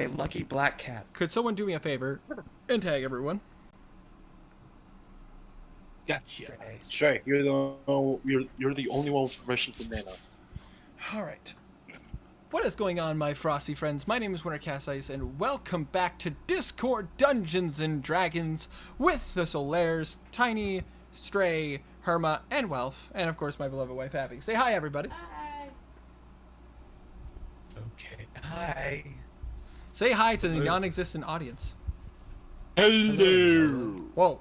my lucky black cat. Could someone do me a favor and tag everyone? Gotcha. Stray, you're the only one with permission from Nana. All right. What is going on, my frosty friends? My name is Wintercasice, and welcome back to Discord Dungeons and Dragons with the Solaires, Tiny, Stray, Herma, and Welf, and of course my beloved wife Abby. Say hi, everybody. Hi. Okay, hi. Say hi to the non-existent audience. Hello. Whoa.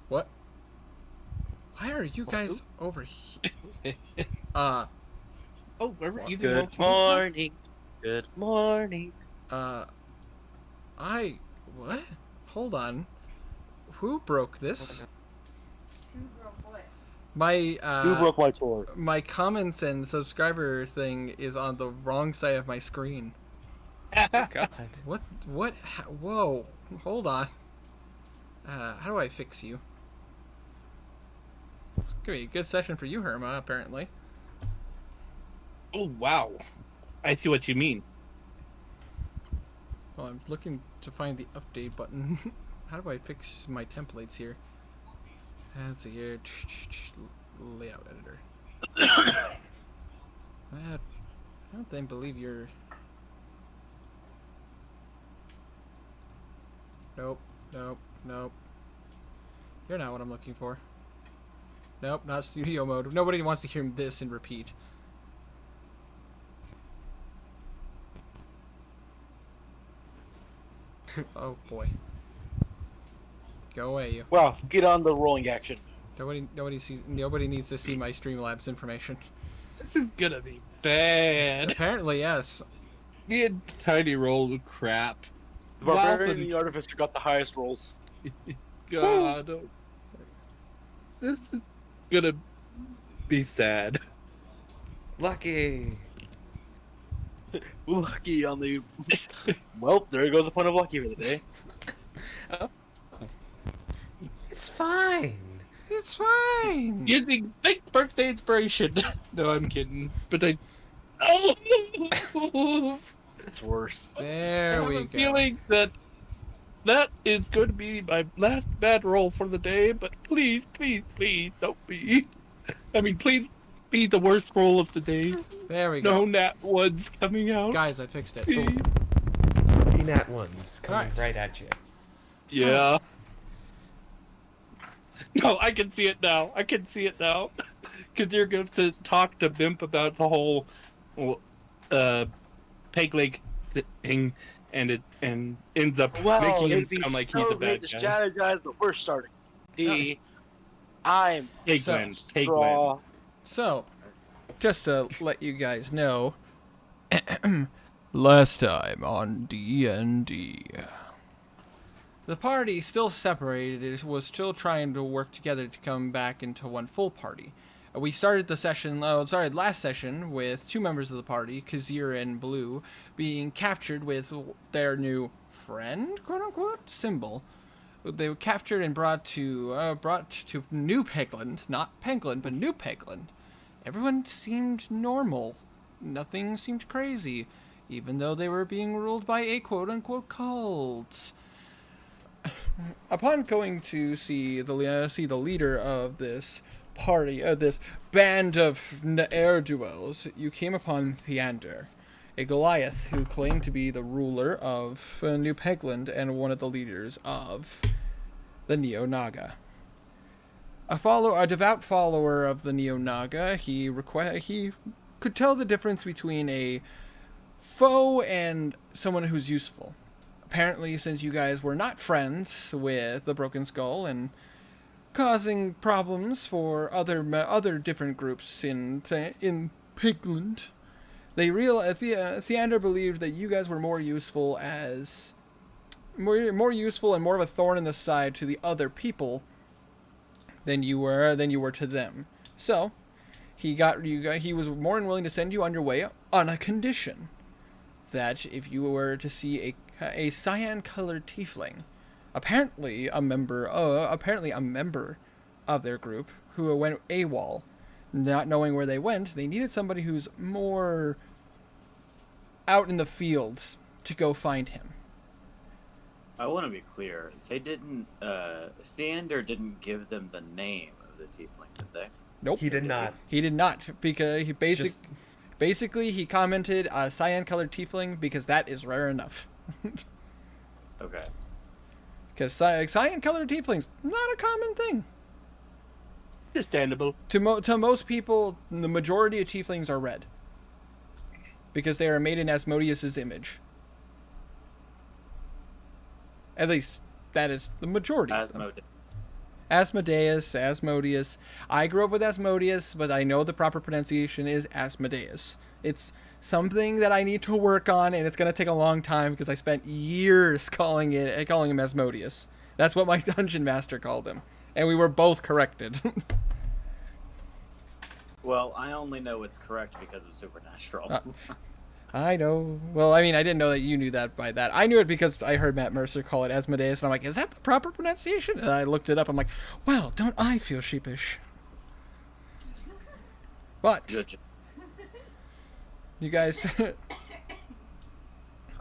What? Why are you guys over here? Oh, wherever you Good morning. Good morning. What? Hold on. Who broke this? Who broke what? Who broke my tour? My comments and subscriber thing is on the wrong side of my screen. God. What? Whoa. Hold on. How do I fix you? It's gonna be a good session for you, Herma, apparently. Oh, wow. I see what you mean. Well, I'm looking to find the update button. How do I fix my templates here? Let's see here. Layout editor. I don't then believe you're... Nope. You're not what I'm looking for. Nope, not studio mode. Nobody wants to hear this and repeat. Oh boy. Go away, you. Well, get on the rolling action. Nobody needs to see my Streamlabs information. This is gonna be bad. Apparently, yes. Me and Tiny roll of crap. The barbarian Wow, and the artificer got the highest rolls. God. This is gonna be sad. Lucky. Lucky on the. Well, there goes the point of lucky for the day. It's fine. It's fine. Using fake birthday inspiration. No, I'm kidding. But I. Oh! It's worse. There I we have a go. feeling that is going to be my last bad roll for the day, but please don't be. I mean, please be the worst roll of the day. There we go. No nat ones coming out. Guys, I fixed it. Please. Three nat ones coming right at you. Yeah. No, I can see it now. Because you're going to talk to Bimp about the whole peg leg thing, and it ends up making him sound like he's a bad to guy. strategize, but we're starting. I'm Take So- Gwen. Take straw. Gwen. So, just to let you guys know, last time on D&D, the party still separated. It was still trying to work together to come back into one full party. We started last session with two members of the party, Kazir and Blue, being captured with their new friend, quote unquote, Symbol. They were captured and brought to New Pegland, not Penguin, but New Pegland. Everyone seemed normal. Nothing seemed crazy, even though they were being ruled by a quote unquote cult. Upon going to see the leader of this party, this band of ne'er-do-wells, you came upon Theander, a Goliath who claimed to be the ruler of New Pegland and one of the leaders of the Neo-Naga. A devout follower of the Neo-Naga, he could tell the difference between a foe and someone who's useful. Apparently, since you guys were not friends with the Broken Skull and causing problems for other different groups in Pigland, Theander believed that you guys were more useful and more of a thorn in the side to the other people than you were to them. So he was more than willing to send you on your way on a condition that if you were to see a cyan-colored tiefling, apparently a member of their group who went AWOL, not knowing where they went, they needed somebody who's more out in the field to go find him. I want to be clear. They didn't. Theander didn't give them the name of the tiefling, did they? Nope. He did not. He did not, because he Just- basically he commented cyan-colored tiefling because that is rare enough. Okay. Because cyan-colored tieflings not a common thing. Understandable. To most people, the majority of tieflings are red because they are made in Asmodeus's image. At least that is the majority. of them. Asmodeus. I grew up with Asmodeus, but I know the proper pronunciation is Asmodeus. It's something that I need to work on, and it's going to take a long time because I spent years calling him Asmodeus. That's what my dungeon master called him, and we were both corrected. Well, I only know it's correct because of Supernatural. I know. Well, I mean, I didn't know that you knew that by that. I knew it because I heard Matt Mercer call it Asmodeus, and I'm like, is that the proper pronunciation? And I looked it up. I'm like, well, don't I feel sheepish? But Good. you guys,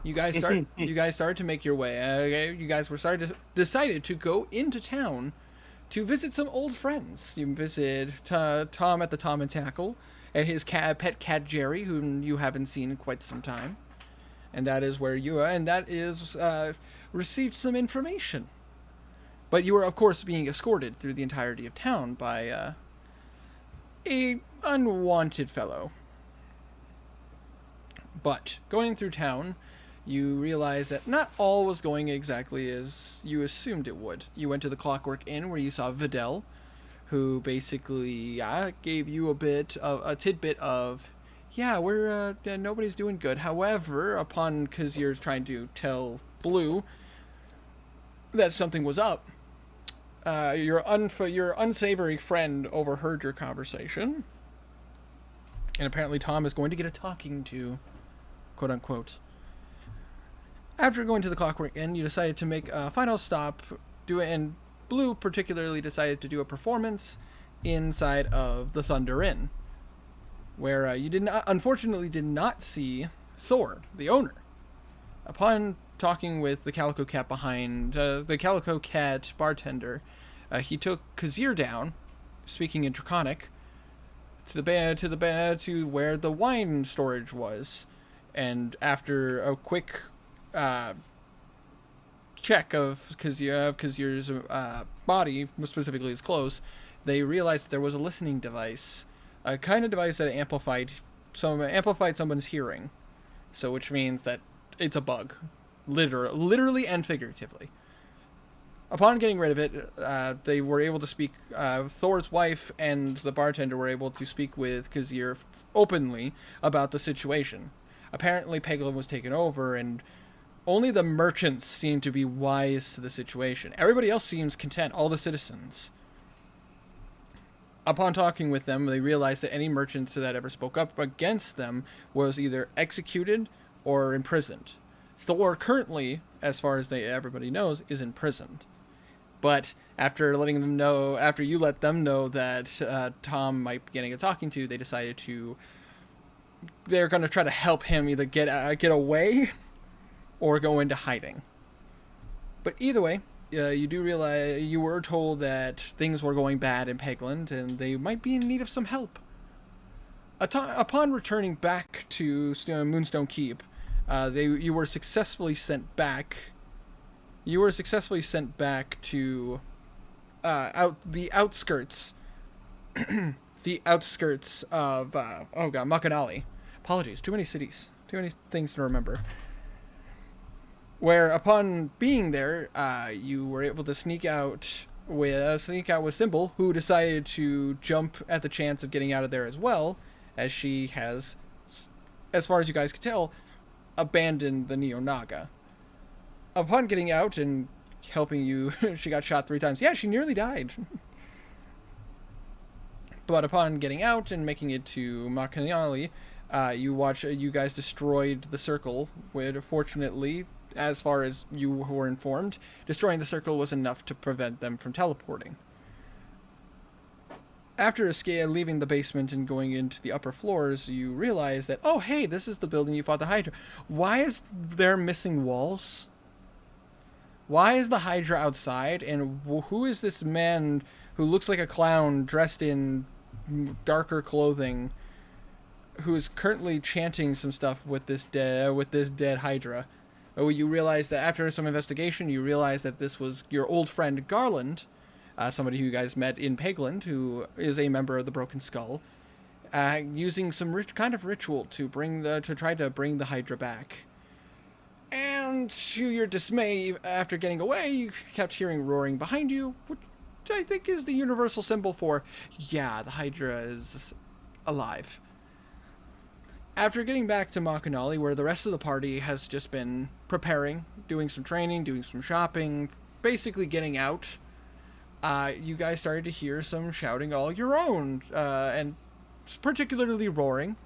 you guys started to make your way. Okay, you guys decided to go into town to visit some old friends. You visit Tom at the Tom and Tackle, and his pet cat Jerry, whom you haven't seen in quite some time, and that is where you are. And that is received some information. But you were, of course, being escorted through the entirety of town by a unwanted fellow. But going through town, you realize that not all was going exactly as you assumed it would. You went to the Clockwork Inn where you saw Videl, who basically gave you a tidbit of, we're nobody's doing good. However, because you're trying to tell Blue that something was up, your unsavory friend overheard your conversation, and apparently Tom is going to get a talking to, quote unquote. After going to the Clockwork Inn, you decided to make a final stop, and Blue particularly decided to do a performance inside of the Thunder Inn, where you unfortunately did not see Thor, the owner. Upon talking with the Calico Cat the Calico Cat bartender, he took Kazir down, speaking in Draconic, to where the wine storage was, and after a quick check of Kazir's body, specifically his clothes, they realized that there was a listening device, a kind of device that amplified someone's hearing, so which means that it's a bug, literally and figuratively. Upon getting rid of it, they were able to speak. Thor's wife and the bartender were able to speak with Kazir openly about the situation. Apparently, Peglin was taken over, and only the merchants seem to be wise to the situation. Everybody else seems content, all the citizens. Upon talking with them, they realized that any merchants that ever spoke up against them was either executed or imprisoned. Thor currently, as far as everybody knows, is imprisoned. But after you let them know that Tom might be getting a talking to, they're going to try to help him either get away or go into hiding. But either way, you do realize you were told that things were going bad in Pegland and they might be in need of some help. Upon returning back to Moonstone Keep, you were successfully sent back. You were successfully sent back to the outskirts, the outskirts of Makanali. Apologies, too many cities, too many things to remember. Where upon being there, you were able to sneak out with Symbol, who decided to jump at the chance of getting out of there as well, as she has, as far as you guys could tell, abandoned the Neo-Naga. Upon getting out and helping you, she got shot 3 times. Yeah, she nearly died. But upon getting out and making it to Makanali, you guys destroyed the circle, where fortunately, as far as you were informed, destroying the circle was enough to prevent them from teleporting. After leaving the basement and going into the upper floors, you realize that, oh, hey, this is the building you fought the Hydra. Why is there missing walls? Why is the Hydra outside? And who is this man who looks like a clown dressed in darker clothing who is currently chanting some stuff with this dead Hydra? Oh, you realize that after some investigation, you realize that this was your old friend Garland, somebody who you guys met in Pegland, who is a member of the Broken Skull, using some kind of ritual to try to bring the Hydra back. And to your dismay, after getting away, you kept hearing roaring behind you, which I think is the universal symbol for, yeah, the Hydra is alive. After getting back to Makanali, where the rest of the party has just been preparing, doing some training, doing some shopping, basically getting out, you guys started to hear some shouting all your own, and particularly roaring.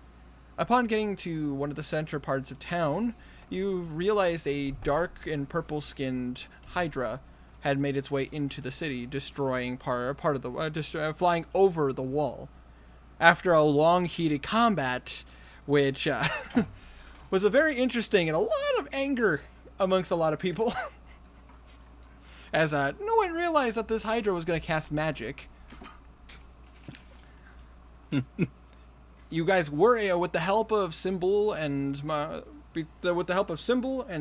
Upon getting to one of the center parts of town, you realized a dark and purple-skinned Hydra had made its way into the city, destroying part of the flying over the wall. After a long, heated combat, which was a very interesting and a lot of anger amongst a lot of people, as no one realized that this Hydra was going to cast magic. You guys were, with the help of Symbol and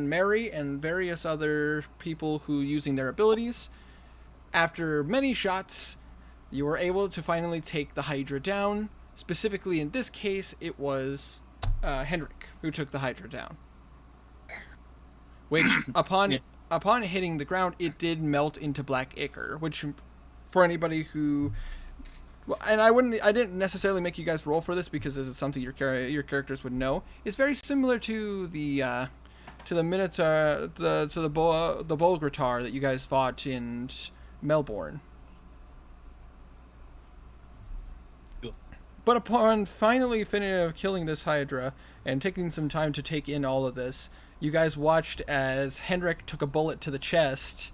Mary and various other people who using their abilities, after many shots, you were able to finally take the Hydra down. Specifically, in this case, it was Henrik who took the Hydra down. Which, upon hitting the ground, it did melt into black ichor. Which, for anybody who, and I didn't necessarily make you guys roll for this because this is something your characters would know. It's very similar to the Minotaur, the Bolgratar that you guys fought in Melbourne. But upon finally killing this Hydra and taking some time to take in all of this, you guys watched as Henrik took a bullet to the chest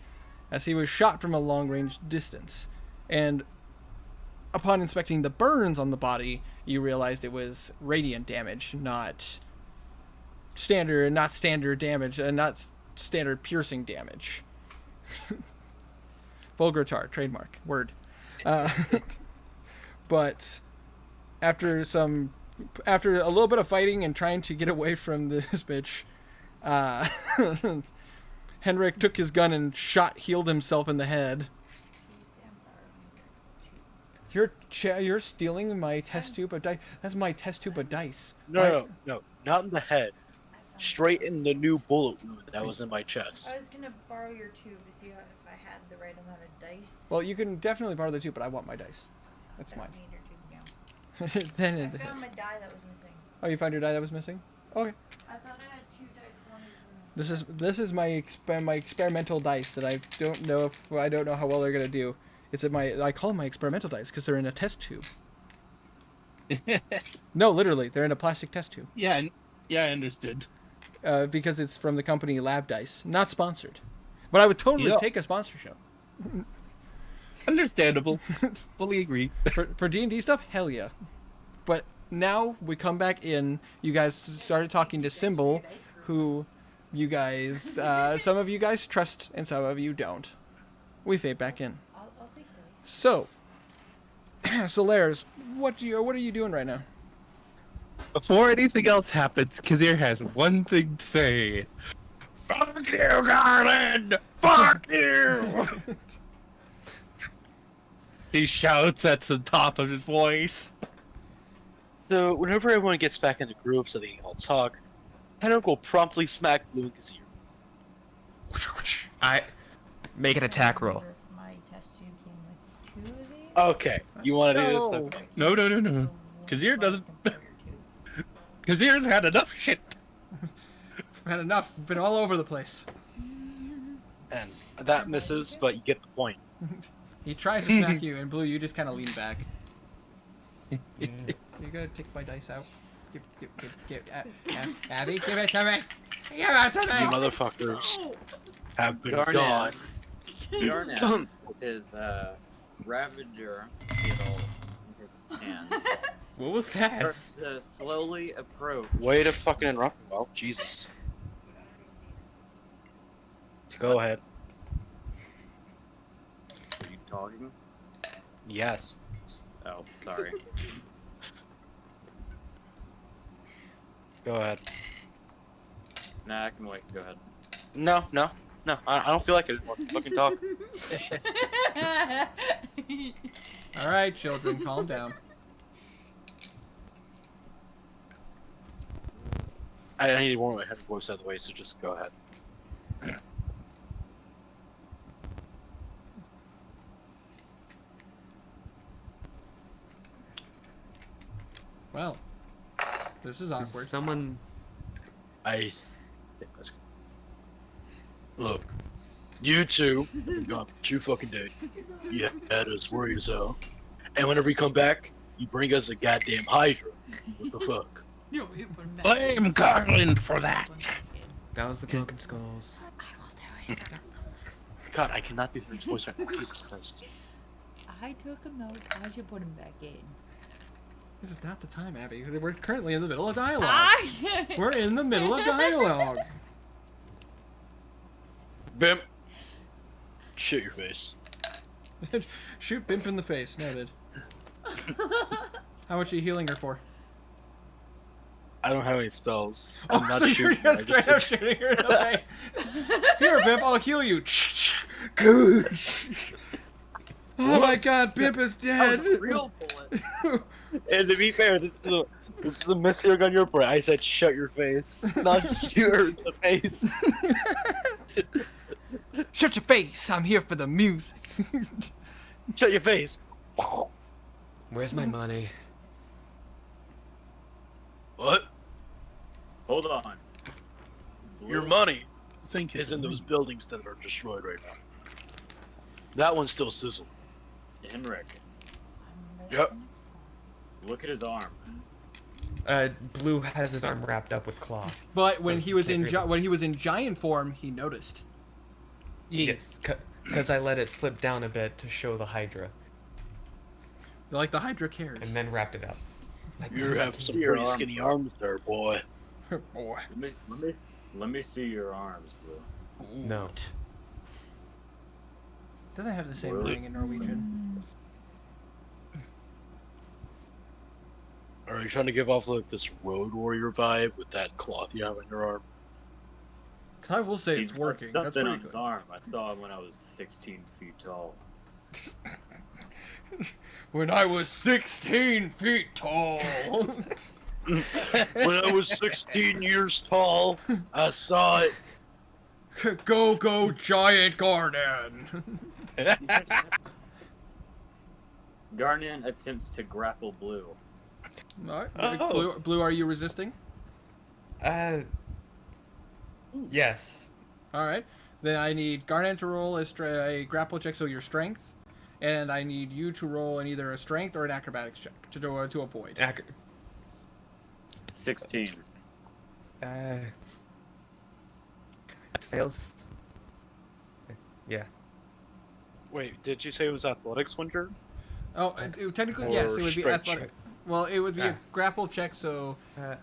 as he was shot from a long-range distance. And upon inspecting the burns on the body, you realized it was radiant damage, not standard damage, not standard piercing damage. Volgratar, trademark, word. But after a little bit of fighting and trying to get away from this bitch, Henrik took his gun and healed himself in the head. You're stealing my test tube of dice. That's my test tube of dice. No, not in the head. Straight in the new bullet wound that was in my chest. I was gonna borrow your tube to see if I had the right amount of dice. Well, you can definitely borrow the tube, but I want my dice. That's mine. Need your tube now. Then I found my die that was missing. Oh, you found your die that was missing? Okay. I thought I had 2 dice. One is This is my experimental dice that I don't know how well they're gonna do. I call them my experimental dice because they're in a test tube. No, literally, they're in a plastic test tube. Yeah, I understood. Because it's from the company Lab Dice, not sponsored, but I would totally take a sponsorship. Understandable. Fully agree. For D&D stuff, hell yeah. But now we come back in. You guys started talking to Symbol, who you guys, some of you guys trust and some of you don't. We fade back in. I'll take dice. So Lairs, what are you doing right now? Before anything else happens, Kazir has one thing to say. Fuck you, Garland! Fuck you! He shouts at the top of his voice. So whenever everyone gets back in the groove so they can all talk, Henrik will promptly smack Blue and Kazir. I make an attack roll. My test tube came with 2 of these. Okay, you want to do this? Okay. No. Kazir doesn't. Kazir's had enough shit. Had enough. Been all over the place. And that misses, but you get the point. He tries to smack you, and Blue, you just kind of lean back. You gotta take my dice out. Abby, give it to me. Give it to You me. motherfuckers have been Garnet. gone. Garnet, his Ravager skill his hands. What was that? Starts to slowly approach. Way to fucking interrupt me, well, Jesus. Go ahead. Are you talking? Yes. Oh, sorry. Go ahead. Nah, I can wait. Go ahead. No. I don't feel like it anymore. Fucking talk. All right, children, calm down. I need to warn my heavy voice out of the way, so just go ahead. Well, this is awkward. Someone. I think that's look. You two have been gone for 2 fucking days. You had us worried as hell. And whenever you come back, you bring us a goddamn Hydra. What the fuck? Blame Garland for that. That was the broken skulls. I will do it. God, I cannot be hearing his voice right now. Jesus Christ. I took him out. I should put him back in. This is not the time, Abby. We're currently in the middle of dialogue. I... We're in the middle of dialogue. Bim. Shit your face. Shoot Bimp in the face. Noted. How much are you healing her for? I don't have any spells. I'm not so you're shooting. I just straight up shooting her in the face. Here, Bimp, I'll heal you. Goosh. Oh my God, Bimp is dead. Real bullet. And to be fair, this is a mishearing on your part. I said shut your face, not shoot her in the face. Shut your face. I'm here for the music. Shut your face. Where's my money? What? Hold on. Your money Thank you. is in those buildings that are destroyed right now. That one's still sizzling. Henrik, Yep. look at his arm. Blue has his arm wrapped up with cloth. But when So he was can't in really- when he was in giant form, he noticed. Yes, because I let it slip down a bit to show the Hydra, Like the Hydra cares. and then wrapped it up. Like, You have some Your pretty arm, skinny bro. arms there, boy. Boy. Let me see your arms, bro. No. Doesn't have the same Really? ring in Norwegian. Are you trying to give off like this road warrior vibe with that cloth you have on your arm? Cause I will say He's it's got working. That's something pretty on his good. arm. I saw him when I was 16 feet tall. When I was 16 feet tall. When I was 16 years tall, I saw it. Go giant garden. Garnan attempts to grapple Blue. Alright. Oh. Blue, are you resisting? Yes. Alright. Then I need Garnet to roll a grapple check, so your strength. And I need you to roll in either a strength or an acrobatics check to avoid. 16. Fails. Yeah. Wait, did you say it was athletics, Winter? Oh, technically, Or yes, it would be strength athletic. check. Well, it would be a Ah. grapple check, so would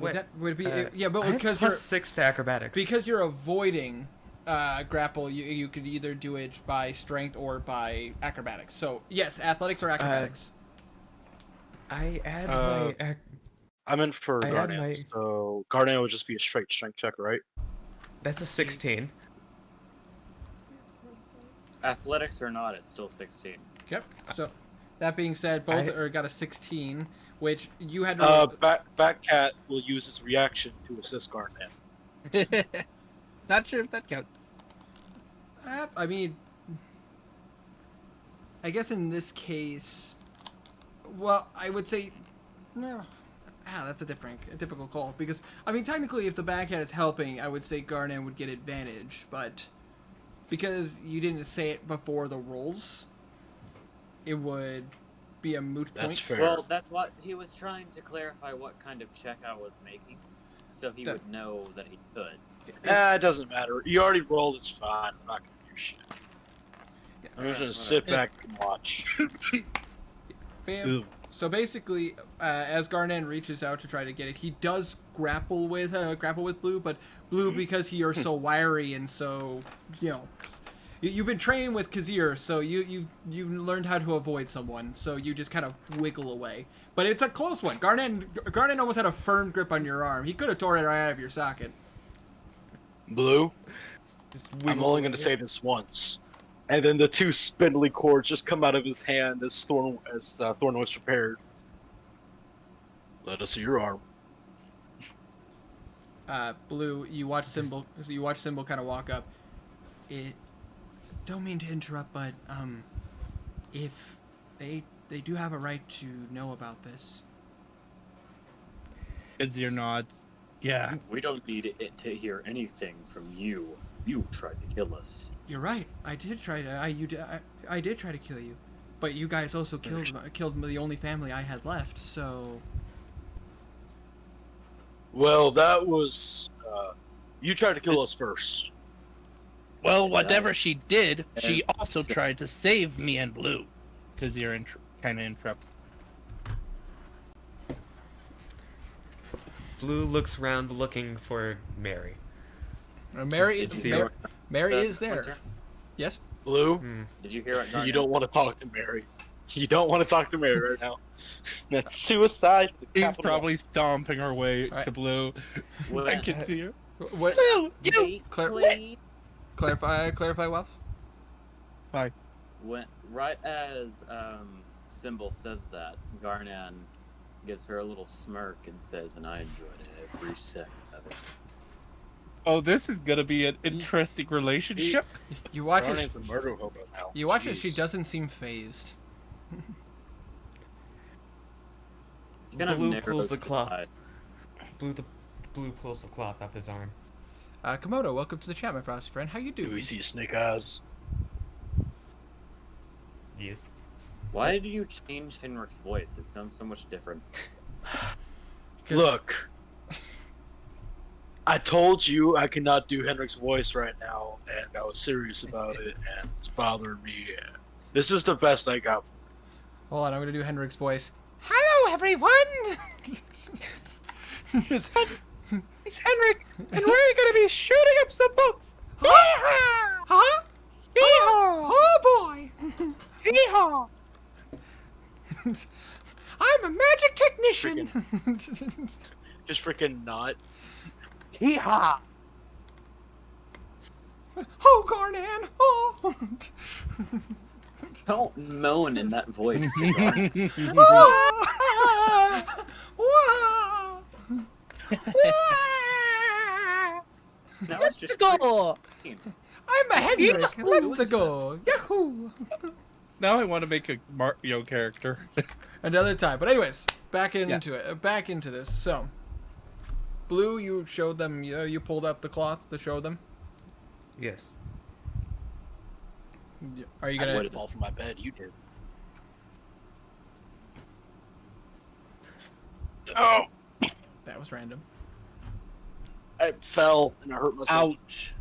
wait, that would be I yeah, but have because plus you're 6 to acrobatics. because you're avoiding grapple, you could either do it by strength or by acrobatics. So yes, athletics or acrobatics. I add Uh, my. I'm in for I had Garnet, my- so Garnet would just be a straight strength check, right? That's a 16. Athletics or not, it's still 16. Yep. So that being said, both got a 16, which you had. To Batcat will use his reaction to assist Garnet. Not sure if that counts. I mean, I guess in this case, well, I would say, no. That's a difficult call because I mean, technically, if the backhat is helping, I would say Garnet would get advantage, but because you didn't say it before the rolls, it would be a moot point. That's fair. Well, that's what he was trying to clarify what kind of check I was making, so he That- would know that he could. It doesn't matter. You already rolled, it's fine. I'm not gonna do shit. I'm just gonna sit back and watch. Bam. Ooh. So basically, as Garnan reaches out to try to get it, he does grapple with Blue, but Blue, because you're so wiry and so, you've been training with Kazir, so you learned how to avoid someone, so you just kind of wiggle away. But it's a close one. Garnan almost had a firm grip on your arm. He could have tore it right out of your socket. Blue, Just I'm wiggle only away. going to say this once. And then the two spindly cords just come out of his hand as Thorn was prepared. Let us see your arm. Blue, you watch Symbol kind of walk up. Don't mean to interrupt, but if they do have a right to know about this. Kazir nods. Yeah. We don't need it to hear anything from you. You tried to kill us. You're right. I did try to kill you, but you guys also killed the only family I had left. So Well, that was... you tried to kill us first. Well, Yeah. whatever she did, she And also so- tried to save me and Blue. Kazir kind of interrupts. Blue looks around looking for Mary. Mary Just is see Mary, what- Mary Uh, is there. Winter, Yes. Blue, Hmm. Did you hear what Garnet you don't said? want to talk to Mary. You don't want to talk to Mary right now. That's suicide. for the He's capital. probably stomping her way Alright. to Blue. Well, I can see her. What? Blue, you. Wait, Clar- please. Clarify, Wolf. Fine. Right as Symbol says that, Garnan gives her a little smirk and says, "And I enjoyed every second of it." Oh, this is gonna be an interesting relationship. You watch Garnet's as a murder hobo now. you watch as she Jeez. doesn't seem phased. She kind of Blue narrows pulls the his cloth. eye. Blue pulls the cloth off his arm. Komodo, welcome to the chat, my frosty friend. How you Do doing? we see snake eyes? Yes. Why did you change Henrik's voice? It sounds so much different. Look, I told you I could not do Henrik's voice right now, and I was serious about it, and it's bothering me. This is the best I got. Hold on, I'm gonna do Hendrik's voice. Hello, everyone. It's Henrik, and we're gonna be shooting up some books. Huh? Yeehaw! Oh boy! Yeehaw! I'm a magic technician. Just freaking not. Hee-haw! Oh, Garnan! Oh! Don't moan in that voice. to Garnet. Wah! Wah! Now it's just Go! I'm a Henrik. Let's go! Yahoo! Now I want to make a Mario character. Another time. But anyways, back into it. Back into this. So, Blue, you showed them. You pulled up the cloth to show them. Yes. Are you I gonna? wouldn't fall from my bed. You did. Oh! That was random. I fell and I hurt myself. Ouch.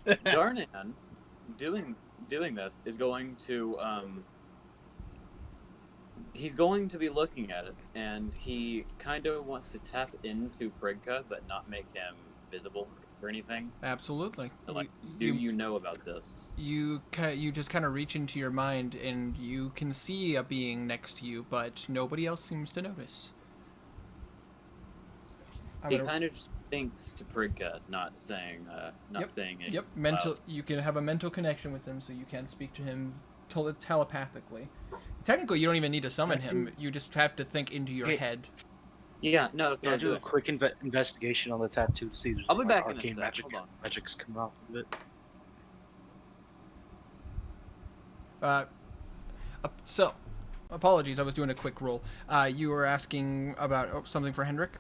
Garnan doing this is going to he's going to be looking at it, and he kind of wants to tap into Prigka but not make him visible or anything. Absolutely. Like, do you know about this? You just kind of reach into your mind and you can see a being next to you, but nobody else seems to notice. He kind of just thinks to Prigka, not saying it. Yep, mental. You can have a mental connection with him, so you can speak to him telepathically. Technically, you don't even need to summon him. You just have to think into your Hey. head. Yeah, no, that's Can I not do a doing. quick investigation on the tattoo to see if there's I'll be any back in a arcane sec, hold on. magic's coming off of it? So, apologies, I was doing a quick roll. You were asking about something for Hendrik?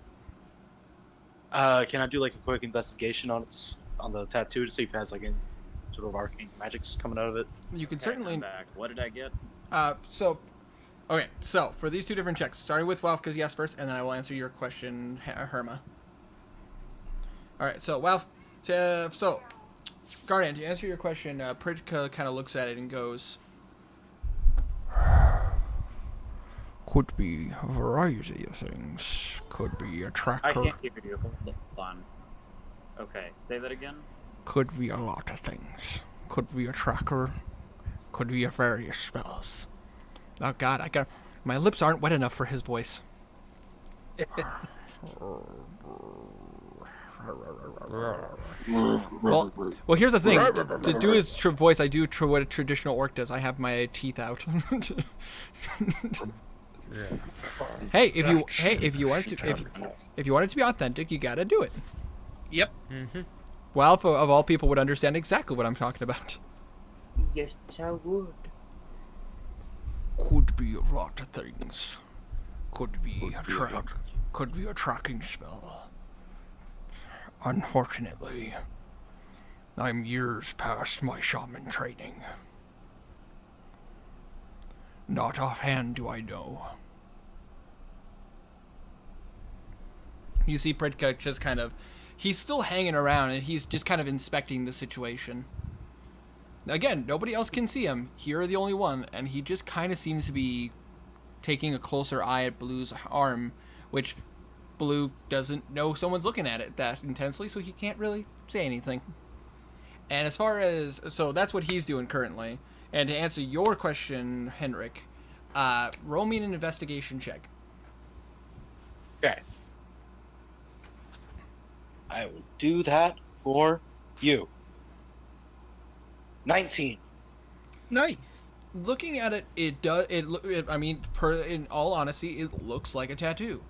Can I do like a quick investigation on the tattoo to see if it has like any sort of arcane magic's coming out of it? You can Okay, certainly. I'm back. What did I get? Okay, so for these two different checks, starting with Walf because he asked first, and then I will answer your question, Herma. All right, so Walf, so Garnet, to answer your question, Pritka kind of looks at it and goes, Could be a variety of things. Could be a I tracker. can't hear you. Hold on. Okay, say that again. Could be a lot of things. Could be a tracker. Could be a various spells. Oh God, my lips aren't wet enough for his voice. Well, here's the thing. To do his voice, I do what a traditional orc does. I have my teeth out. Yeah. Hey, if you want it to, if you want it to be authentic, you gotta do it. Yep. Mm-hmm. Well, Alpha of all people would understand exactly what I'm talking about. Yes, I would. Could be a lot of things. Could be Could be a tracking spell. Unfortunately, I'm years past my shaman training. Not offhand do I know. You see Pritka just kind of... He's still hanging around, and he's just kind of inspecting the situation. Again, nobody else can see him. You're the only one, and he just kind of seems to be taking a closer eye at Blue's arm, which Blue doesn't know someone's looking at it that intensely, so he can't really say anything. And as far as... So that's what he's doing currently. And to answer your question, Henrik, roll me an investigation check. Okay. I will do that for you. 19. Nice. Looking at it, it does. I mean, in all honesty, it looks like a tattoo.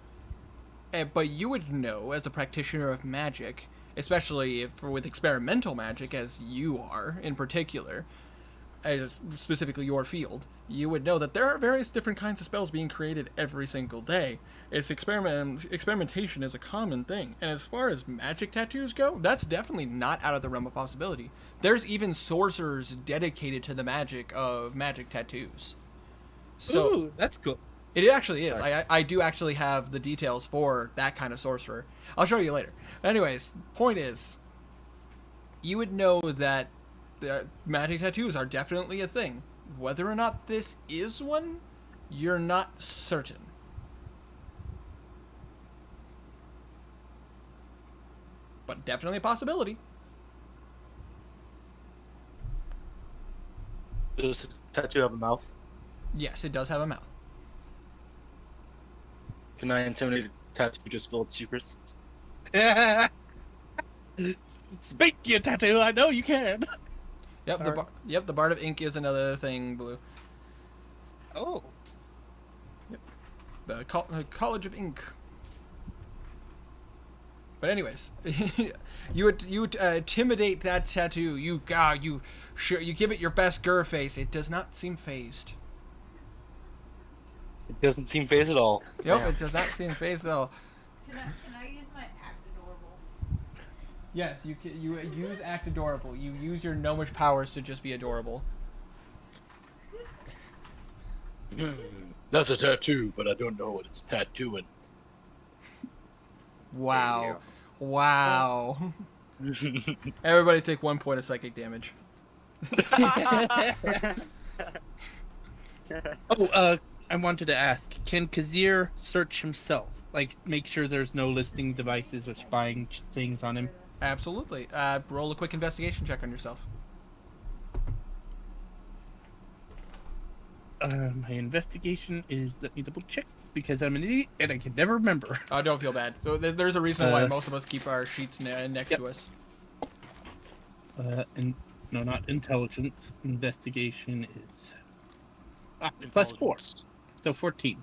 But you would know, as a practitioner of magic, especially with experimental magic, as you are in particular, specifically your field, you would know that there are various different kinds of spells being created every single day. Experimentation is a common thing, and as far as magic tattoos go, that's definitely not out of the realm of possibility. There's even sorcerers dedicated to the magic of magic tattoos. So Ooh, that's cool. it actually is. I do actually have the details for that kind of sorcerer. I'll show you later. Anyways, point is, you would know that magic tattoos are definitely a thing. Whether or not this is one, you're not certain. But definitely a possibility. Does this tattoo have a mouth? Yes, it does have a mouth. Can I intimidate the tattoo just full of secrets? Speak your tattoo. I know you can. Yep, Sorry. the Bard of Ink is another thing, Blue. Oh. The College of Ink. But anyways, you would intimidate that tattoo. You give it your best gur face. It does not seem phased. It doesn't seem phased at all. Yep, it does not seem phased at all. Can I use my act adorable? Yes, you use act adorable. You use your gnomish powers to just be adorable. That's a tattoo, but I don't know what it's tattooing. Wow. Wow. Everybody take 1 point of psychic damage. Oh, I wanted to ask, can Kazir search himself? Like, make sure there's no listening devices or spying things on him? Absolutely. Roll a quick investigation check on yourself. My investigation is, let me double check, because I'm an idiot and I can never remember. Oh, don't feel bad. So there's a reason why most of us keep our sheets next to us. No, not intelligence. Investigation is plus 4, so 14.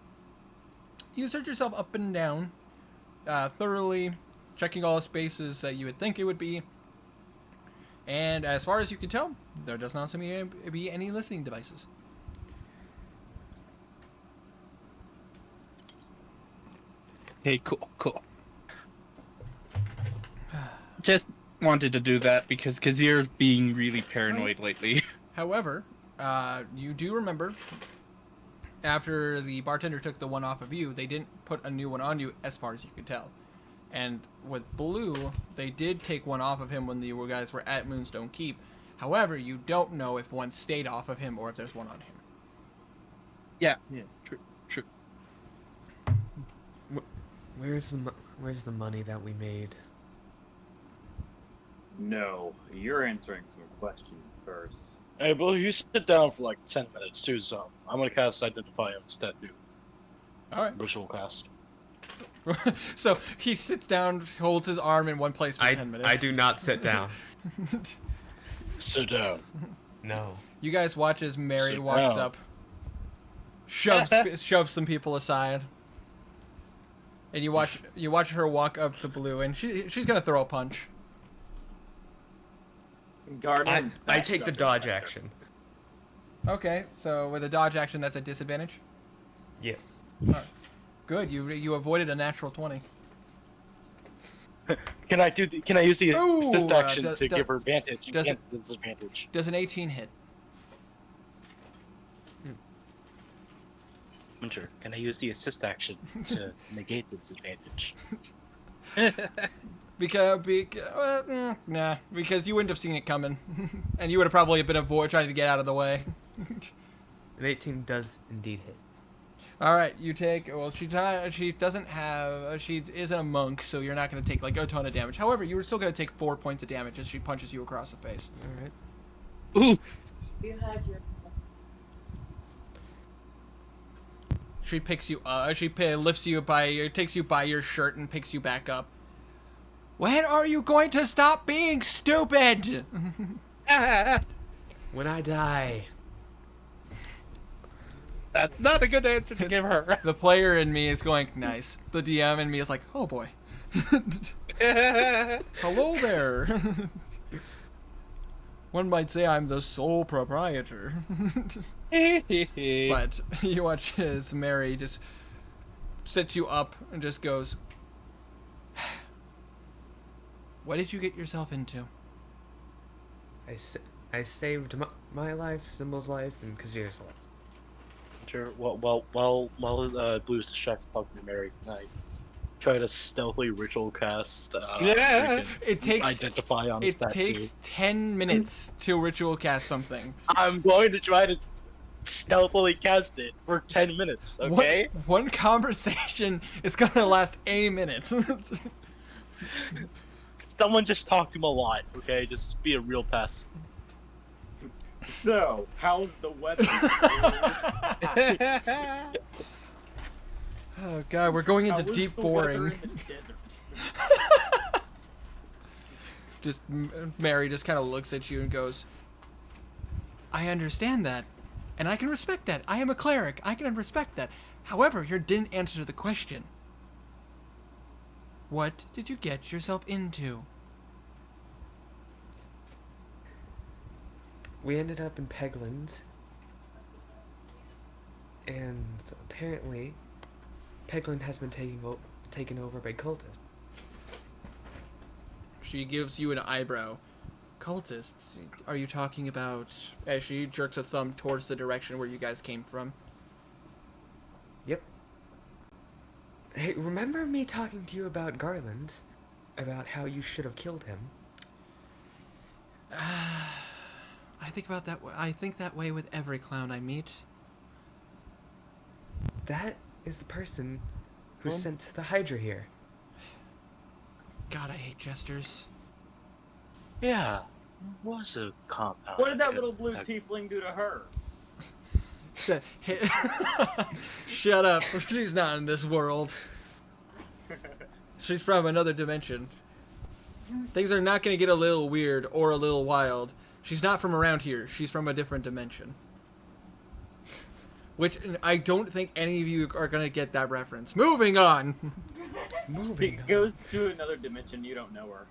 You search yourself up and down, thoroughly checking all the spaces that you would think it would be. And as far as you can tell, there does not seem to be any listening devices. Okay, cool. Just wanted to do that because Kazir's being really paranoid lately. However, you do remember, after the bartender took the one off of you, they didn't put a new one on you as far as you could tell. And with Blue, they did take one off of him when you guys were at Moonstone Keep. However, you don't know if one stayed off of him or if there's one on him. Yeah, true. Where's the money that we made? No, you're answering some questions first. Hey, Bill, you sit down for like 10 minutes too, so I'm gonna cast Identify instead, dude. All right. Ritual cast. So he sits down, holds his arm in one place for 10 minutes. I do not sit down. Sit down. No. You guys watch as Mary Sit walks down. up, shoves some people aside, and you watch her walk up to Blue, and she's gonna throw a punch. Garden. I take the dodge action. Okay, so with a dodge action, that's a disadvantage. Yes. Good, you avoided a natural 20. Can I use the Ooh, assist action does- to does- give her advantage does against the disadvantage? Does an 18 hit? Winter, can I use the assist action to negate the disadvantage? Because you wouldn't have seen it coming, and you would have probably been trying to get out of the way. An 18 does indeed hit. All right, you take. Well, she doesn't have. She isn't a monk, so you're not going to take like a ton of damage. However, you were still going to take 4 points of damage as she punches you across the face. All right. Oof. You had your. She picks you. Lifts you takes you by your shirt and picks you back up. When are you going to stop being stupid? When I die. That's not a good answer to give her. The player in me is going nice. The DM in me is like, oh boy. Hello there. One might say I'm the sole proprietor. But you watch as Mary just sits you up and just goes, what did you get yourself into? I saved my life, Symbol's life, and Kazir's life. Sure. While Blue's distracted talking to Mary, can I try to stealthily ritual cast? Yeah. freaking It takes Identify on the It stat takes too? 10 minutes to ritual cast something. I'm going to try to stealthily cast it for 10 minutes, okay? One conversation is gonna last a minute. Someone just talk to him a lot, okay? Just be a real pest. So, how's the weather? Oh god, we're going How into is deep the weather boring. in the desert? Just Mary just kind of looks at you and goes, I understand that, and I can respect that. I am a cleric. I can respect that. However, you didn't answer the question. What did you get yourself into? We ended up in Pegland. And apparently, Pegland has been taken over by cultists. She gives you an eyebrow. Cultists? Are you talking about... As she jerks a thumb towards the direction where you guys came from. Yep. Hey, remember me talking to you about Garland? About how you should have killed him? I think about that. I think that way with every clown I meet. That is the person who sent the Hydra here. God, I hate jesters. Yeah, it was a compound. What did that little blue tiefling do to her? Shut up. She's not in this world. She's from another dimension. Things are not going to get a little weird or a little wild. She's not from around here. She's from a different dimension. Which I don't think any of you are going to get that reference. Moving on. Moving She on. goes to another dimension, you don't know her.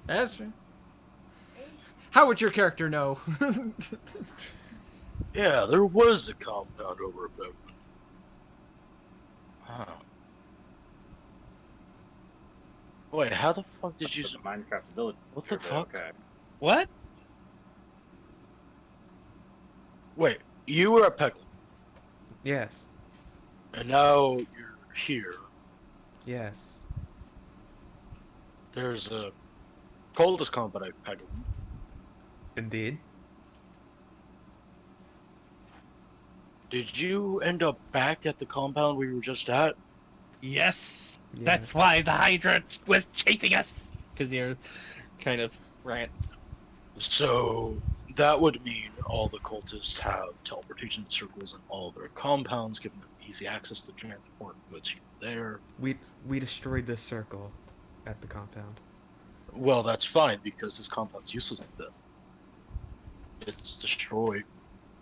That's true. How would your character know? Yeah, there was a compound over at Pegland. Huh. Wait, how the fuck did you... The Minecraft village. What the fuck? Okay. What? Wait, you were at Pegland, Yes. and now you're here. Yes. There's a coldest compound at Pegland. Indeed. Did you end up back at the compound we were just at? Yes, Yeah. that's why the Hydra was chasing us. Because you're kind of rants. So that would mean all the cultists have teleportation circles in all their compounds, giving them easy access to transport goods here and there. We destroyed this circle at the compound. Well, that's fine because this compound's useless to them. It's destroyed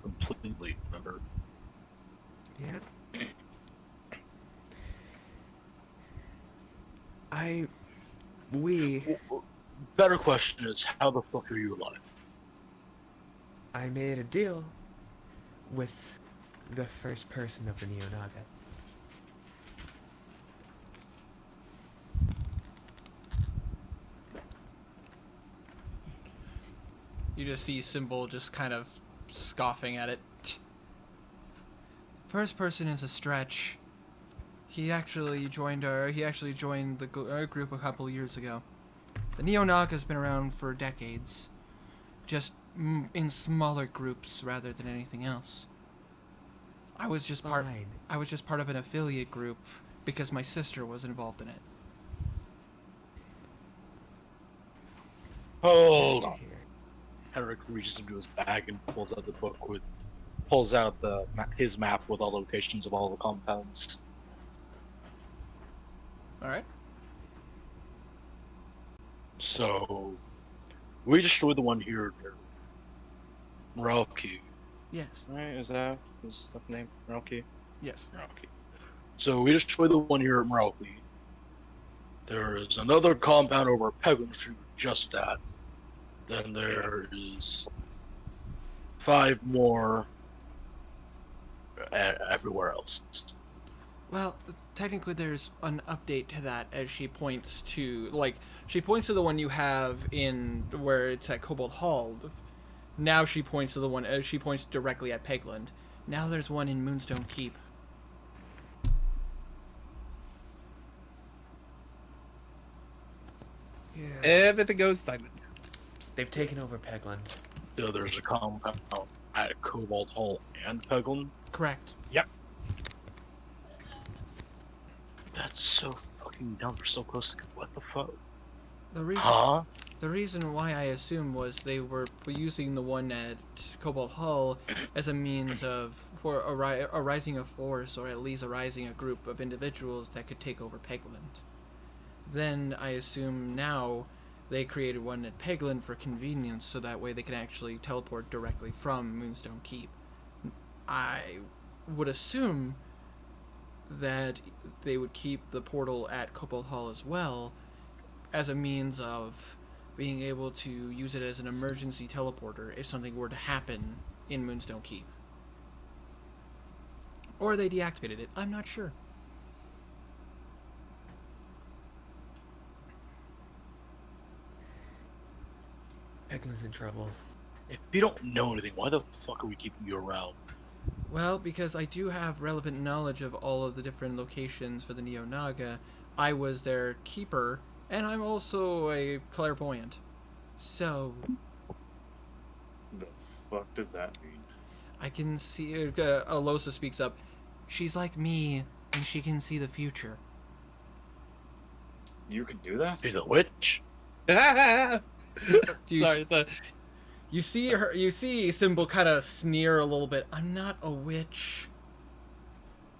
completely, remember? Yeah. We Better question is, how the fuck are you alive? I made a deal with the first person of the Neo-Naga. You just see Symbol just kind of scoffing at it. First person is a stretch. He actually joined our group a couple of years ago. The Neo-Naga's been around for decades, just in smaller groups rather than anything else. I was just part of an affiliate group because my sister was involved in it. Hold on. Here. Henrik reaches into his bag and pulls out his map with all locations of all the compounds. All right. So, we destroyed the one here near Meralki. Yes. Right? Is that the name? Meralki? Yes. Meralki. So we destroyed the one here at Meralki. There is another compound over at Peglin Street, just that. Then there is 5 more everywhere else. Well, technically there's an update to that as she points to the one you have in where it's at Cobalt Hall. Now she points to the one she points directly at Pegland. Now there's one in Moonstone Keep. Yeah. Everything goes silent. They've taken over Pegland. So there's a compound at Cobalt Hall and Peglin. Correct. That's so fucking dumb. They're so close to what the fuck? The reason Huh? The reason why I assume was they were using the one at Cobalt Hall as a means of for arising a force, or at least arising a group of individuals that could take over Pegland. Then I assume now they created one at Pegland for convenience, so that way they can actually teleport directly from Moonstone Keep. I would assume that they would keep the portal at Cobalt Hall as well, as a means of being able to use it as an emergency teleporter if something were to happen in Moonstone Keep. Or they deactivated it, I'm not sure. Pegland's in trouble. If you don't know anything, why the fuck are we keeping you around? Well, because I do have relevant knowledge of all of the different locations for the Neo-Naga. I was their keeper, and I'm also a clairvoyant. So, The fuck does that mean? I can see... Alosa speaks up. She's like me, and she can see the future. You can do that? She's a witch? You Sorry, You see Symbol kind of sneer a little bit. I'm not a witch.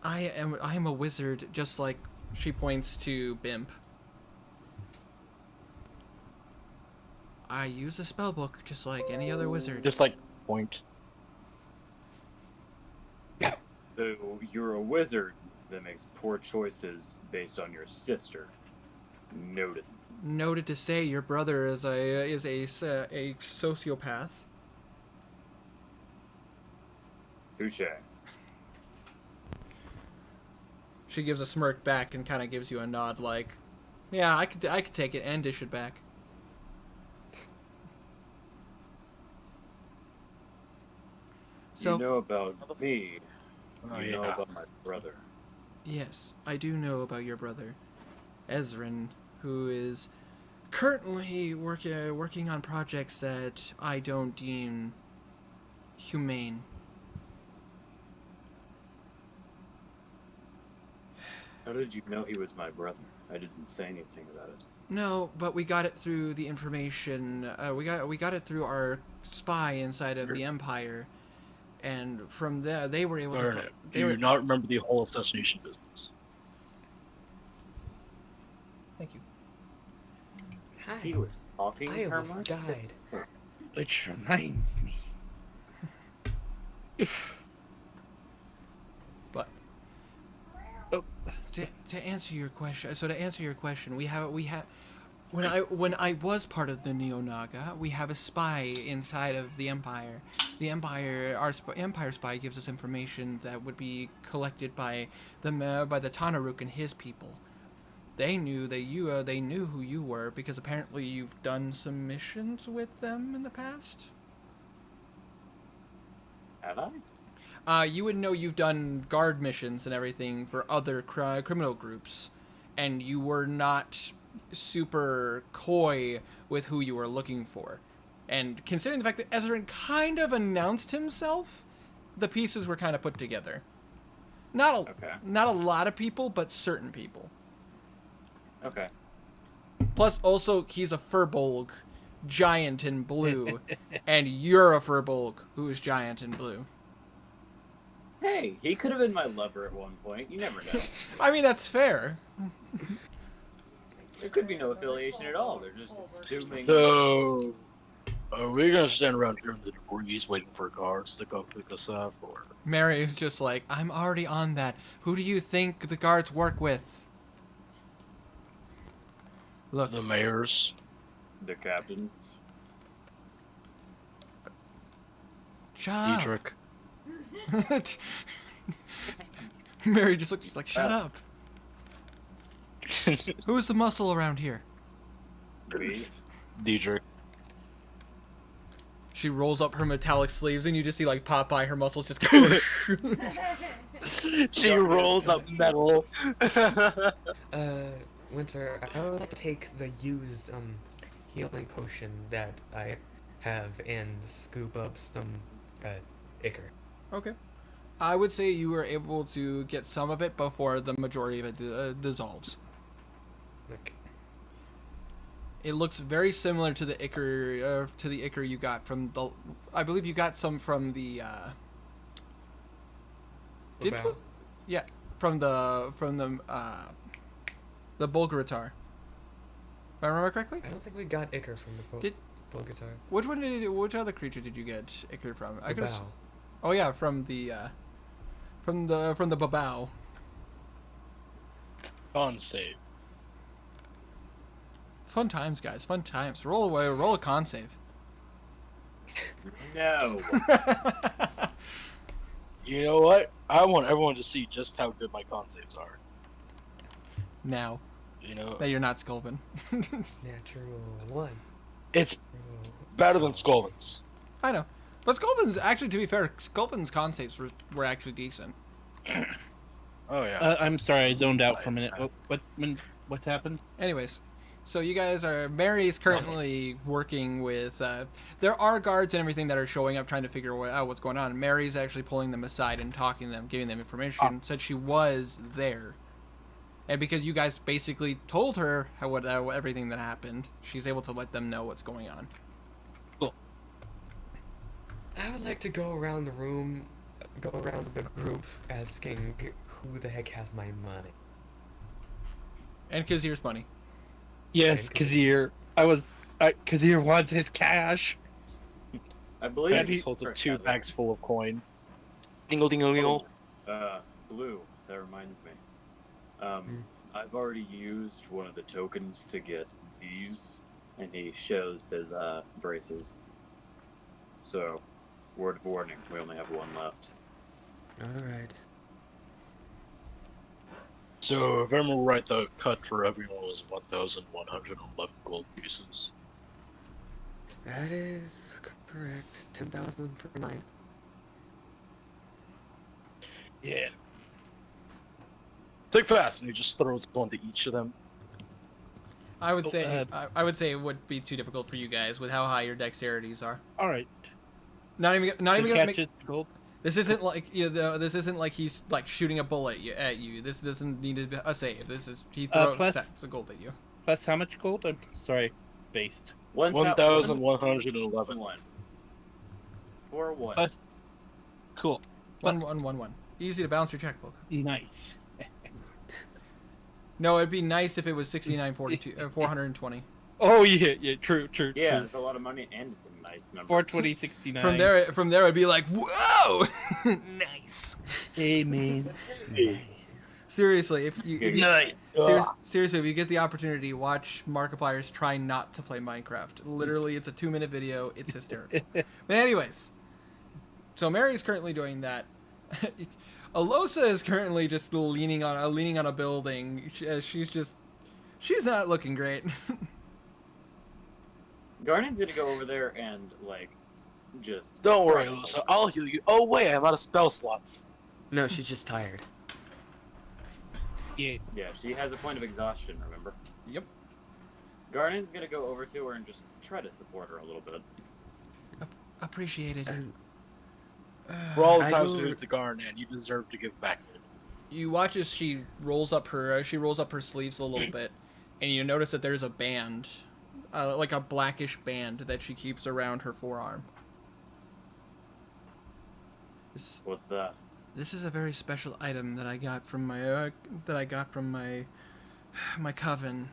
I am a wizard, just like she points to Bimp. I use a spellbook just like any other wizard. Just like point. So you're a wizard that makes poor choices based on your sister. Noted. Noted to say, your brother is a sociopath. Touche. She gives a smirk back and kind of gives you a nod, like, yeah, I could take it and dish it back. So, You know about me. Oh, You know yeah. about my brother. yes, I do know about your brother, Ezrin, who is currently working on projects that I don't deem humane. How did you know he was my brother? I didn't say anything about it. No, but we got it through the information. We got it through our spy inside of the Empire, and from there they were able Darn to. it. Do you not remember the whole assassination business? Thank you. Hi. He was talking I her almost much? died. Which reminds me. But Oh. to answer your question, we have when I was part of the Neo Naga, we have a spy inside of the Empire. The Empire, Empire spy gives us information that would be collected by the Tanaruk and his people. They knew that they knew who you were because apparently you've done some missions with them in the past. Have I? You would know you've done guard missions and everything for other criminal groups, and you were not super coy with who you were looking for. And considering the fact that Ezrin kind of announced himself, the pieces were kind of put together. Not a lot of people, but certain people. Okay. Plus, also, he's a Furbolg, giant in blue, and you're a Furbolg who is giant in blue. Hey, he could have been my lover at one point. You never know. I mean, that's fair. There could be no affiliation at all. They're just assuming. So, are we gonna stand around here in the debris waiting for guards to go pick us up, or? Mary is just like, I'm already on that. Who do you think the guards work with? Look, The mayors. The captains. shut Dietrich. up. Mary just looks like, shut up. Who's the muscle around here? We. Dietrich. She rolls up her metallic sleeves, and you just see like Popeye, her muscles just. She rolls up metal. Winter, I would like to take the used healing potion that I have and scoop up some ichor. Okay. I would say you were able to get some of it before the majority of it dissolves. Okay. It looks very similar to the ichor you got from the. I believe you got some from the. Did Wow. you? Yeah, from the Bulgaritar. If I remember correctly. I don't think we got ichor from the Did- Bulgatar. Which other creature did you get ichor from? The could've- bow. Oh yeah, from the babao. Con save. Fun times, guys. Fun times. Roll a con save. No. You know what? I want everyone to see just how good my con saves are. Now You know, that you're not Sculpin. Natural 1. it's Natural- better than Skolvin's. I know. But Sculpin's, actually, to be fair, Sculpin's con saves were actually decent. Oh yeah. I'm sorry, I zoned out for a minute. What happened? Anyways, so you guys are... Mary's currently working with... there are guards and everything that are showing up trying to figure out what's going on. Mary's actually pulling them aside and talking to them, giving them information. Said she was there. And because you guys basically told her everything that happened, she's able to let them know what's going on. I would like to go around the room, go around the group asking who the heck has my money. And Kazir's money. Yes, Kazir. Kazir wants his cash. I believe And he holds up 2 bags full of coin. Dingle dingle dingle. Blue. That reminds me. I've already used one of the tokens to get these, and he shows his bracers. So, word of warning, we only have one left. Alright. So if I remember right, the cut for everyone was 1,111 gold pieces. That is correct. 10,000 per line. Yeah. Think fast, and he just throws one to each of them. I would say ahead. I would say it would be too difficult for you guys with how high your dexterities are. All right. Not even Can gonna catch make it, gold. This isn't like this isn't like he's like shooting a bullet at you. This doesn't need a save. This is he throws plus- sacks of gold at you. Plus how much gold? I'm sorry, based. 1,111. One. 4 1. Plus, cool. 1-1-1-1. Easy to balance your checkbook. Nice. No, it'd be nice if it was 6942 420. Oh yeah, true. Yeah, True. it's a lot of money and it's a nice number. 420.69. From there, it'd be like, whoa, nice. Hey man. Seriously, if you Nice. seriously, if you get the opportunity, watch Markiplier's try not to play Minecraft. Literally, it's a 2-minute video. It's hysterical. But anyways, so Mary's currently doing that. Alosa is currently just leaning on a building. She's not looking great. Garnon's gonna go over there and, like, just... Don't worry, Alyssa. I'll heal you. Oh, wait, I'm out of spell slots. No, she's just tired. Yeah. Yeah, she has a point of exhaustion, remember? Yep. Garnon's gonna go over to her and just try to support her a little bit. Appreciated. For all the I times go- you did it to Garnan, you deserve to give back. You watch as she rolls up her sleeves a little bit, and you notice that there's a band, like a blackish band that she keeps around her forearm. What's that? This is a very special item that I got from my my coven.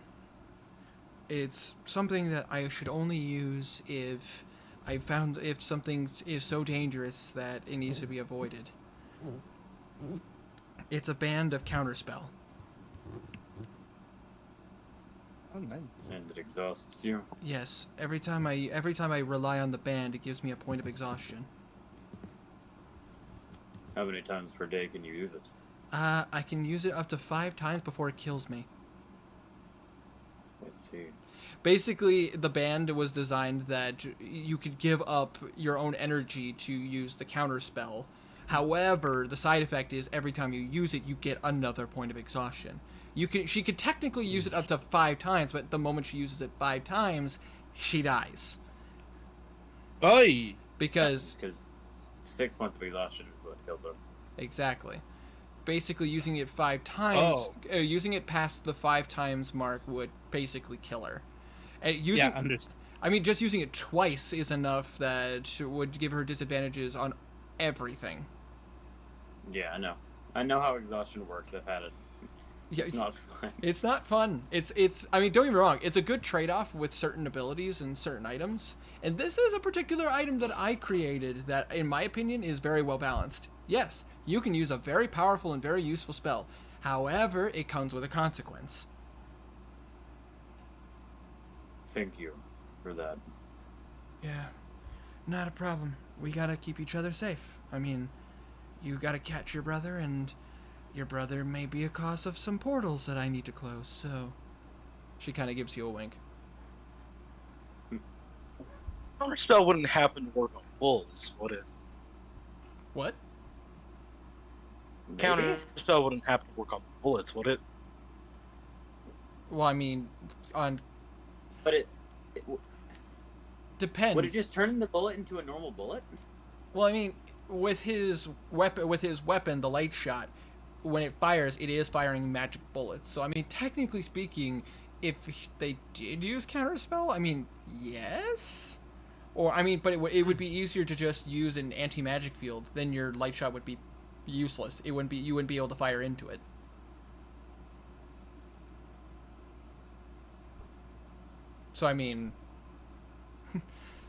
It's something that I should only use if something is so dangerous that it needs to be avoided. It's a band of counterspell. Oh nice. And it exhausts you. Yes, every time I rely on the band, it gives me a point of exhaustion. How many times per day can you use it? I can use it up to 5 times before it kills me. I see. Basically, the band was designed that you could give up your own energy to use the counter spell. However, the side effect is every time you use it, you get another point of exhaustion. She could technically use it up to 5 times, but the moment she uses it 5 times, she dies. Oi! Because 6 months of exhaustion is what kills her. exactly. Basically, using it 5 times, Oh. using it past the 5 times mark would basically kill her. And Yeah, understood. I mean, just using it twice is enough that would give her disadvantages on everything. Yeah, I know. I know how exhaustion works. I've had it. Yeah, It's not fun. It's not fun. It's. I mean, don't get me wrong. It's a good trade-off with certain abilities and certain items. And this is a particular item that I created that, in my opinion, is very well balanced. Yes, you can use a very powerful and very useful spell. However, it comes with a consequence. Thank you for that. Yeah, not a problem. We gotta keep each other safe. I mean, you gotta catch your brother, and your brother may be a cause of some portals that I need to close, so... She kind of gives you a wink. Counter spell wouldn't happen to work on bulls, would it? What? Maybe? Counter spell wouldn't happen to work on bullets, would it? Well, I mean, on... But it Depends. would it just turn the bullet into a normal bullet? Well, I mean, with his weapon, the light shot, when it fires, it is firing magic bullets. So, I mean, technically speaking, if they did use counterspell, I mean, yes. Or, I mean, but it would be easier to just use an anti-magic field. Then your light shot would be useless. You wouldn't be able to fire into it. So, I mean,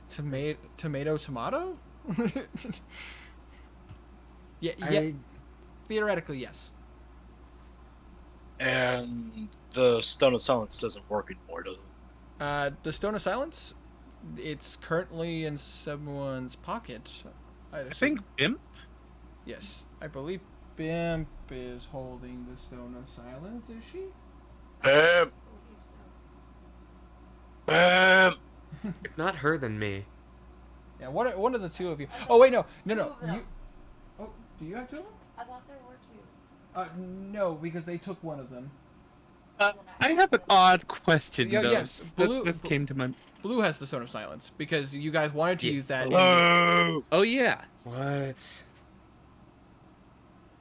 tomato? Yeah. Theoretically, yes. And the Stone of Silence doesn't work anymore, does it? The Stone of Silence, it's currently in someone's pocket. I think Imp? Yes, I believe Bimp is holding the Stone of Silence, is she? Bam! Bam! If not her, then me. Yeah, one of the two of you. Oh wait, no. No. You. Oh, do you have two of them? I thought there were 2. No, because they took one of them. I have an odd question. Yeah, though. yes, This came to my. Blue has the Stone of Silence because you guys wanted to Yeah. use that. Hello! Oh yeah. What?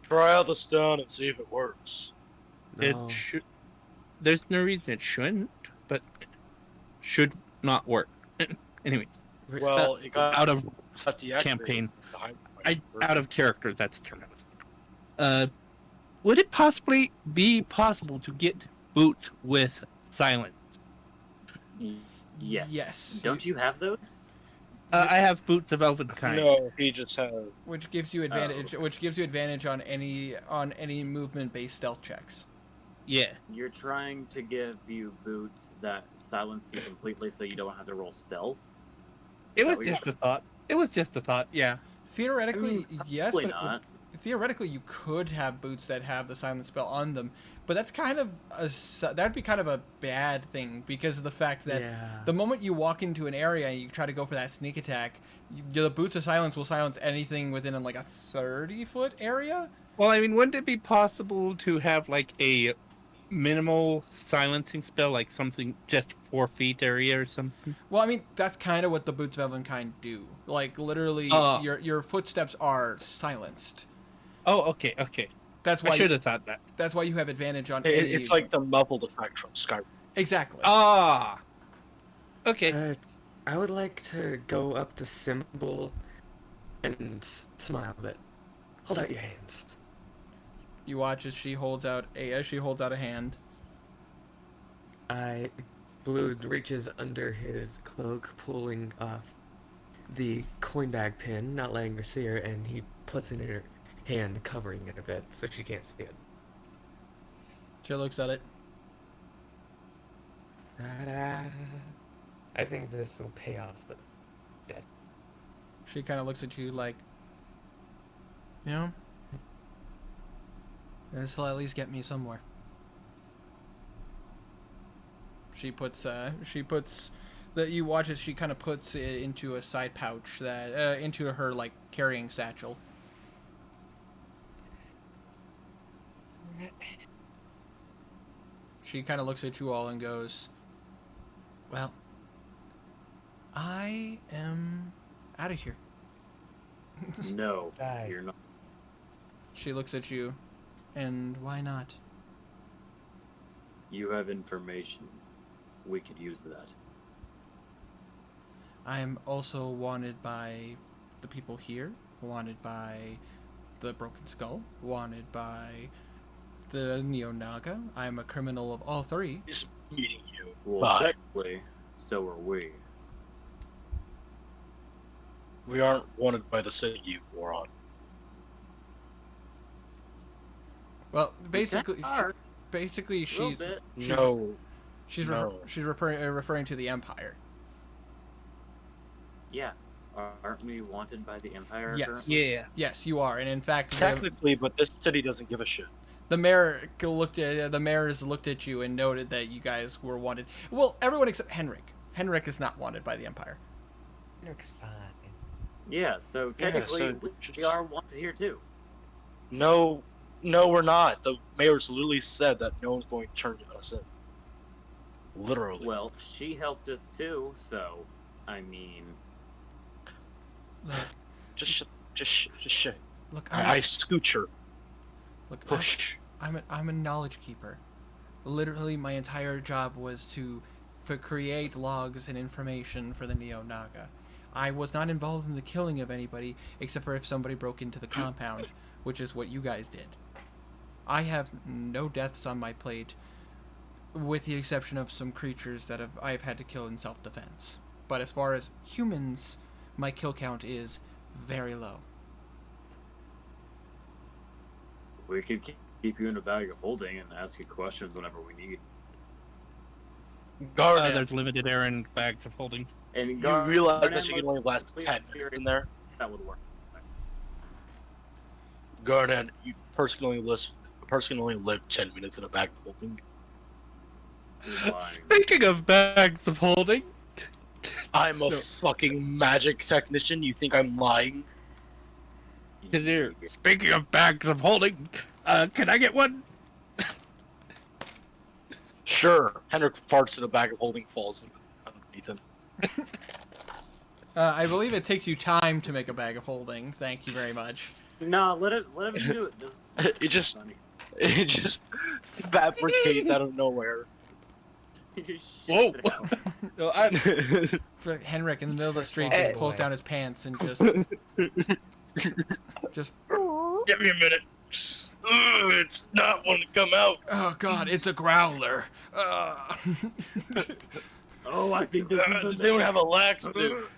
Try out the stone and see if it works. No. It should. There's no reason it shouldn't, but should not work. Anyways, Well, it got out of deactivated. campaign. The hype- Out of character. That's turned out. Would it possibly be possible to get boots with silence? Yes. Yes. Don't you have those? I have boots of elven kind. No, he just had. Which gives you advantage. Which gives you advantage on any movement-based stealth checks. Yeah. You're trying to give you boots that silence you completely, so you don't have to roll stealth. It Is that was what you're just a thought. It was just a thought. Yeah. Theoretically, yes, Probably but not. theoretically you could have boots that have the silent spell on them, but that's kind of that'd be kind of a bad thing because of the fact that Yeah. the moment you walk into an area and you try to go for that sneak attack, the boots of silence will silence anything within like a 30-foot area. Well, I mean, wouldn't it be possible to have like a minimal silencing spell, like something just 4 feet area or something? Well, I mean that's kind of what the boots of Elvenkind do. Like literally, Oh. your footsteps are silenced. Oh, okay. That's why I should have thought that. that's why you have advantage on. It's like the muffled effect from Skyrim. exactly. Ah. Okay. I would like to go up to Symbol and smile a bit. Hold out your hands. You watch as she holds out a hand. Blue reaches under his cloak, pulling off the coin bag pin, not letting her see her, and he puts it in her hand, covering it a bit so she can't see it. She looks at it. Ta-da. I think this will pay off the debt. She kind of looks at you like, you know, this will at least get me somewhere. She puts that you watch as she kind of puts it into a side pouch that into her like carrying satchel. She kind of looks at you all and goes, "Well, I am out of here." No, Die. you're not. She looks at you, and why not? You have information. We could use that. I am also wanted by the people here, wanted by the Broken Skull, wanted by the Neo Naga. I am a criminal of all three. He's meeting you. Well, But technically, so are we. we aren't wanted by the city you were on. Well, basically, We are, basically a little she's bit. No. she's No. she's referring to the Empire. Yeah. Aren't we wanted by the Empire? Yes. currently? Yeah. Yes, you are, and in fact, Technically, but this city doesn't give a shit. the mayor has looked at you and noted that you guys were wanted. Well, everyone except Henrik. Henrik is not wanted by the Empire. Looks fine. Yeah, so technically, so we just- are wanted here too. No, we're not. The mayor's literally said that no one's going to turn us in. Literally. Well, she helped us too, so, I mean, Look, just shit. look, I scooch her. look, Push. I'm a knowledge keeper. Literally, my entire job was to create logs and information for the Neo Naga. I was not involved in the killing of anybody, except for if somebody broke into the compound, which is what you guys did. I have no deaths on my plate, with the exception of some creatures that I've had to kill in self-defense. But as far as humans, my kill count is very low. we could keep you in a bag of holding and ask you questions whenever we need. Garnet, There's limited air in bags of holding. And you Gar- realize Garnet that you can most only last likely 10 has minutes theory in there? That would work. Garnet, you personally only live 10 minutes in a bag of holding. You're lying. Speaking of bags of holding, I'm a No. fucking magic technician. You think I'm lying? because you're speaking of bags of holding, can I get one? Sure. Henrik farts in a bag of holding, falls underneath him. I believe it takes you time to make a bag of holding. Thank you very much. No, let him do it. It just funny. it just fabricates out of nowhere. He just Whoa! shits it out. No, I, Henrik in the middle of the street Hey. just pulls down his pants and just Give me a minute. It's not wanting to come out. oh god, it's a growler. Oh, I think this is Just they don't have a laxative.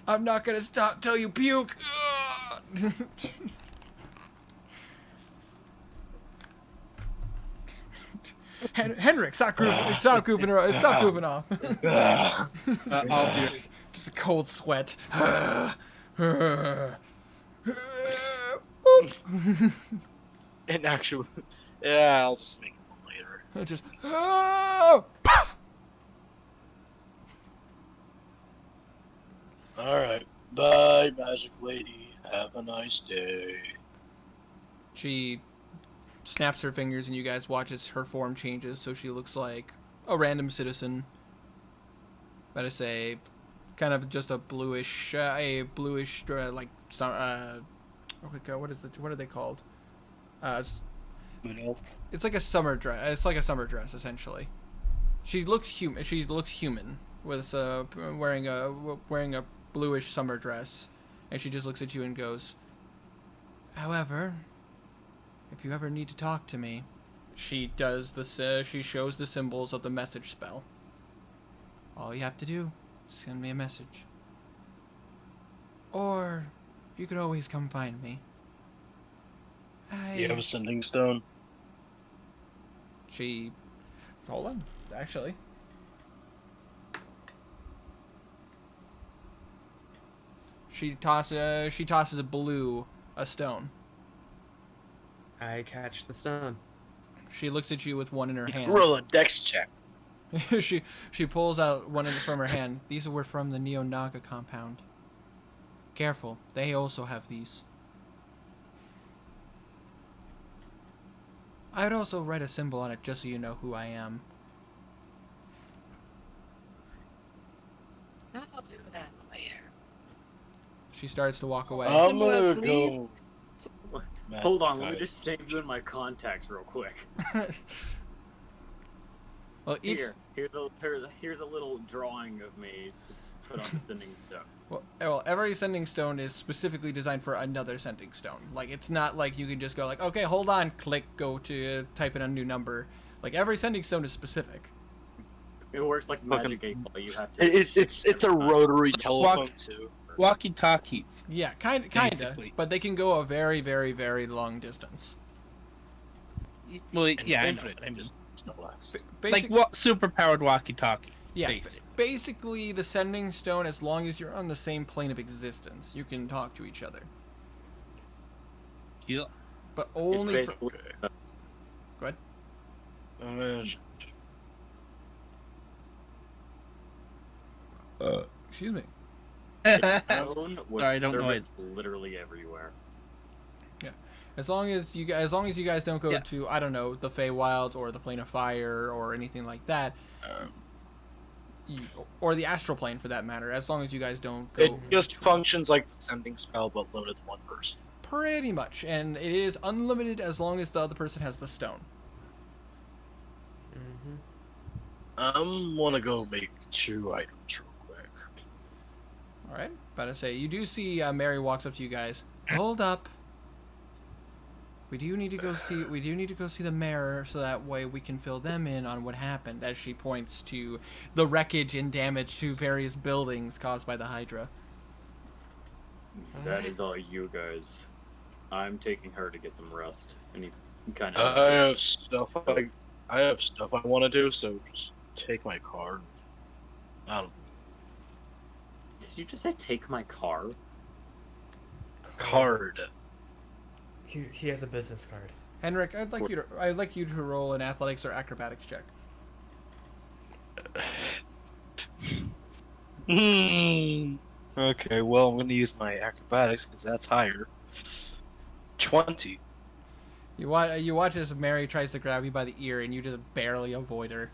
I'm not gonna stop till you puke. Henrik, stop goofing! Stop goofing around! Stop goofing off! I'll do it. Just a cold sweat. In actual, yeah, I'll just make one later. Just. All right, bye, magic lady. Have a nice day. She snaps her fingers, and you guys watch as her form changes, so she looks like a random citizen. Let us say, kind of just a bluish, like some. Oh my god, what are they called? It's like a summer dress. It's like a summer dress, essentially. She looks human. She looks human with wearing a bluish summer dress, and she just looks at you and goes, "However, if you ever need to talk to me," she does this. She shows the symbols of the message spell. All you have to do is send me a message, or you could always come find me. You have a sending stone? She, hold on, actually. She tosses a stone. I catch the stone. She looks at you with one in her hand. Roll a dex check. she pulls out one from her hand. These were from the Neo-Naga compound. Careful, they also have these. I'd also write a symbol on it just so you know who I am. I'll do that later. She starts to walk away. I'm gonna go. Hold on, let me just save you in my contacts real quick. Well, Here's a little drawing of me to put on the sending stone. Well, every sending stone is specifically designed for another sending stone. Like, it's not like you can just go like, okay, hold on, click, go to type in a new number. Like, every sending stone is specific. It works like Magic 8 Ball. You have to. It's a rotary telephone too. Walkie-talkies. Yeah, kinda, Basically. but they can go a very, very, very long distance. Well, yeah, I know Infinite, what I mean. just no less. Like super-powered walkie-talkies. Yeah, Basically. basically the sending stone, as long as you're on the same plane of existence, you can talk to each other. Yeah. But only for... basically Go ahead. Excuse me. phone with Sorry, I don't know service literally everywhere. As long as you guys don't go Yeah. to, I don't know, the Feywilds or the Plane of Fire or anything like that, or the Astral Plane for that matter. As long as you guys don't go, It just functions like the sending spell, but limited to one person. pretty much, and it is unlimited as long as the other person has the stone. Mm-hmm. I'm gonna go make 2 items real quick. All right, about to say, you do see Mary walks up to you guys. Hold up. We do need to go see the mayor, so that way we can fill them in on what happened. As she points to the wreckage and damage to various buildings caused by the Hydra. That is all you guys. I'm taking her to get some rest. And he kind I of. have stuff I want to do, so just take my card. I don't Did you just say take my car? card. He has a business card. Henrik, I'd like you to roll an athletics or acrobatics check. Okay, well, I'm going to use my acrobatics because that's higher. 20. You watch as Mary tries to grab you by the ear, and you just barely avoid her.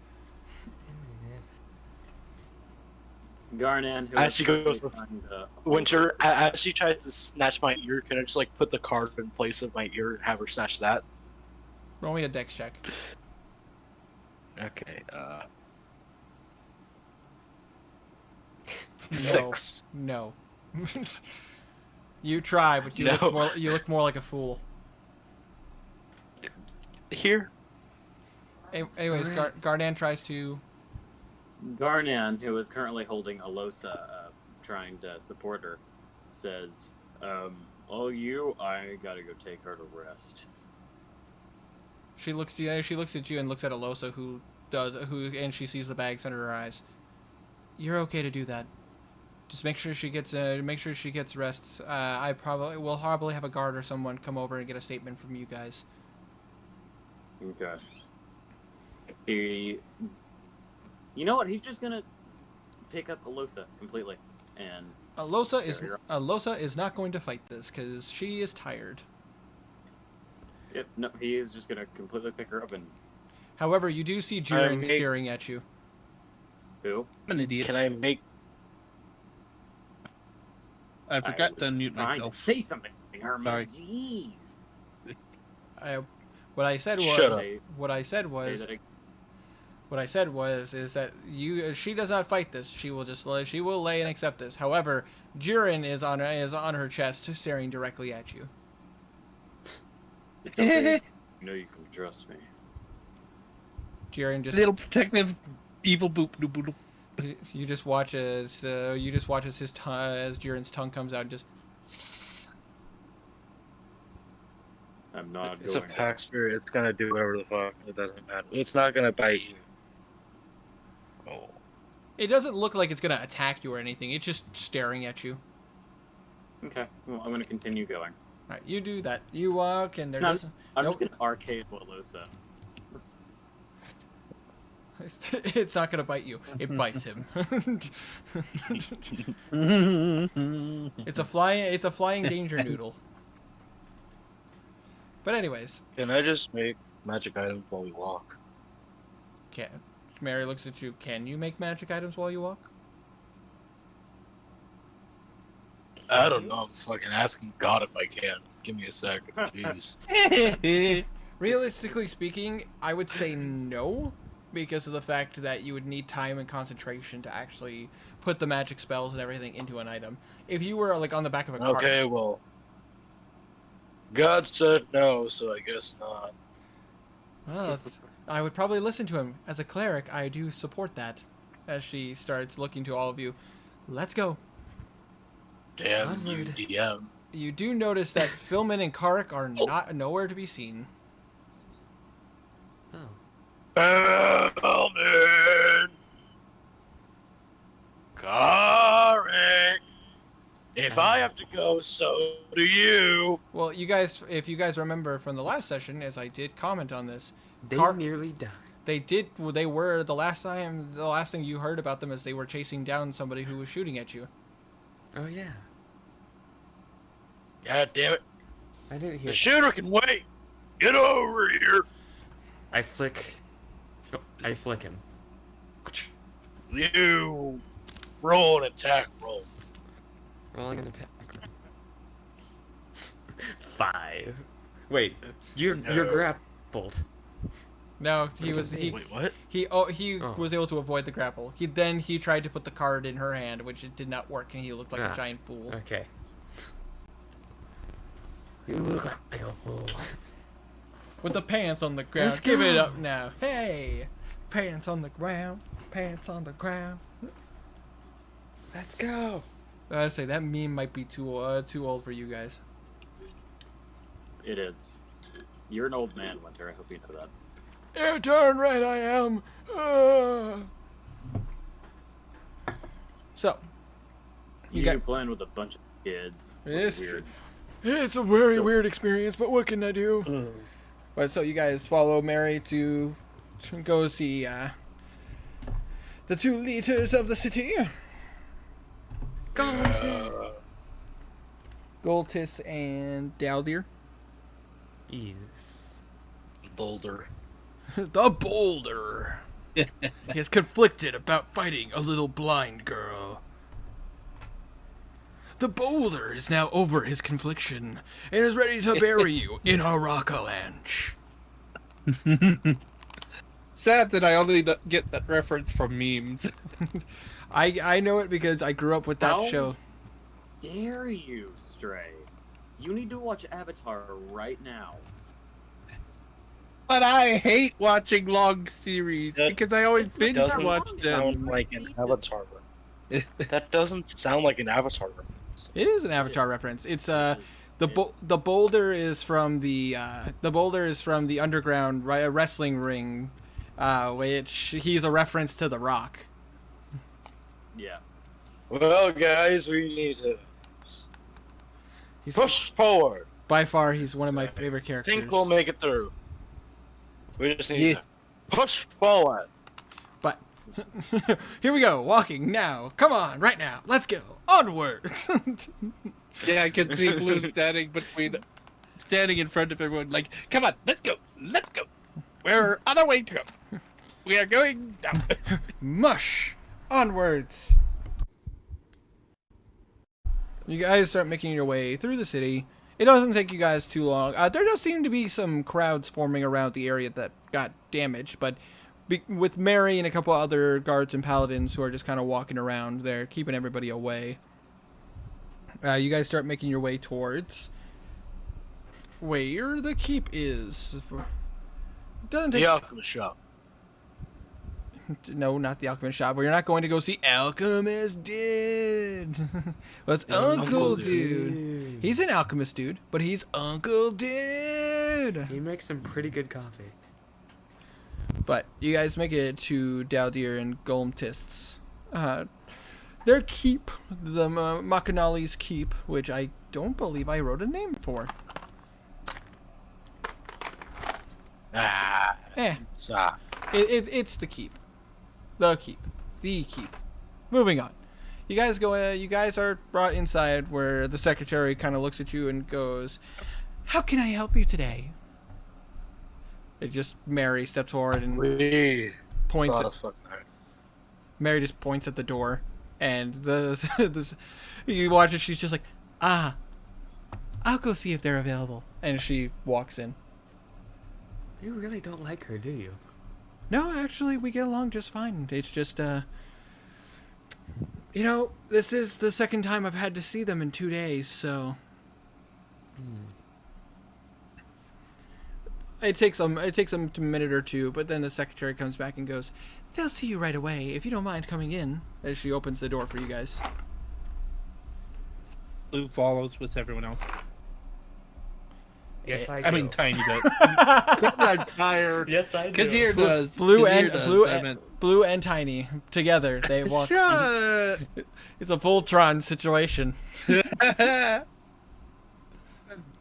Garnan, who As is she goes, currently trying to- Winter, as she tries to snatch my ear, can I just like put the card in place of my ear and have her snatch that? Roll me a dex check. Okay. No. 6. No. You try, but you No. look more like a fool. Here. Anyways, Gardan tries to. Garnan, who is currently holding Alosa, trying to support her, says, "Oh, I gotta go take her to rest." She looks at you and looks at Alosa, and she sees the bags under her eyes. You're okay to do that. Just make sure she gets rest. We'll probably have a guard or someone come over and get a statement from you guys. Okay. You know what? He's just gonna pick up Alosa completely, and Alosa is not going to fight this because she is tired. yep, no, he is just gonna completely pick her up and However, you do see Jiren staring at you. who? I'm an idiot. Can I make? I forgot to was unmute trying to myself. say something, Herman. Sorry. Jeez. What I said was. Shut up. What I said was. Say that What I said is that she does not fight this. She will lay and accept this. However, Jiren is on her chest, staring directly at you. It's okay. You know you can trust me. Jiren just Little protective evil boop doop boop. you just watch as his as Jiren's tongue comes out and just. I'm not It's a going. pack spirit. It's gonna do whatever the fuck. It doesn't matter. It's not gonna bite you. Oh. It doesn't look like it's gonna attack you or anything. It's just staring at you. Okay. Well, I'm gonna continue going. Right, you do that. You walk and there No, doesn't. I'm Nope. just gonna arcade Alosa. It's not gonna bite you. It bites him. It's a flying danger noodle. But anyways, Can I just make magic items while we walk? Mary looks at you. Can you make magic items while you walk? I don't know. I'm fucking asking God if I can. Give me a sec. Jeez. Realistically speaking, I would say no, because of the fact that you would need time and concentration to actually put the magic spells and everything into an item. If you were like on the back of a cart. Okay, well. God said no, so I guess not. Well, I would probably listen to him. As a cleric, I do support that. As she starts looking to all of you. Let's go. Damn you, Onward. DM. You do notice that Philman and Karik are nowhere to be seen. Oh. Bellman! Karik! If I have to go, so do you. Well, if you guys remember from the last session, as I did comment on this, They Car- nearly died. they were the last thing you heard about them is they were chasing down somebody who was shooting at you. Oh yeah. God damn it. I didn't hear. The shooter can wait. Get over here. I flick him. You roll an attack roll. Rolling an attack. 5. Wait, you're grappled. No, he Wait, what? Oh. was able to avoid the grapple. He tried to put the card in her hand, which it did not work, and he looked like a Ah. giant fool. Okay. You look like a fool. With the pants on the ground. Let's Give it go. up now. Hey, pants on the ground. Pants on the ground. Let's go. I'd say that meme might be too old for you guys. It is. You're an old man, Winter. I hope you know that. You're darn right I am. So, You playing with a bunch of kids. It's Weird. It's a very So- weird experience, but what can I do? But so you guys follow Mary to go see the two leaders of the city, Goltis and Daldir. Yes. Boulder. The Boulder. He is conflicted about fighting a little blind girl. The boulder is now over his confliction and is ready to bury you in our rock avalanche. Sad that I only get that reference from memes. I know it because I grew up with that How show. dare you, Stray? You need to watch Avatar right now. But I hate watching long series That because I always binge doesn't watch sound them. like an Avatar. That doesn't sound like an Avatar. It is an Avatar reference. It's the boulder is from the underground wrestling ring, which he's a reference to The Rock. Yeah. Well, guys, we need to He's, push forward. by far, he's one of my favorite characters. Think we'll make it through. We just need Yeah. to push forward. But here we go, walking now. Come on, right now. Let's go. Onwards. Yeah, I can see Blue standing in front of everyone, like, come on, let's go. We're on our way to go. We are going down. Mush. Onwards. You guys start making your way through the city. It doesn't take you guys too long. There does seem to be some crowds forming around the area that got damaged, but with Mary and a couple other guards and paladins who are just kind of walking around there, keeping everybody away. You guys start making your way towards where the keep is. Doesn't take The alchemist shop. No, not the Alchemist shop. We're not going to go see Alchemist Dude. That's Uncle Dude. He's an Alchemist Dude, but he's Uncle Dude. He makes some pretty good coffee. But you guys make it to Daldir and Golmtist's. Their keep, the Makanali's keep, which I don't believe I wrote a name for. It's, It's the keep. The keep. The keep. Moving on. You guys go. You guys are brought inside where the secretary kind of looks at you and goes, "How can I help you today?" It just Mary steps forward and we points thought at of fucking that. Mary just points at the door, and you watch it. She's just like, "Ah, I'll go see if they're available," and she walks in. You really don't like her, do you? No, actually, we get along just fine. It's just, this is the second time I've had to see them in 2 days, so it takes them a minute or two. But then the secretary comes back and goes, "They'll see you right away if you don't mind coming in." As she opens the door for you guys. Blue follows with everyone else. Yes, I do. I mean, tiny bit. I'm tired. Yes, I do. Kazir does. Blue Kazir and does, blue I and meant- blue and Tiny together. They walk. Shut. It's a Voltron situation.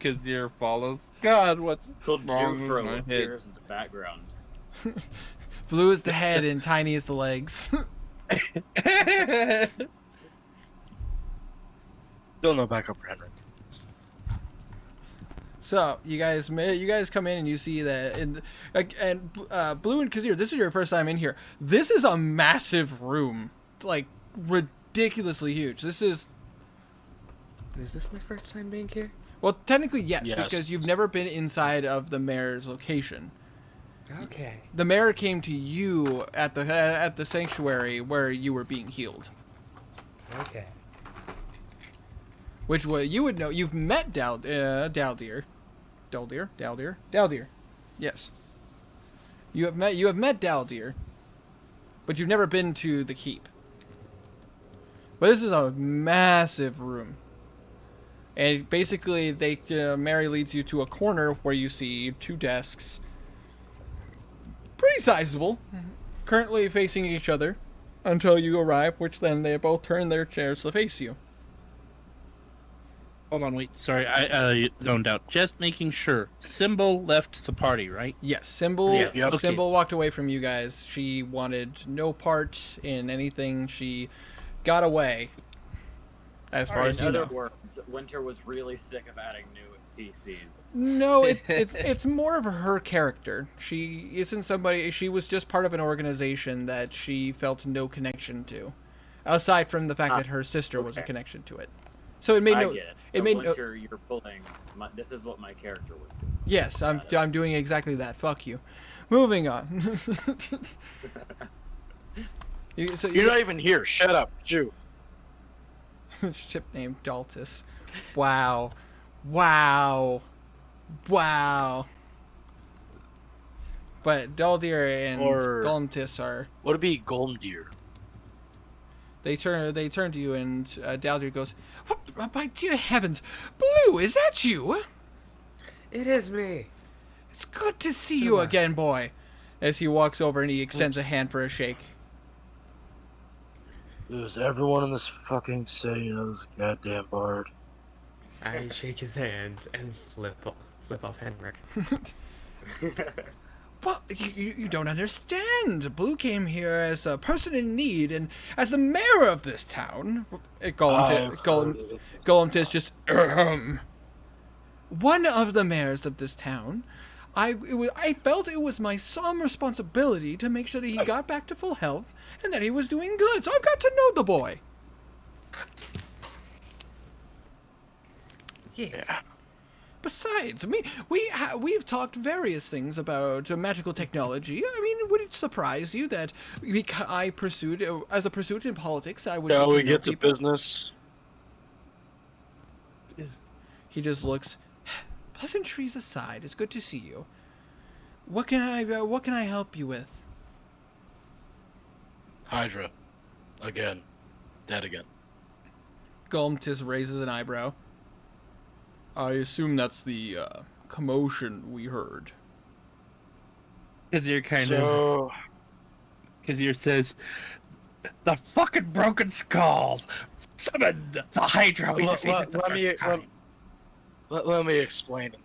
Kazir follows. God, what's He'll wrong do with for my head? appears in the background. Blue is the head and Tiny is the legs. Still no backup for Henrik. So you guys come in and you see that, and Blue and Kazir, this is your first time in here. This is a massive room, like ridiculously huge. Is this my first time being here? Well, technically yes, Yes. because you've never been inside of the mayor's location. Okay. The mayor came to you at the sanctuary where you were being healed, Okay. which you would know. You've met Daldir. Yes. You have met Daldir, but you've never been to the keep. But this is a massive room. And basically, Mary leads you to a corner where you see 2 desks. Pretty sizable. Currently facing each other until you arrive, which then they both turn their chairs to face you. Hold on, wait. Sorry, I zoned out. Just making sure. Symbol left the party, right? Yes, Symbol. Yeah, yep. Symbol walked away from you guys. She wanted no part in anything. She got away. As far as In you other know. words, Winter was really sick of adding new PCs. No, it's more of her character. She isn't somebody. She was just part of an organization that she felt no connection to, aside from the fact that her sister was a okay. connection to it. So it made I no. get it. It So made no. Winter, you're pulling. This is what my character would do. Yes, I'm Got it. I'm doing exactly that. Fuck you. Moving on. You're not even here. Shut up, Jew. Ship named Daltus. Wow. Wow. Wow. But Daldir and Or- Golmtis are. Would it be Golden Deer? They turn to you, and Daldir goes, "Oh, my dear heavens, Blue, is that you? It is me. It's good to see you Sure. again, boy." As he walks over and he extends a hand for a shake. Does everyone in this fucking city knows a goddamn bard? I shake his hand and flip off Henrik. Well, you don't understand. Blue came here as a person in need, and as the mayor of this town. Golmtis just. One of the mayors of this town. I felt it was my solemn responsibility to make sure that he got back to full health and that he was doing good. So I've got to know the boy. Yeah. Besides, we've talked various things about magical technology. I mean, would it surprise you that I pursued as a pursuit in politics? I would. Shall get we know get to people? business? He just looks. Pleasantries aside, it's good to see you. What can I help you with? Hydra. Again. Dead again. Golmtis raises an eyebrow. I assume that's the commotion we heard. Because you're kind of. So, Kazir says, "The fucking broken skull! Summon the Hydra! We defeated the first time." let me explain in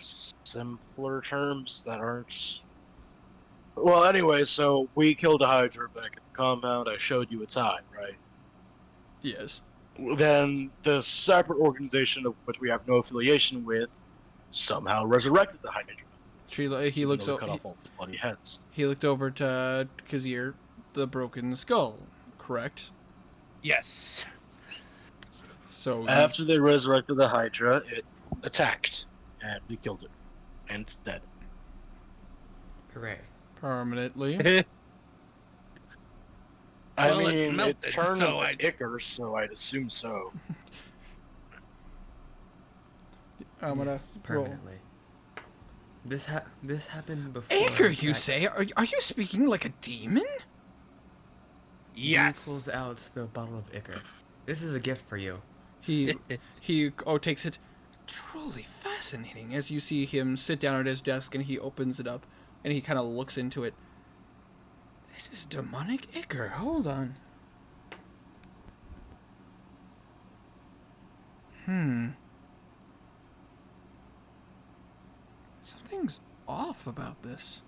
simpler terms that aren't... Well, anyway, so we killed a Hydra back at the compound. I showed you its eye, right? Yes. Then the separate organization of which we have no affiliation with somehow resurrected the Hydra. He looks Cut off all its bloody heads. He looked over to Kazir, the broken skull, correct? Yes. So After they resurrected the Hydra, it attacked, and we killed it, and it's dead. Hooray. permanently. I Well, it mean, it melted, turned so into ichor, so I'd assume so. I'm gonna Yes, roll. permanently. This happened before. Anchor, you that say? Are you speaking like a demon? He Yes. pulls out the bottle of ichor. This is a gift for you. He takes it. Truly fascinating. As you see him sit down at his desk and he opens it up and he kind of looks into it. This is demonic ichor. Hold on. Something's off about this.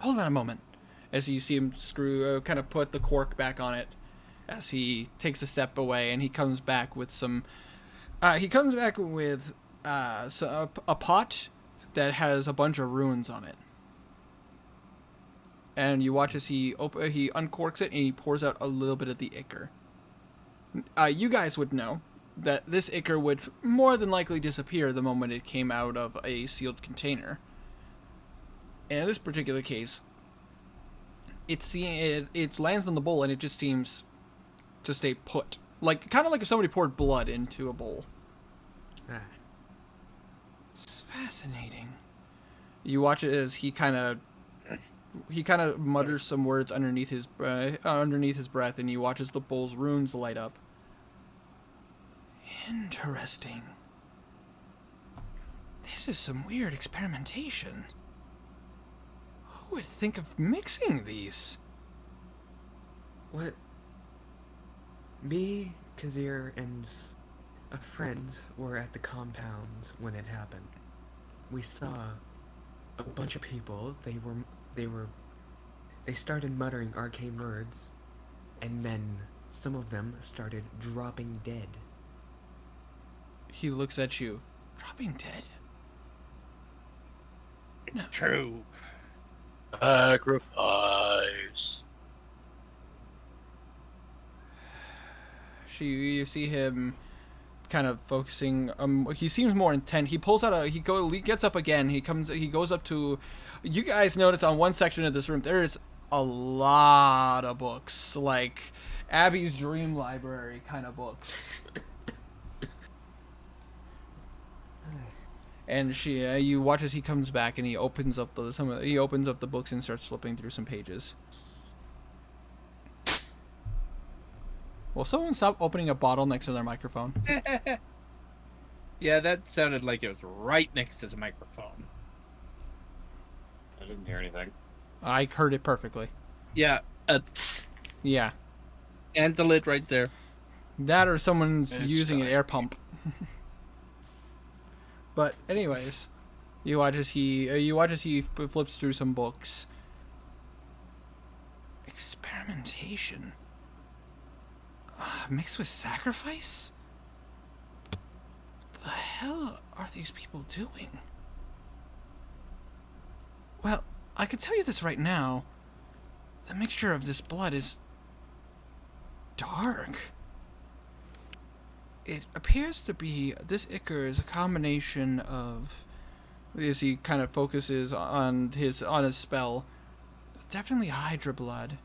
Hold on a moment. As you see him kind of put the cork back on it, as he takes a step away, and he comes back with some. He comes back with a pot that has a bunch of runes on it. And you watch as he uncorks it and he pours out a little bit of the ichor. You guys would know that this ichor would more than likely disappear the moment it came out of a sealed container. And in this particular case, it lands on the bowl and it just seems to stay put, kind of like if somebody poured blood into a bowl. Ah, It's fascinating. You watch it as he kind of mutters some words underneath his breath, and you watch as the bowl's runes light up. Interesting. This is some weird experimentation. Who would think of mixing these? what? Me, Kazir, and a friend were at the compound when it happened. We saw a bunch of people. They started muttering arcane words, and then some of them started dropping dead. He looks at you. Dropping dead? It's true. Sacrifice. You see him kind of focusing. He seems more intent. He pulls out he gets up again. He goes up to. You guys notice on one section of this room there is a lot of books, like Abby's dream library kind of books. And you watch as he comes back and he opens up the books and starts flipping through some pages. Will someone stop opening a bottle next to their microphone? Yeah, that sounded like it was right next to the microphone. I didn't hear anything. I heard it perfectly. Yeah, Yeah. and the lid right there. That or someone's It's using an done. air pump. But anyways, you watch as he flips through some books. Experimentation. Mixed with sacrifice? The hell are these people doing? Well, I can tell you this right now. The mixture of this blood is dark. It appears to be this ichor is a combination of, as he kind of focuses on his spell, definitely Hydra blood.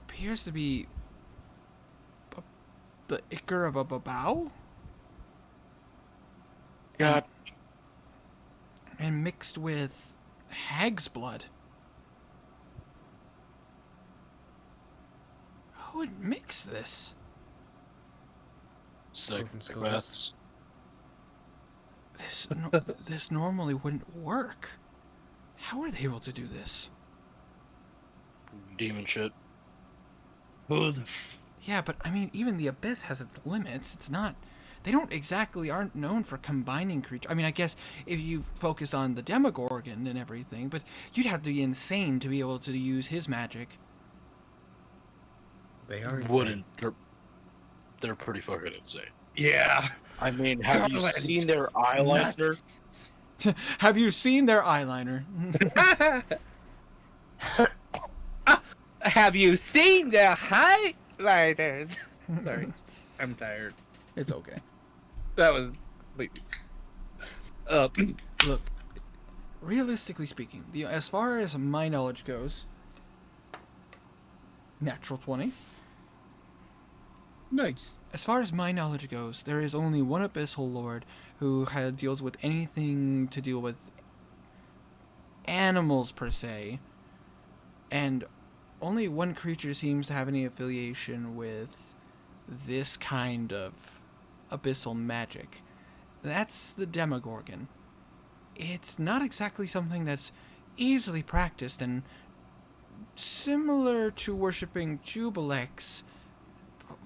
Appears to be the ichor of a babao. God. And mixed with hag's blood. Who would mix this? Broken Psychopaths. This normally wouldn't work. How are they able to do this? Demon shit. Who the Yeah, but I mean, even the Abyss has its limits. It's not. They aren't known for combining creatures. I mean, I guess if you focused on the Demogorgon and everything, but you'd have to be insane to be able to use his magic. They are insane. Wouldn't. They're pretty fucking insane. Yeah. I mean, have you Garland. seen their eyeliner? Have you seen their eyeliner? Have you seen the highlighters? Sorry, I'm tired. It's okay. That was. Look, realistically speaking, as far as my knowledge goes, natural 20. Nice. As far as my knowledge goes, there is only one Abyssal Lord who deals with anything to deal with animals per se, and only one creature seems to have any affiliation with this kind of abyssal magic. That's the Demogorgon. It's not exactly something that's easily practiced, and similar to worshipping Jubilex,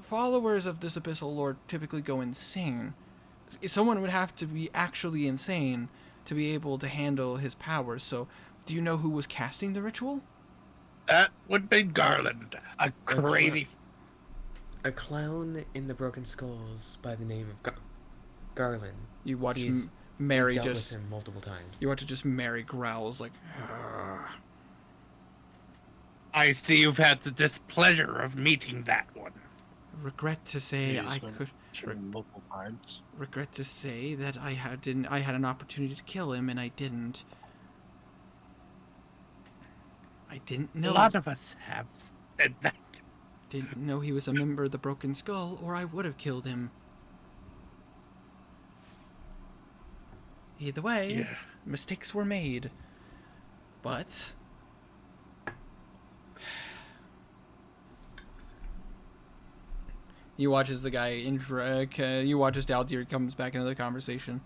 followers of this Abyssal Lord typically go insane. Someone would have to be actually insane to be able to handle his powers. So, do you know who was casting the ritual? That would be Garland, a crazy. A clown in the Broken Skulls by the name of Garland. You watch He's Mary dealt just. with him multiple times. You watch it just Mary growls like. I see you've had the displeasure of meeting that one. Regret to say Yeah, I he's been could. shown multiple times. Regret to say that I had an opportunity to kill him and I didn't. I didn't know. A lot of us have said that. Didn't know he was a member of the Broken Skull, or I would have killed him. Either way, Yeah. mistakes were made. But you watch as the guy you watch as Daldir comes back into the conversation.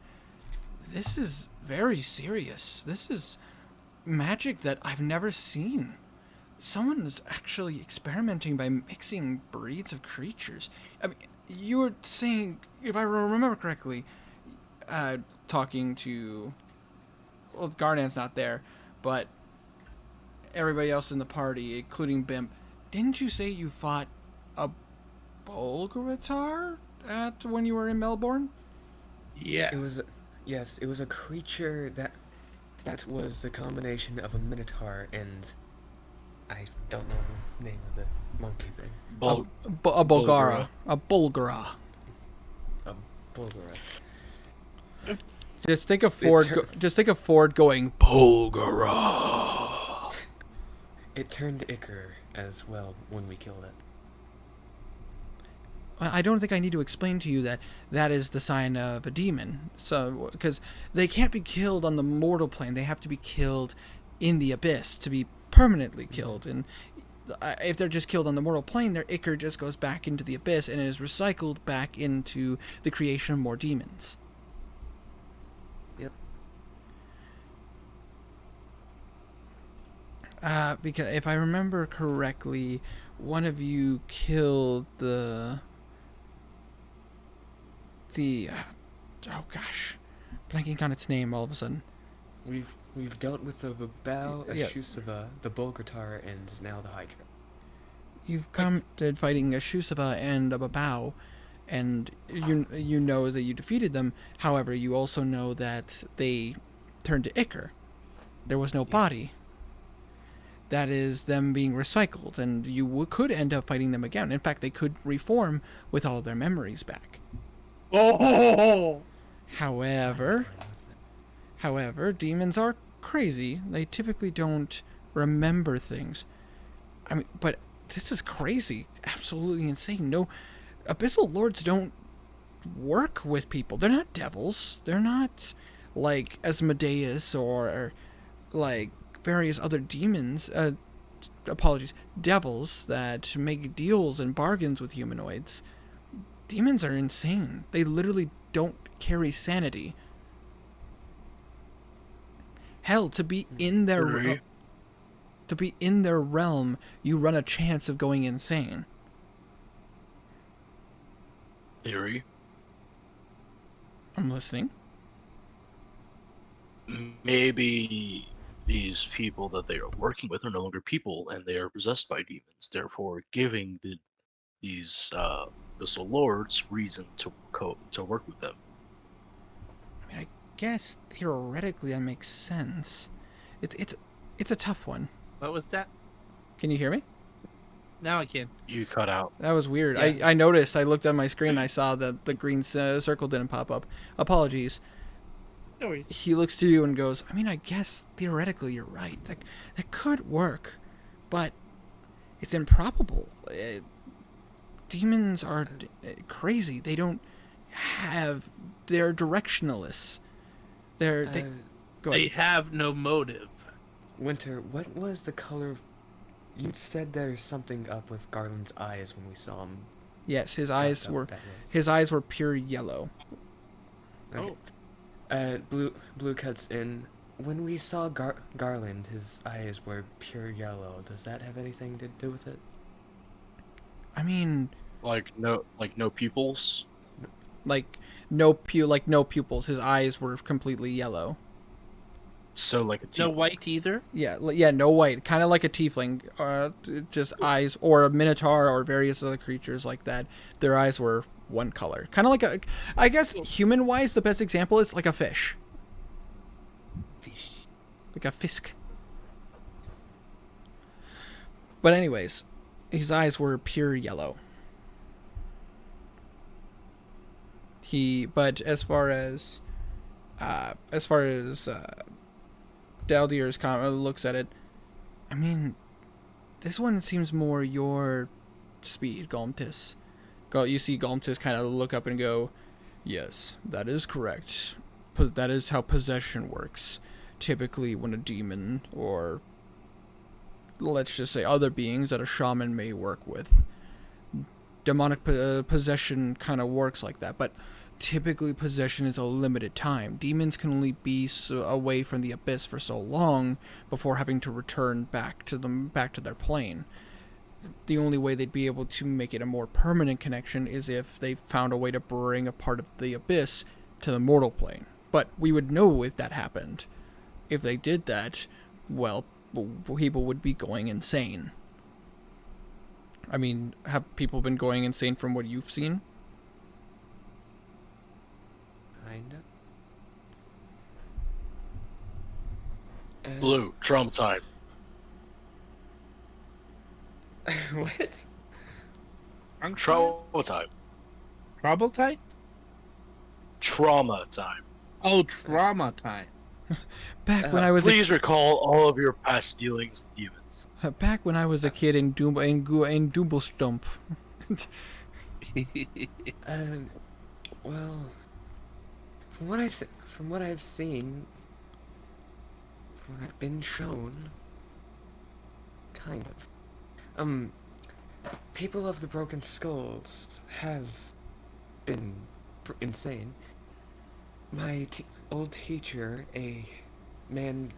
This is very serious. This is magic that I've never seen. Someone is actually experimenting by mixing breeds of creatures. I mean, you were saying, if I remember correctly, talking to... Well, Gardan's not there, but everybody else in the party, including Bimp, didn't you say you fought a Bolgratar at when you were in Melbourne? Yeah. It was, yes, it was a creature that was the combination of a minotaur and I don't know the name of the monkey thing. A Bulgara. A Bulgara. A Bulgara. Just think of Ford. Just think of Ford going Bulgara. It turned Icar as well when we killed it. I don't think I need to explain to you that that is the sign of a demon. So, because they can't be killed on the mortal plane, they have to be killed in the abyss to be permanently killed. And if they're just killed on the mortal plane, their ichor just goes back into the abyss and is recycled back into the creation of more demons. Yep. Because if I remember correctly, one of you killed the oh gosh, blanking on its name all of a sudden. We've dealt with the Babao, a Yeah. Shusava, the Bulgatar, and now the Hydra. You've come to fighting a Shusava and a Babao, and you know that you defeated them. However, you also know that they turned to Ichor. There was no body. That is them being recycled, and you could end up fighting them again. In fact, they could reform with all of their memories back. Oh. However, demons are crazy. They typically don't remember things. I mean, but this is crazy. Absolutely insane. No, Abyssal Lords don't work with people. They're not devils. They're not like Asmodeus or like various other demons. Devils that make deals and bargains with humanoids. Demons are insane. They literally don't carry sanity. Hell, to be in their realm, you run a chance of going insane. Theory. I'm listening. Maybe these people that they are working with are no longer people, and they are possessed by demons, therefore giving these Abyssal Lords reason to work with them. I mean, I guess theoretically that makes sense. It's a tough one. What was that? Can you hear me? Now I can. You cut out. That was weird. Yeah. I noticed. I looked at my screen and I saw that the green circle didn't pop up. Apologies. No worries. He looks to you and goes, I mean, I guess theoretically you're right. That could work, but it's improbable. Demons are crazy. They don't have... They're directionalists. They go They ahead. have no motive. Winter, what was the color of... You said there's something up with Garland's eyes when we saw him. Yes, his fucked eyes up were that way. his eyes were pure yellow. Okay. Oh. Blue cuts in. When we saw Garland, his eyes were pure yellow. Does that have anything to do with it? I mean, Like no pupils. no pupils. His eyes were completely yellow. So like a No teeth. white either. Yeah, no white. Kind of like a tiefling, just eyes, or a minotaur, or various other creatures like that. Their eyes were one color. Kind of like I guess human-wise, the best example is like a fish. Fish. Like a fisk. But anyways, his eyes were pure yellow. But as far as Daldier's looks at it, I mean, this one seems more your speed, Galmtis. You see Galmtis kind of look up and go, yes, that is correct. That is how possession works. Typically when a demon, or let's just say other beings that a shaman may work with, demonic possession kind of works like that. But typically possession is a limited time. Demons can only be away from the abyss for so long before having to return back to their plane. The only way they'd be able to make it a more permanent connection is if they found a way to bring a part of the abyss to the mortal plane. But we would know if that happened. If they did that, well, people would be going insane. I mean, have people been going insane from what you've seen? Kinda. Blue, trauma time. What? Trauma time. Trouble time? Trauma time. Oh, trauma time. Back when I was Please recall all of your past dealings with demons. back when I was a kid in Doomblestump. Well, from what I've seen, from what I've been shown, kind of. People of the Broken Skulls have been insane. My old teacher, a man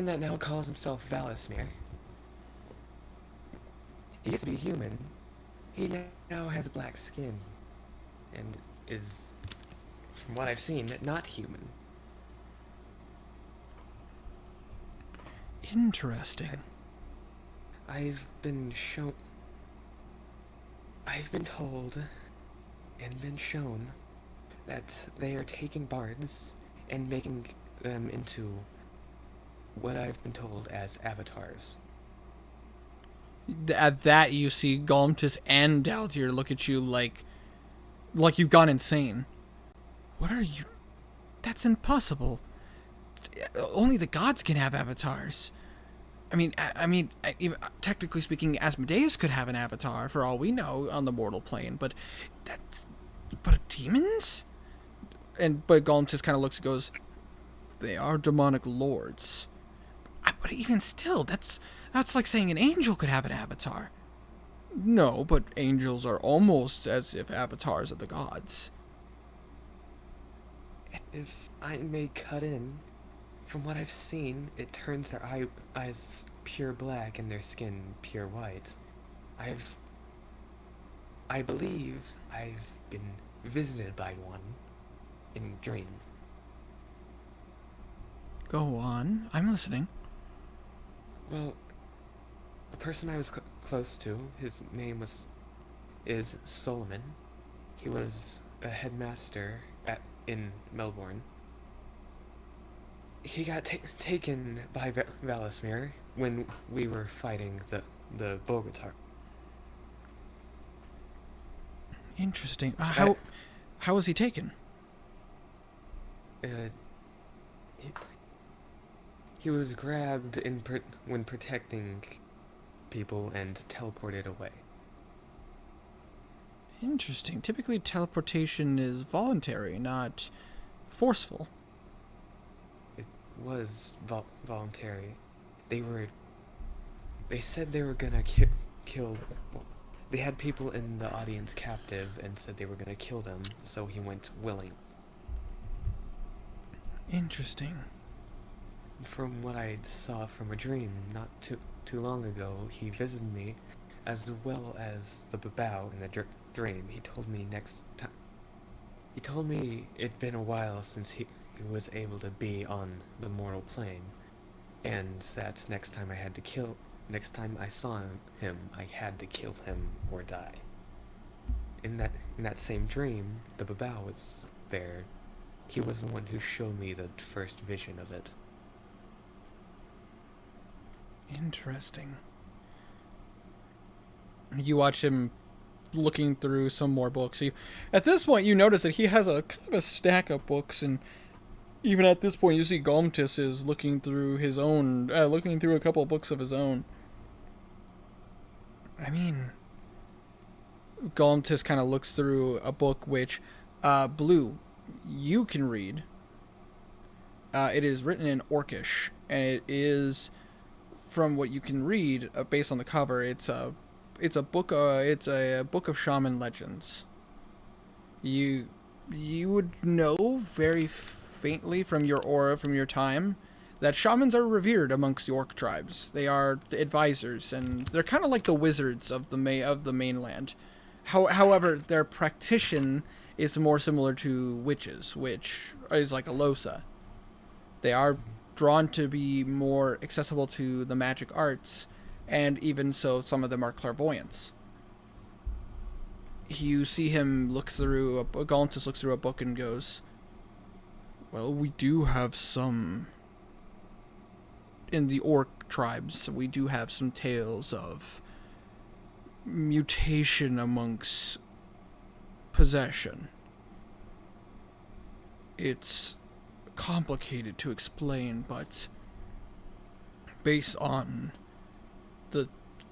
that now calls himself Valismir. He used to be human. He now has black skin, and is, from what I've seen, not human. Interesting. I've been told and been shown that they are taking bards and making them into what I've been told as avatars. At that, you see Galmtis and Daltier look at you like you've gone insane. What are you? That's impossible. Only the gods can have avatars. I mean, technically speaking, Asmodeus could have an avatar for all we know on the mortal plane, but demons? But Galmtis kind of looks and goes, they are demonic lords. But even still, that's like saying an angel could have an avatar. No, but angels are almost as if avatars of the gods. If I may cut in, from what I've seen, it turns their eyes pure black and their skin pure white. I believe I've been visited by one in dream. Go on, I'm listening. Well, a person I was close to, his name is Solomon. He was a headmaster in Melbourne. He got taken by Valismir when we were fighting the Bogatar. Interesting. How was he taken? He was grabbed when protecting people and teleported away. Interesting. Typically, teleportation is voluntary, not forceful. It was voluntary. They said they were gonna kill. They had people in the audience captive and said they were gonna kill them, so he went willing. Interesting. From what I saw from a dream not too long ago, he visited me, as well as the Babao in the dream. He told me He told me it'd been a while since he was able to be on the mortal plane, and that next time I saw him, I had to kill him or die. In that same dream, the Babao was there. He was the one who showed me the first vision of it. Interesting. You watch him looking through some more books. At this point, you notice that he has a kind of a stack of books, and even at this point, you see Galmtis is looking through a couple of books of his own. I mean, Galmtis kind of looks through a book which, Blue, you can read. It is written in Orcish, and it is, from what you can read, based on the cover, it's a book of shaman legends. You would know very faintly from your aura, from your time, that shamans are revered amongst the orc tribes. They are the advisors, and they're kind of like the wizards of the mainland. However, their practition is more similar to witches, which is like a Losa. They are drawn to be more accessible to the magic arts, and even so, some of them are clairvoyants. You see him look through Galantis looks through a book and goes, "Well, we do have some in the orc tribes. We do have some tales of mutation amongst possession. It's complicated to explain, but based on the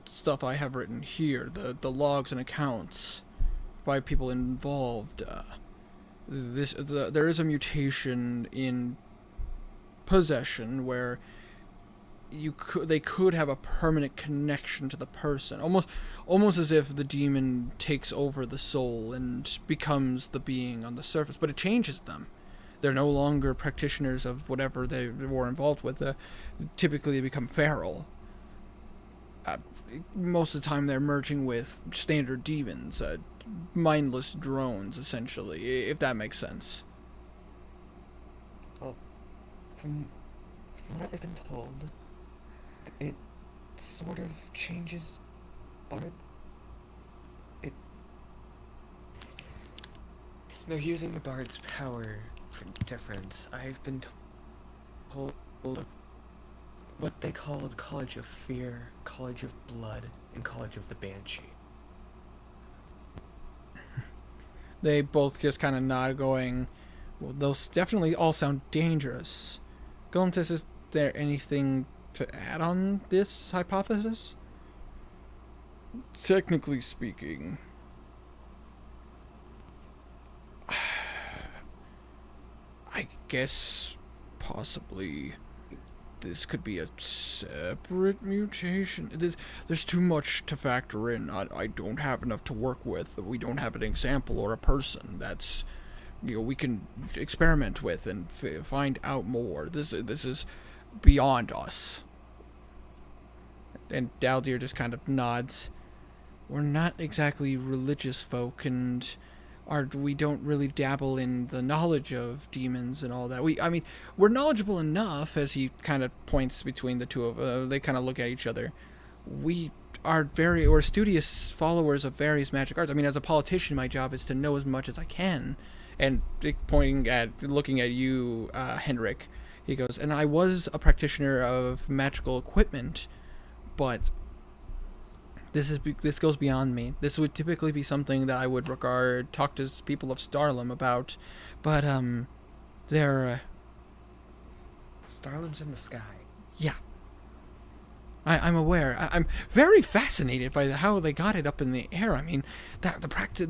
stuff I have written here, the logs and accounts by people involved, there is a mutation in possession where they could have a permanent connection to the person, almost as if the demon takes over the soul and becomes the being on the surface, but it changes them. They're no longer practitioners of whatever they were involved with. Typically, they become feral. Most of the time, they're merging with standard demons, mindless drones, essentially, if that makes sense." Well, from what I've been told, it sort of changes Bard. They're using the Bard's power for difference. I've been told what they call the College of Fear, College of Blood, and College of the Banshee. They both just kind of nod, going, "Well, those definitely all sound dangerous." Galantis, is there anything to add on this hypothesis? Technically speaking, I guess possibly this could be a separate mutation. There's too much to factor in. I don't have enough to work with. We don't have an example or a person that's, we can experiment with and find out more. This is beyond us. And Daldir just kind of nods. We're not exactly religious folk, and we don't really dabble in the knowledge of demons and all that. We're knowledgeable enough, as he kind of points between the two of they kind of look at each other. We're studious followers of various magic arts. As a politician, my job is to know as much as I can. And looking at you, Henrik, he goes, and I was a practitioner of magical equipment, but this goes beyond me. This would typically be something that I would talk to people of Starlam about, but they're Starlam's in the sky. yeah. I'm aware. I'm very fascinated by how they got it up in the air. The practical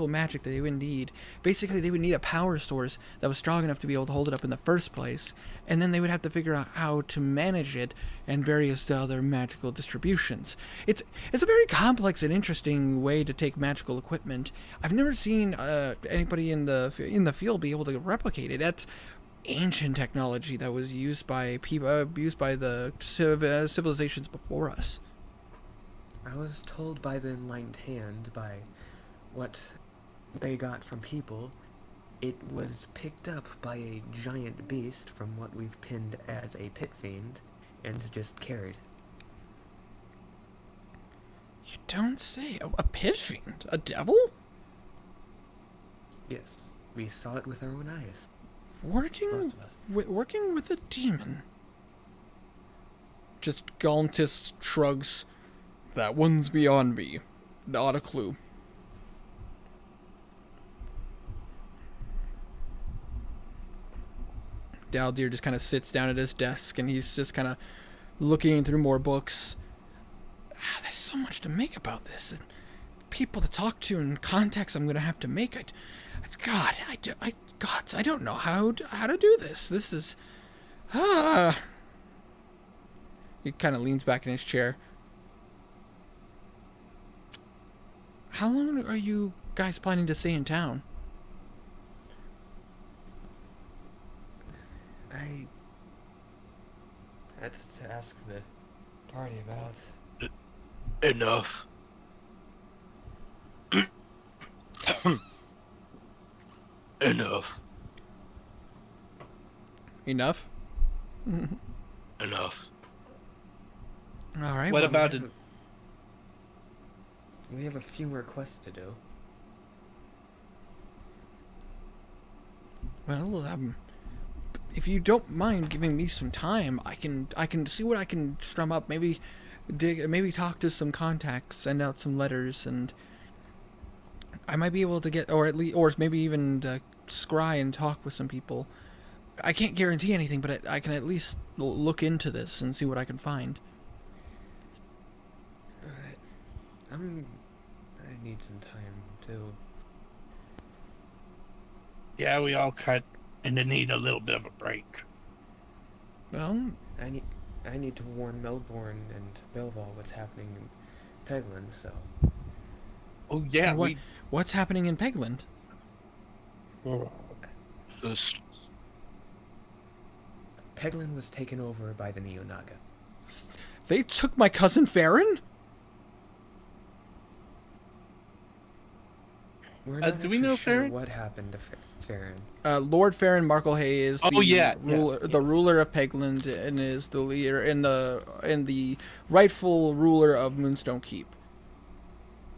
magic that they would need. Basically, they would need a power source that was strong enough to be able to hold it up in the first place, and then they would have to figure out how to manage it and various other magical distributions. It's a very complex and interesting way to take magical equipment. I've never seen anybody in the field be able to replicate it. That's ancient technology that was used by the civilizations before us. I was told by the Enlightened Hand, by what they got from people, it was picked up by a giant beast from what we've pinned as a pit fiend, and just carried. You don't say. A pit fiend? A devil? Yes, we saw it with our own eyes. Working Most of us. working with a demon. Just Galantis shrugs. That one's beyond me. Not a clue. Daldir just kind of sits down at his desk and he's just kind of looking through more books. There's so much to make about this. And people to talk to and contacts I'm going to have to make. I don't know how to do this. This is... He kind of leans back in his chair. How long are you guys planning to stay in town? That's to ask the party about. Enough. Enough. Enough? Enough. All right. What well, about it? We have a few more quests to do. Well, if you don't mind giving me some time, I can see what I can strum up. Maybe talk to some contacts, send out some letters, and I might be able to get, or maybe even scry and talk with some people. I can't guarantee anything, but I can at least look into this and see what I can find. Alright. I need some time too. Yeah, we all kind of need a little bit of a break. Well, I need to warn Melbourne and Belval what's happening in Peglin, so Oh yeah, what's happening in Pegland? This Peglin was taken over by the Neonaga. They took my cousin Farron? We're not do we actually know sure Farron? what happened to Farron. Lord Farron Marklehay is the ruler, Yes. the ruler of Pegland, and is the leader and the rightful ruler of Moonstone Keep.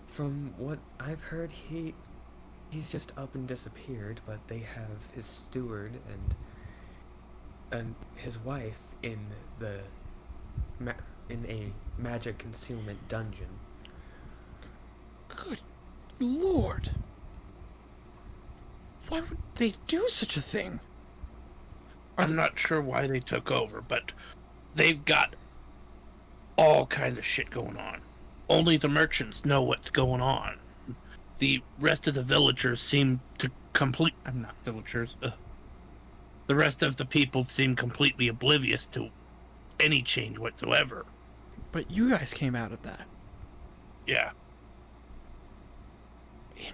From what I've heard, he's just up and disappeared, but they have his steward and his wife in a magic concealment dungeon. Good Lord! Why would they do such a thing? I'm not sure why they took over, but they've got all kinds of shit going on. Only the merchants know what's going on. The rest of the villagers seem to I'm not villagers. The rest of the people seem completely oblivious to any change whatsoever. But you guys came out of that. Yeah.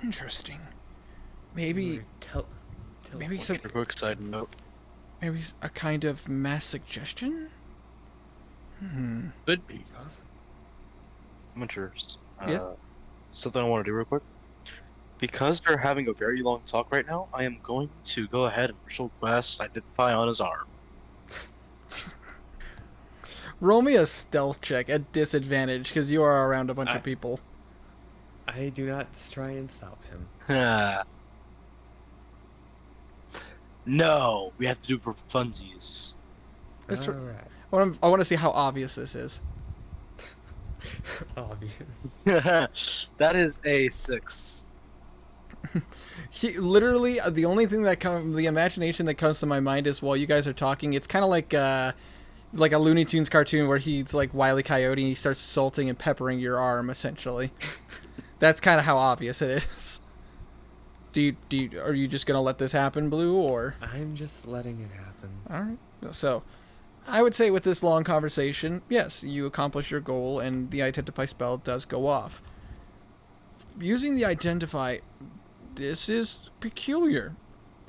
Interesting. Maybe maybe some a quick side note. maybe a kind of mass suggestion? Could be. Awesome. Winters. Yeah? Something I want to do real quick. Because they're having a very long talk right now, I am going to go ahead and request identify on his arm. Roll me a stealth check at disadvantage because you are around a bunch of people. I do not try and stop him. No, we have to do it for funsies. That's true. Alright. I want to see how obvious this is. Obvious. That is a 6. He literally the only thing the imagination that comes to my mind is while you guys are talking, it's kind of like a Looney Tunes cartoon where he's like Wile E. Coyote and he starts salting and peppering your arm essentially. That's kind of how obvious it is. Are you just gonna let this happen, Blue, or? I'm just letting it happen. All right. So, I would say with this long conversation, yes, you accomplish your goal, and the identify spell does go off. Using the identify, this is peculiar.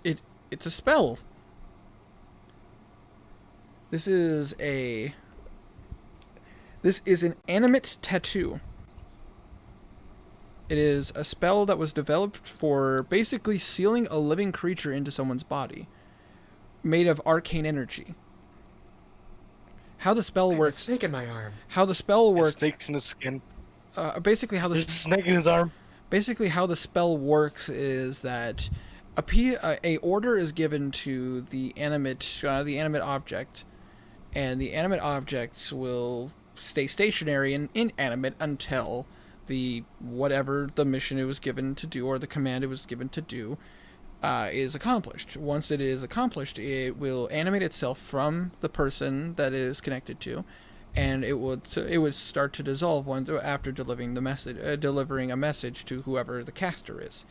It's a spell. This is an animate tattoo. It is a spell that was developed for basically sealing a living creature into someone's body, made of arcane energy. How the spell works? Snake in my arm. How the spell works? Snakes in his skin. Basically, how There's a snake in his arm. Basically, how the spell works is that a order is given to the animate object, and the animate objects will stay stationary and inanimate until whatever the mission it was given to do or the command it was given to do is accomplished. Once it is accomplished, it will animate itself from the person that it is connected to, and it would start to dissolve after delivering a message to whoever the caster is.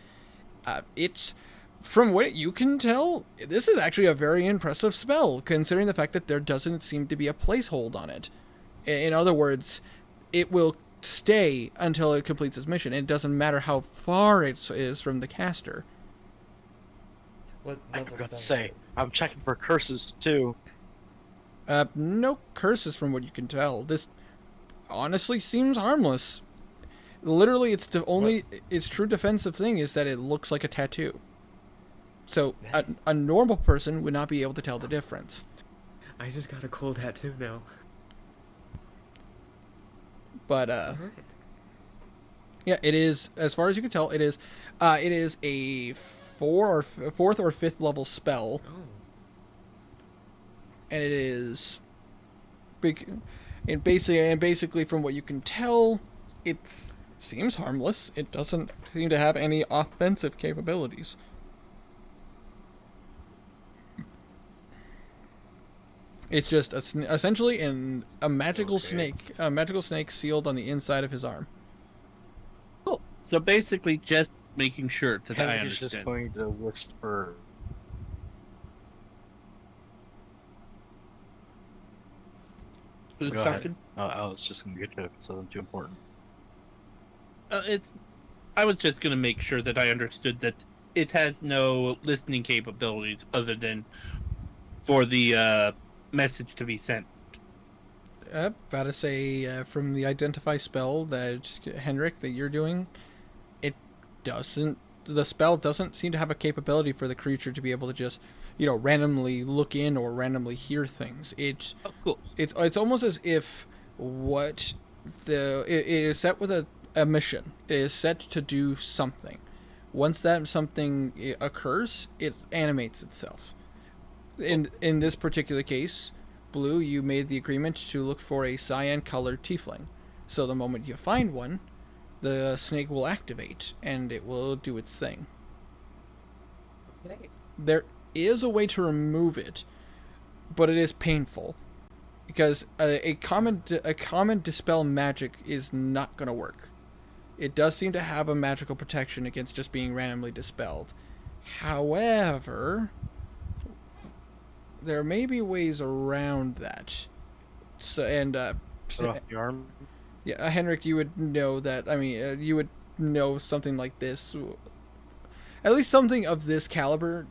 It's from what you can tell, this is actually a very impressive spell, considering the fact that there doesn't seem to be a placehold on it. In other words, it will stay until it completes its mission. It doesn't matter how far it is from the caster. I forgot to say, I'm checking for curses too. No curses from what you can tell. This honestly seems harmless. Literally, its true defensive thing is that it looks like a tattoo. So a normal person would not be able to tell the difference. I just got a cool tattoo now. But Alright. Yeah, it is. As far as you can tell, it is. It is a fourth or fifth level spell, Oh. and it is big. And basically, from what you can tell, it seems harmless. It doesn't seem to have any offensive capabilities. It's just essentially a magical Okay. snake sealed on the inside of his arm. Cool. So basically, just making sure that I Henry is just understand. going to whisper. Who's Go ahead. talking? I was just going to get to it, so too important. It's. I was just gonna make sure that I understood that it has no listening capabilities other than for the message to be sent. About to say from the identify spell that Henrik that you're doing, it doesn't. The spell doesn't seem to have a capability for the creature to be able to just, randomly look in or randomly hear things. Oh, cool. It's almost as if what it is set with a mission. It is set to do something. Once that something occurs, it animates itself. In this particular case, Blue, you made the agreement to look for a cyan-colored tiefling. So the moment you find one, the snake will activate and it will do its thing. Okay. There is a way to remove it, but it is painful because a common dispel magic is not going to work. It does seem to have a magical protection against just being randomly dispelled. However, there may be ways around that. So Cut off the arm. yeah, Henrik, you would know that. I mean, you would know something like this. At least something of this caliber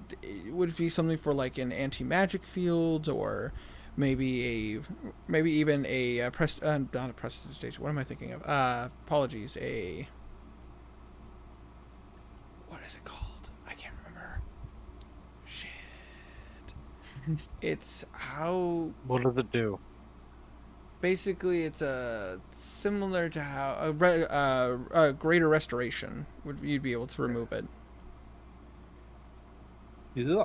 would be something for like an anti-magic field, or maybe even a not a prestidigitation. What am I thinking of? Apologies. What is it called? I can't remember. Shit. It's how What does it do? basically it's similar to how a greater restoration would you'd be able to remove it. Yeah.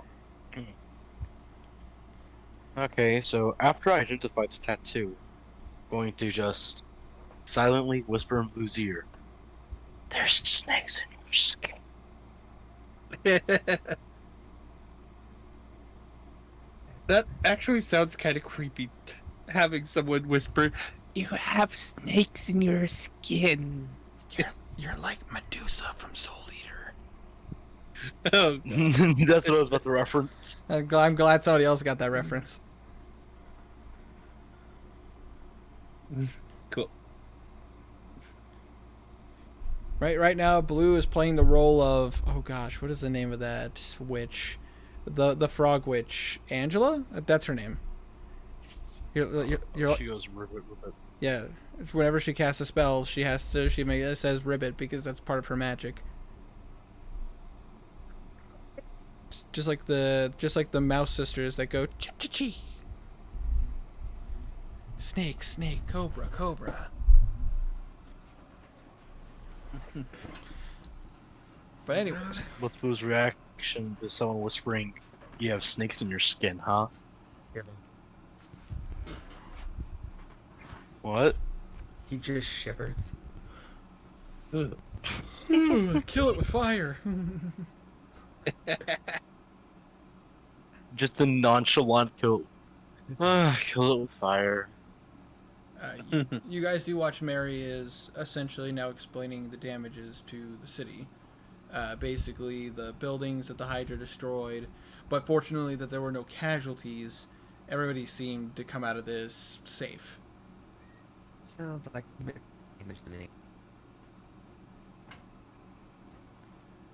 Okay, so after I identify the tattoo, I'm going to just silently whisper in Blue's ear. There's snakes in your skin. That actually sounds kind of creepy. Having someone whisper, "You have snakes in your skin." You're like Medusa from Soul Eater. Oh, That's what I was about to reference. I'm glad somebody else got that reference. cool. Right now, Blue is playing the role of, oh gosh, what is the name of that witch? The frog witch, Angela. That's her name. You're She goes ribbit. yeah. Whenever she casts a spell, she it says ribbit because that's part of her magic. Just like the mouse sisters that go chi chi chi. Snake, snake, cobra, cobra. But anyways, What's Blue's reaction to someone whispering, "You have snakes in your skin, huh?" What? He just shivers. kill it with fire. Just a nonchalant kill. Kill it with fire. You guys do watch Mary is essentially now explaining the damages to the city. Basically, the buildings that the Hydra destroyed, but fortunately that there were no casualties. Everybody seemed to come out of this safe. Sounds like damage to me.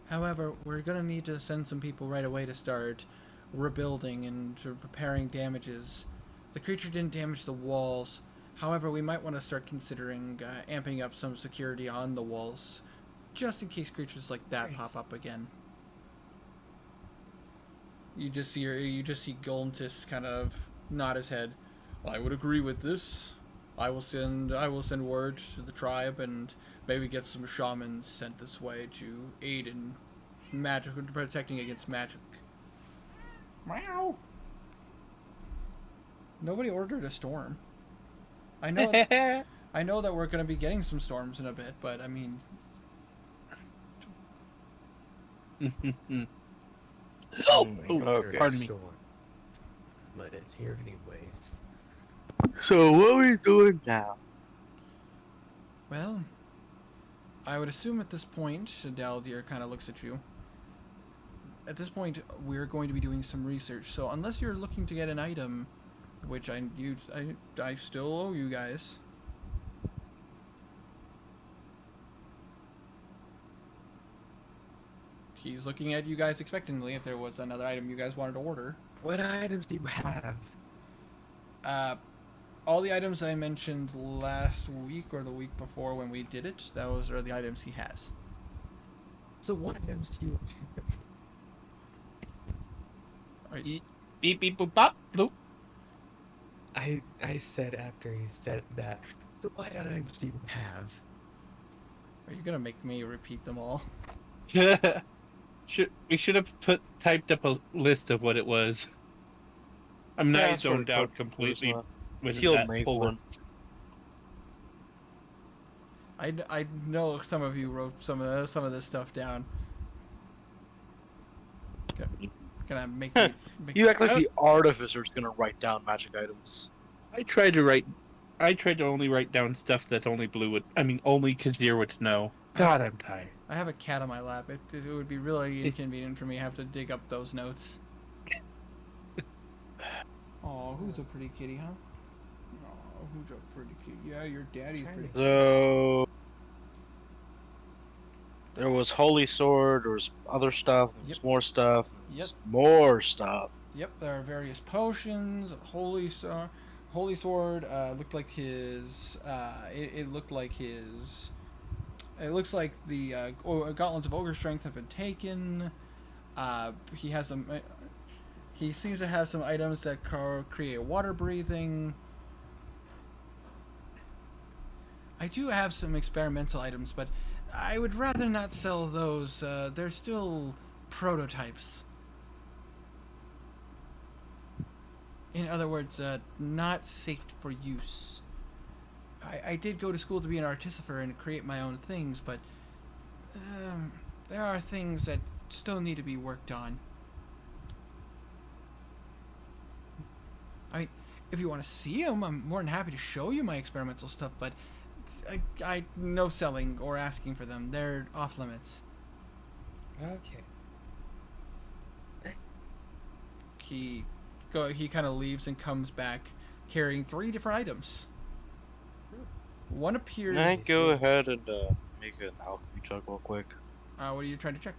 However, we're going to need to send some people right away to start rebuilding and sort of repairing damages. The creature didn't damage the walls. However, we might want to start considering amping up some security on the walls, just in case creatures like that Right. pop up again. You just see Golem kind of nod his head. I would agree with this. I will send word to the tribe and maybe get some shamans sent this way to aid in magic, protecting against magic. Meow. Nobody ordered a storm. I know that we're going to be getting some storms in a bit, but I mean, Oh, okay. pardon me. Storm. But it's here anyways. So what are we doing now? well, I would assume at this point, Daldir kind of looks at you. At this point, we're going to be doing some research. So unless you're looking to get an item, which I still owe you guys. He's looking at you guys expectantly if there was another item you guys wanted to order. What items do you have? All the items I mentioned last week or the week before when we did it, those are the items he has. So what items do you have? Beep beep boop bop bloop. I said after he said that. So what items do you have? Are you gonna make me repeat them all? We should have typed up a list of what it was. I'm Yeah, not that's what zoned it out took. completely with He'll that make whole one. list. I know some of you wrote some of this stuff down. Gonna make me. You act like the artificer's gonna write down magic items. I tried to only write down stuff that only Blue would. I mean, only Kazir would know. God, I'm tired. I have a cat on my lap. It would be really inconvenient for me to have to dig up those notes. Oh, who's a pretty kitty, huh? Oh, who's a pretty kitty? Yeah, your daddy's pretty. So there was holy sword, there was other stuff, there was Yep. more stuff, there was Yep. more stuff. Yep, there are various potions. Holy sword. Looked like his. It looked like his. It looks like the gauntlets of ogre strength have been taken. He has some. He seems to have some items that create water breathing. I do have some experimental items, but I would rather not sell those. They're still prototypes. In other words, not safe for use. I did go to school to be an artificer and create my own things, but there are things that still need to be worked on. I mean, if you want to see them, I'm more than happy to show you my experimental stuff, but I no selling or asking for them. They're off limits. Okay. He kind of leaves and comes back carrying 3 different items. One appears. Can I go ahead and make an alchemy check real quick? What are you trying to check?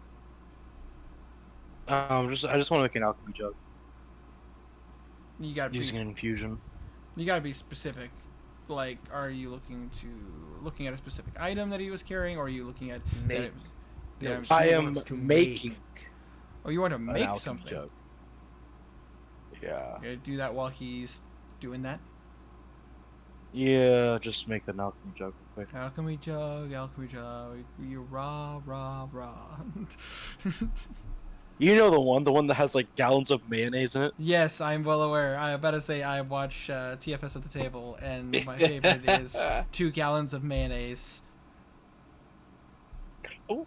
I just want to make an alchemy check You gotta using an infusion. You gotta be specific. Like, are you looking at a specific item that he was carrying, or are you looking at? Make. Yeah, No, I He am wants to making oh, you want to an make alchemy something? check. Yeah. Okay, do that while he's doing that. Yeah, just make an alchemy check real quick. Alchemy jug. You rah. You know the one that has like gallons of mayonnaise in it? Yes, I'm well aware. I about to say I watch TFS at the table, and my favorite is 2 gallons of mayonnaise. Oh.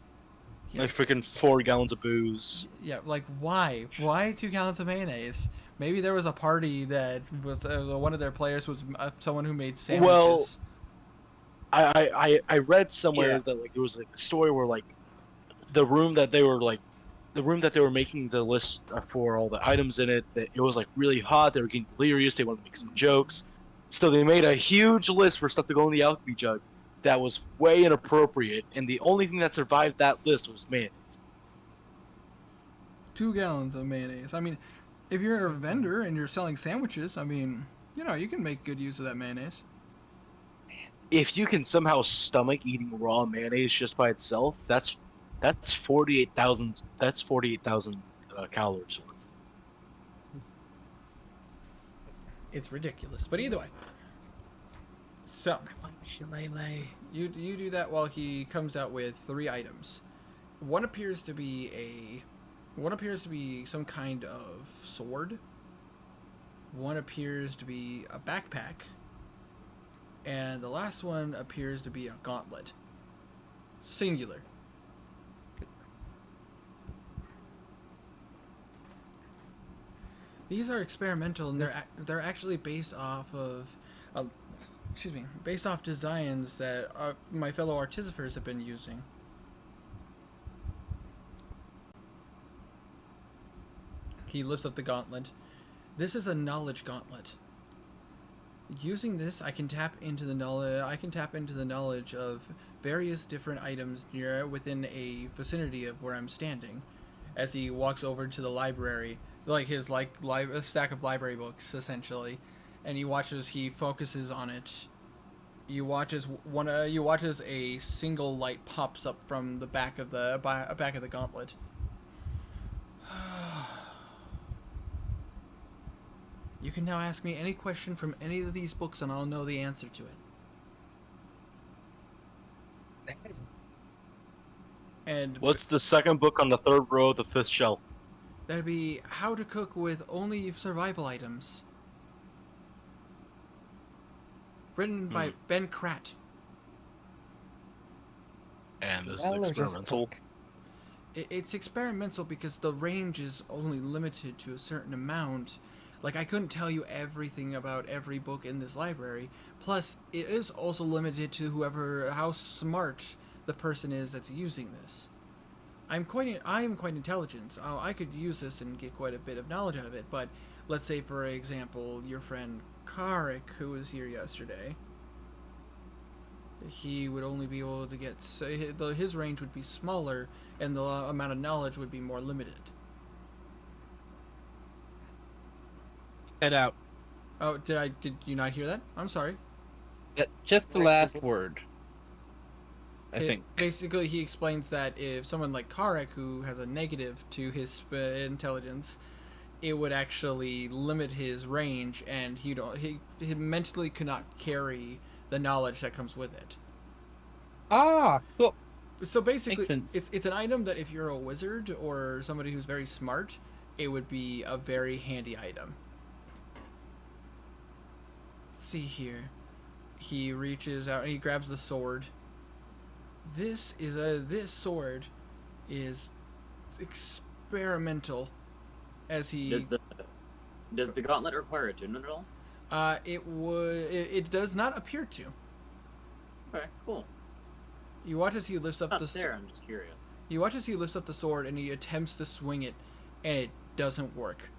Yeah. Like freaking 4 gallons of booze. Yeah, like why? Why 2 gallons of mayonnaise? Maybe there was a party that was one of their players was someone who made sandwiches. Well, I read somewhere Yeah. that like there was like a story where like the room that they were making the list for all the items in it, that it was like really hot. They were getting delirious. They wanted to make some jokes, so they made a huge list for stuff to go in the alchemy jug that was way inappropriate, and the only thing that survived that list was mayonnaise. 2 gallons of mayonnaise. I mean, if you're a vendor and you're selling sandwiches, I mean, you can make good use of that mayonnaise. If you can somehow stomach eating raw mayonnaise just by itself, that's 48,000. That's 48,000 calories worth. It's ridiculous. But either way, So I want shillelagh. you do that while he comes out with 3 items. One appears to be some kind of sword. One appears to be a backpack. And the last one appears to be a gauntlet. Singular. These are experimental, and they're actually based off of, based off designs that my fellow artificers have been using. He lifts up the gauntlet. This is a knowledge gauntlet. Using this, I can tap into the knowledge of various different items within a vicinity of where I'm standing. As he walks over to the library, like his a stack of library books essentially, and he focuses on it. You watch as a single light pops up from the back of the gauntlet. You can now ask me any question from any of these books and I'll know the answer to it. And What's the second book on the third row of the fifth shelf? that'd be How to Cook with Only Survival Items. Written by Ben Kratt. And this Well, is or just experimental. It's experimental because the range is only limited to a certain amount. Like, I couldn't tell you everything about every book in this library. Plus, it is also limited to how smart the person is that's using this. I am quite intelligent. I could use this and get quite a bit of knowledge out of it, but let's say, for example, your friend Karik, who was here yesterday, he would only be able to get... his range would be smaller, and the amount of knowledge would be more limited. Head out. Oh, did you not hear that? I'm sorry. Just the last word. I think. Basically, he explains that if someone like Karek, who has a negative to his intelligence, it would actually limit his range, and he mentally could not carry the knowledge that comes with it. Ah, cool. So basically, Makes sense. it's an item that if you're a wizard or somebody who's very smart, it would be a very handy item. Let's see here. He reaches out and he grabs the sword. This sword is experimental. As he Does the gauntlet require attunement at all? It does not appear to. Okay, cool. You watch as he lifts up the there. I'm just curious. You watch as he lifts up the sword and he attempts to swing it, and it doesn't work.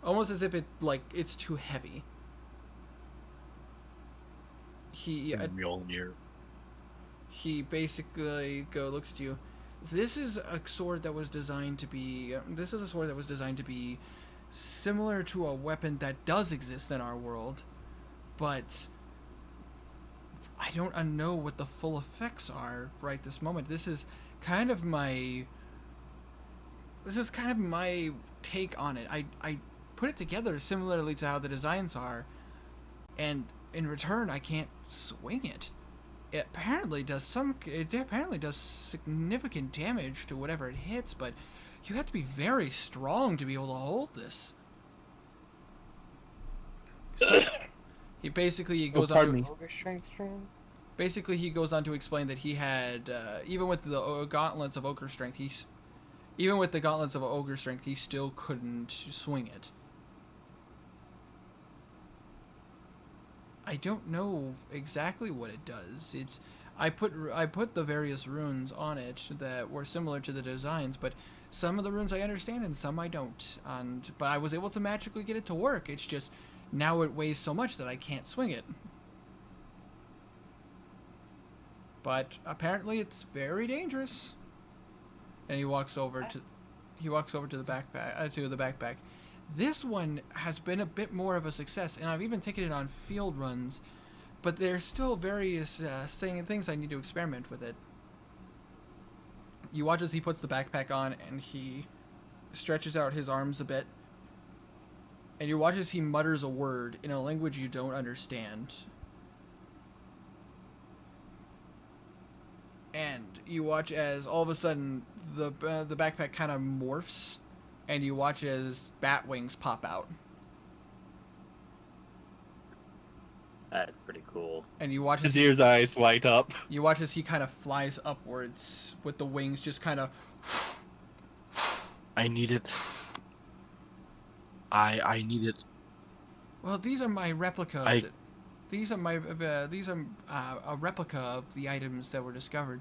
Almost as if it's too heavy. He basically looks at you. This is a sword that was designed to be. This is a sword that was designed to be similar to a weapon that does exist in our world, but I don't know what the full effects are right this moment. This is kind of my take on it. I put it together similarly to how the designs are, and in return I can't swing it. It apparently does significant damage to whatever it hits, but you have to be very strong to be able to hold this. So, he goes on to Ogre strength train? basically he goes on to explain that he had even with the gauntlets of ogre strength, he still couldn't swing it. I don't know exactly what it does. I put the various runes on it that were similar to the designs, but some of the runes I understand and some I don't. But I was able to magically get it to work. It's just now it weighs so much that I can't swing it. But apparently it's very dangerous. And he walks over to the backpack. This one has been a bit more of a success, and I've even taken it on field runs, but there's still various things I need to experiment with it. You watch as he puts the backpack on, and he stretches out his arms a bit. And you watch as he mutters a word in a language you don't understand. And you watch as all of a sudden the backpack kind of morphs, and you watch as bat wings pop out. That's pretty cool. And you watch as Azir's eyes light up. you watch as he kind of flies upwards with the wings just kind of. I need it. I need it. Well, these are my replica. These are a replica of the items that were discovered.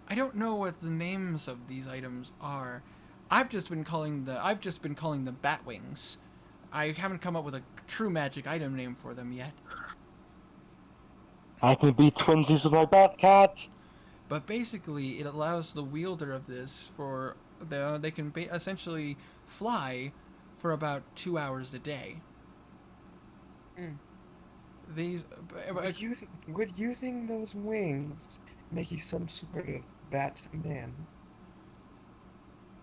I don't know what the names of these items are. I've just been calling them bat wings. I haven't come up with a true magic item name for them yet. I can be twinsies with my bat cat. But basically, it allows the wielder of this they can essentially fly for about 2 hours a day. Mm. These Would using those wings make you some sort of bat man?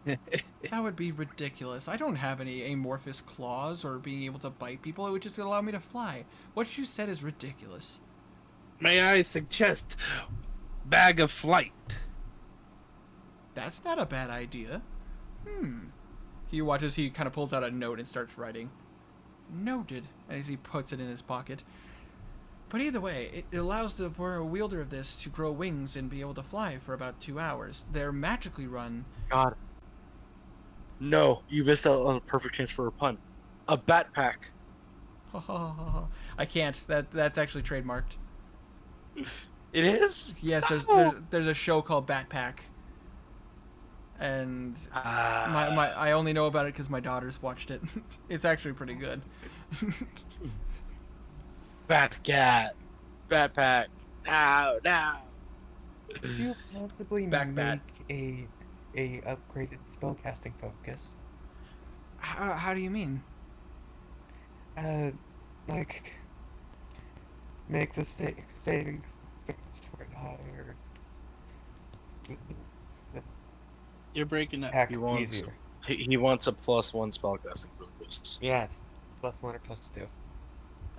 that would be ridiculous. I don't have any amorphous claws or being able to bite people. It would just allow me to fly. What you said is ridiculous. May I suggest bag of flight? That's not a bad idea. He watches, he kind of pulls out a note and starts writing. Noted, as he puts it in his pocket. But either way, it allows the wielder of this to grow wings and be able to fly for about 2 hours. They're magically run. God. No, you missed out on a perfect chance for a pun. A bat pack. I can't. That's actually trademarked. It is? Yes, there's a show called Bat Pack. And I only know about it because my daughters watched it. It's actually pretty good. Bat cat. Bat pack. Ow, no. Could you possibly Back bat. make a upgraded spellcasting focus? How do you mean? Like make the saving throws higher. You're breaking up. Heck, He wants easier. he wants a +1 spellcasting bonus. Yeah, +1 or +2.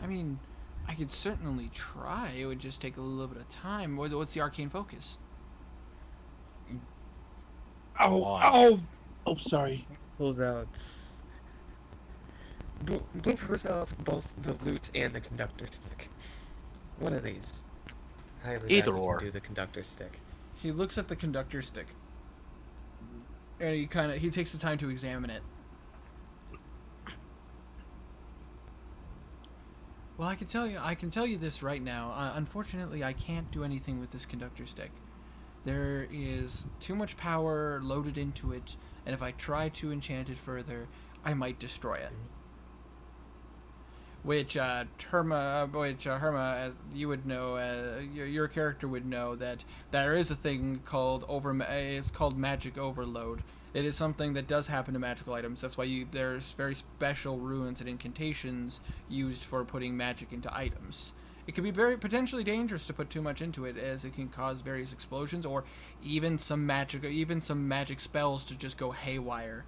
I mean, I could certainly try. It would just take a little bit of time. What's the arcane focus? Oh, sorry. Pulls out. Blue pulls out both the lute and the conductor stick. One of these. Highly Either doubt you or. can do the conductor stick. He looks at the conductor stick. And he takes the time to examine it. Well, I can tell you this right now. Unfortunately, I can't do anything with this conductor stick. There is too much power loaded into it, and if I try to enchant it further, I might destroy it. Which Herma, as you would know, your character would know that there is a thing called it's called magic overload. It is something that does happen to magical items. That's why there's very special runes and incantations used for putting magic into items. It can be very potentially dangerous to put too much into it, as it can cause various explosions or even some magic spells to just go haywire.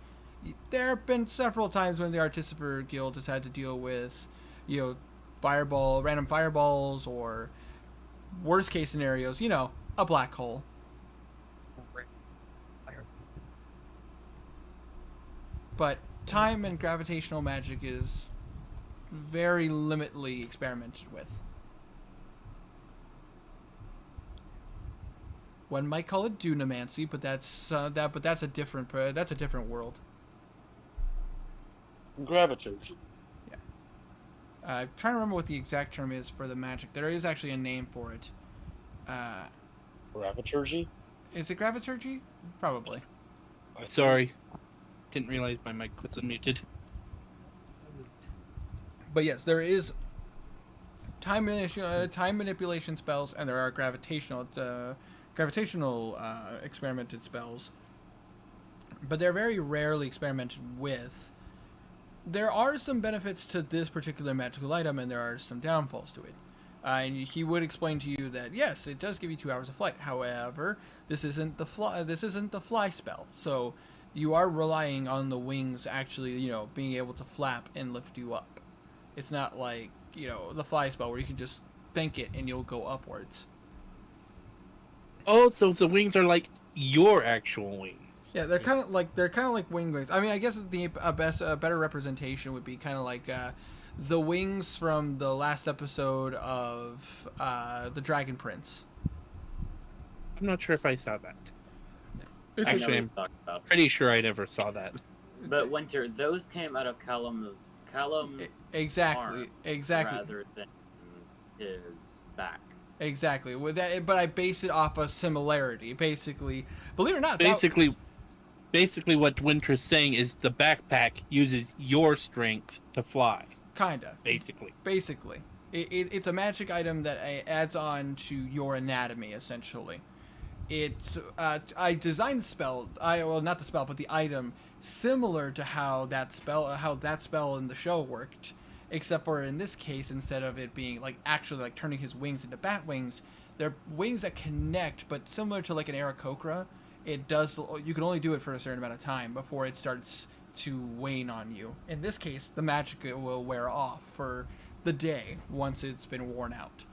There have been several times when the Artificer Guild has had to deal with, random fireballs, or worst case scenarios, a black hole. But time and gravitational magic is very limitly experimented with. One might call it dunamancy, but that's a different world. Gravitation. I'm trying to remember what the exact term is for the magic. There is actually a name for it. Graviturgy? Is it graviturgy? Probably. Sorry. Didn't realize my mic was unmuted. But yes, there is time manipulation spells, and there are gravitational experimented spells. But they're very rarely experimented with. There are some benefits to this particular magical item, and there are some downfalls to it. And he would explain to you that yes, it does give you 2 hours of flight. However, this isn't the fly spell. So you are relying on the wings actually, being able to flap and lift you up. It's not like, the fly spell where you can just think it and you'll go upwards. Oh, so the wings are like your actual wings. Yeah, they're kind of like wing wings. I mean, I guess a better representation would be kind of like the wings from the last episode of the Dragon Prince. I'm not sure if I saw that. It's I know Actually, what I'm you're talking about. pretty sure I never saw that. But Winter, those came out of Callum's exactly, arm rather than his back. exactly. With that, but I base it off a similarity. Basically, believe it or not, Basically, what Winter's saying is the backpack uses your strength to fly. kinda. Basically. It's a magic item that adds on to your anatomy, essentially. It's I designed the spell. Not the spell, but the item similar to how that spell in the show worked, except for in this case, instead of it being like actually like turning his wings into bat wings, they're wings that connect, but similar to like an Aarakocra, it does. You can only do it for a certain amount of time before it starts to wane on you. In this case, the magic will wear off for the day once it's been worn out.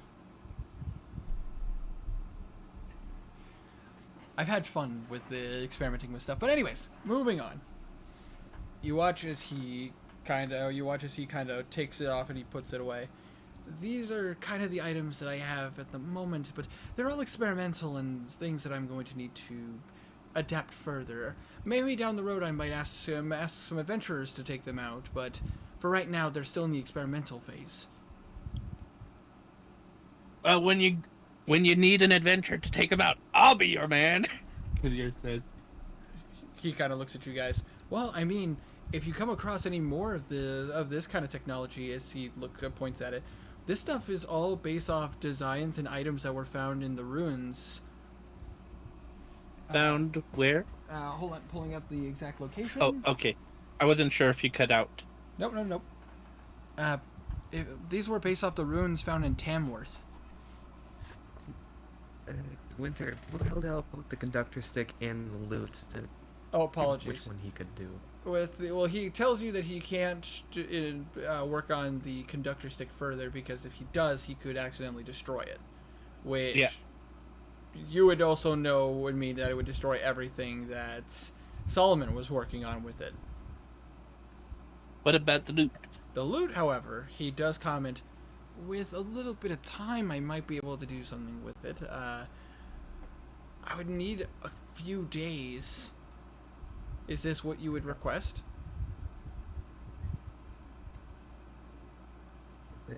I've had fun with the experimenting with stuff, but anyways, moving on. You watch as he kind of takes it off and he puts it away. These are kind of the items that I have at the moment, but they're all experimental and things that I'm going to need to adapt further. Maybe down the road I might ask some adventurers to take them out, but for right now they're still in the experimental phase. When you need an adventure to take them out, I'll be your man. Kazir says. He kind of looks at you guys. Well, I mean, if you come across any more of this kind of technology, as he points at it, this stuff is all based off designs and items that were found in the ruins. Found where? Hold on, pulling up the exact location. Oh, okay. I wasn't sure if you cut out. Nope. These were based off the ruins found in Tamworth. Winter, what held out both the conductor stick and the loot to Oh, apologies. which one he could do. He tells you that he can't work on the conductor stick further because if he does, he could accidentally destroy it. Which you would also know would mean that it would destroy everything that Solomon was working on with it. What about the loot? The loot, however, he does comment, with a little bit of time, I might be able to do something with it. I would need a few days. Is this what you would request? That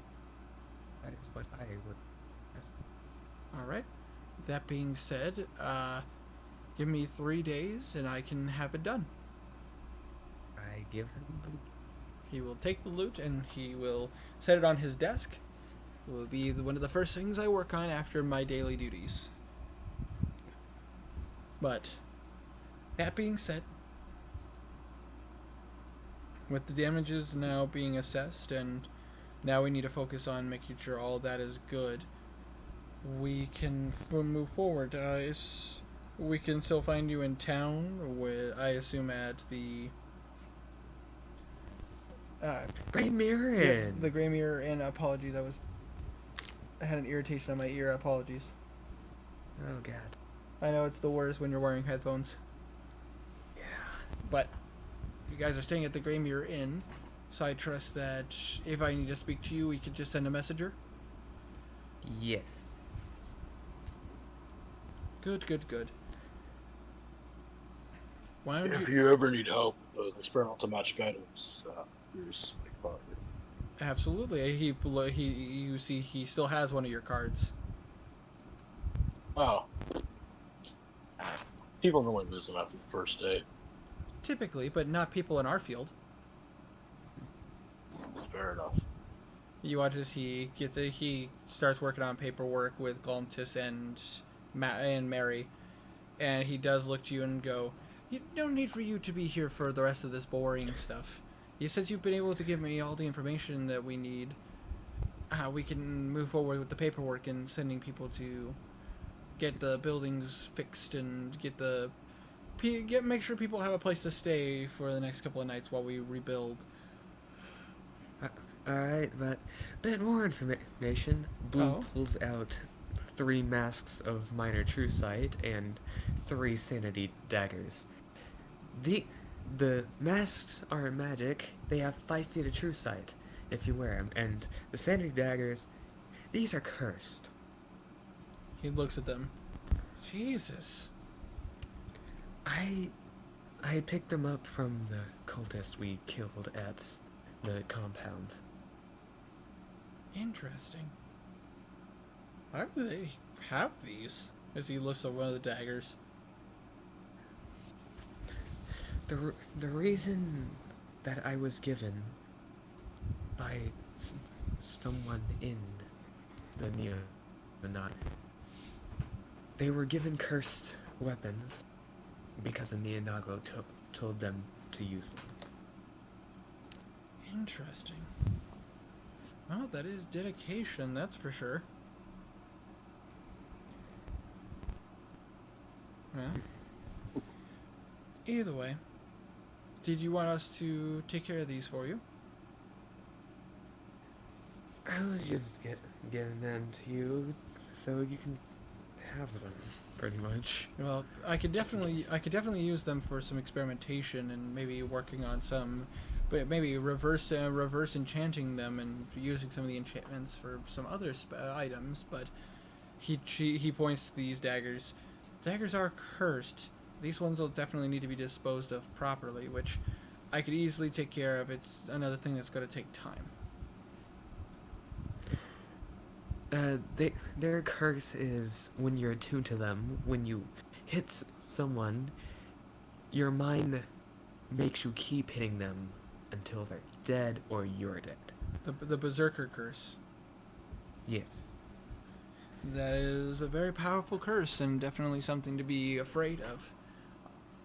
is what I would ask. Alright. That being said, give me 3 days and I can have it done. I give him the He will take the loot and he will set it on his desk. It will be one of the first things I work on after my daily duties. But, that being said, with the damages now being assessed and now we need to focus on making sure all that is good, we can move forward. We can still find you in town, I assume at the Great Mirror. yeah, the Gray Mirror. And apologies, I had an irritation on my ear. Apologies. Oh god. I know it's the worst when you're wearing headphones. Yeah. But you guys are staying at the Gray Mirror Inn, so I trust that if I need to speak to you, we could just send a messenger. Yes. Good. Why don't If you? you ever need help with those experimental magic items, here's my card. Absolutely. You see, he still has one of your cards. Oh. People normally lose them after the first day. Typically, but not people in our field. Fair enough. You watch as he starts working on paperwork with Glomtis and Mary, and he does look to you and go, no need for you to be here for the rest of this boring stuff. He says you've been able to give me all the information that we need. We can move forward with the paperwork and sending people to get the buildings fixed and make sure people have a place to stay for the next couple of nights while we rebuild. Alright, but bit more information. Blue Oh. pulls out 3 masks of minor true sight and 3 sanity daggers. The masks aren't magic. They have 5 feet of true sight if you wear them, and the sanity daggers, these are cursed. He looks at them. Jesus. I picked them up from the cultist we killed at the compound. Interesting. Why do they have these? As he lifts up one of the daggers. The reason that I was given by someone in the Neo-Not, they were given cursed weapons because the Neonago told them to use them. Interesting. Well, that is dedication, that's for sure. Yeah. Either way, did you want us to take care of these for you? I was just giving them to you so you can have them, pretty much. Well, I could definitely use them for some experimentation and maybe working on some, but maybe reverse enchanting them and using some of the enchantments for some other items. But he points to these daggers. Daggers are cursed. These ones will definitely need to be disposed of properly, which I could easily take care of. It's another thing that's going to take time. Their curse is when you're attuned to them. When you hit someone, your mind makes you keep hitting them until they're dead or you're dead. The Berserker curse. Yes. That is a very powerful curse and definitely something to be afraid of.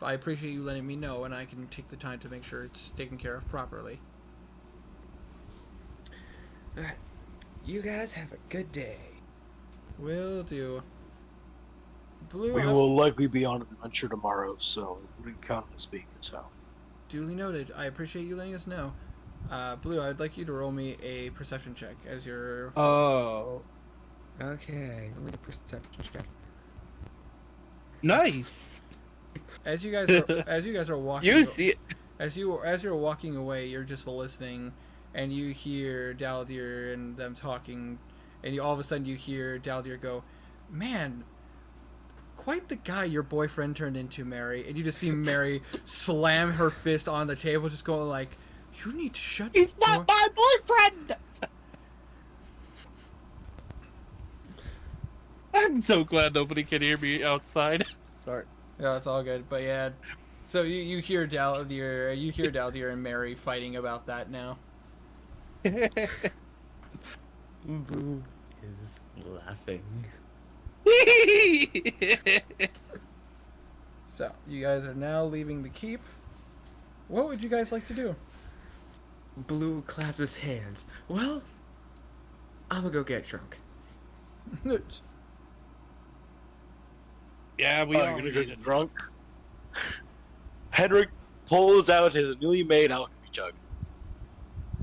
I appreciate you letting me know, and I can take the time to make sure it's taken care of properly. Alright. You guys have a good day. Will do. Blue, We will likely be on an adventure tomorrow, so we can count on us being in town. duly noted. I appreciate you letting us know. Blue, I'd like you to roll me a perception check as your... Oh, Okay, only a perception check. nice. As you guys are walking... You see it. As you're walking away, you're just listening, and you hear Daldir and them talking, and all of a sudden you hear Daldir go, "Man, quite the guy your boyfriend turned into, Mary." And you just see Mary slam her fist on the table, just going like, "You need to shut." He's not my boyfriend. I'm so glad nobody can hear me outside. Sorry. Yeah, it's all good. But yeah, so you hear Daldir and Mary fighting about that now. Boo is laughing. So you guys are now leaving the keep. What would you guys like to do? Blue clapped his hands. Well, I'm gonna go get drunk. Yeah, we Oh, all you're gonna need go it. get drunk? Henrik pulls out his newly made alchemy jug.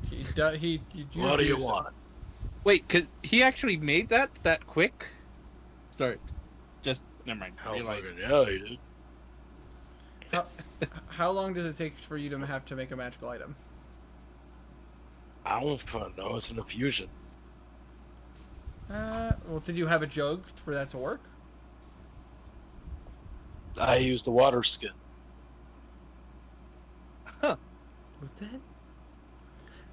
He What do you want? Wait, cause he actually made that quick? Sorry, just never mind. Hell Realized. fucking yeah, he did. How long does it take for you to have to make a magical item? I don't fucking know. It's an infusion. Well, did you have a jug for that to work? I used the water skin. With that?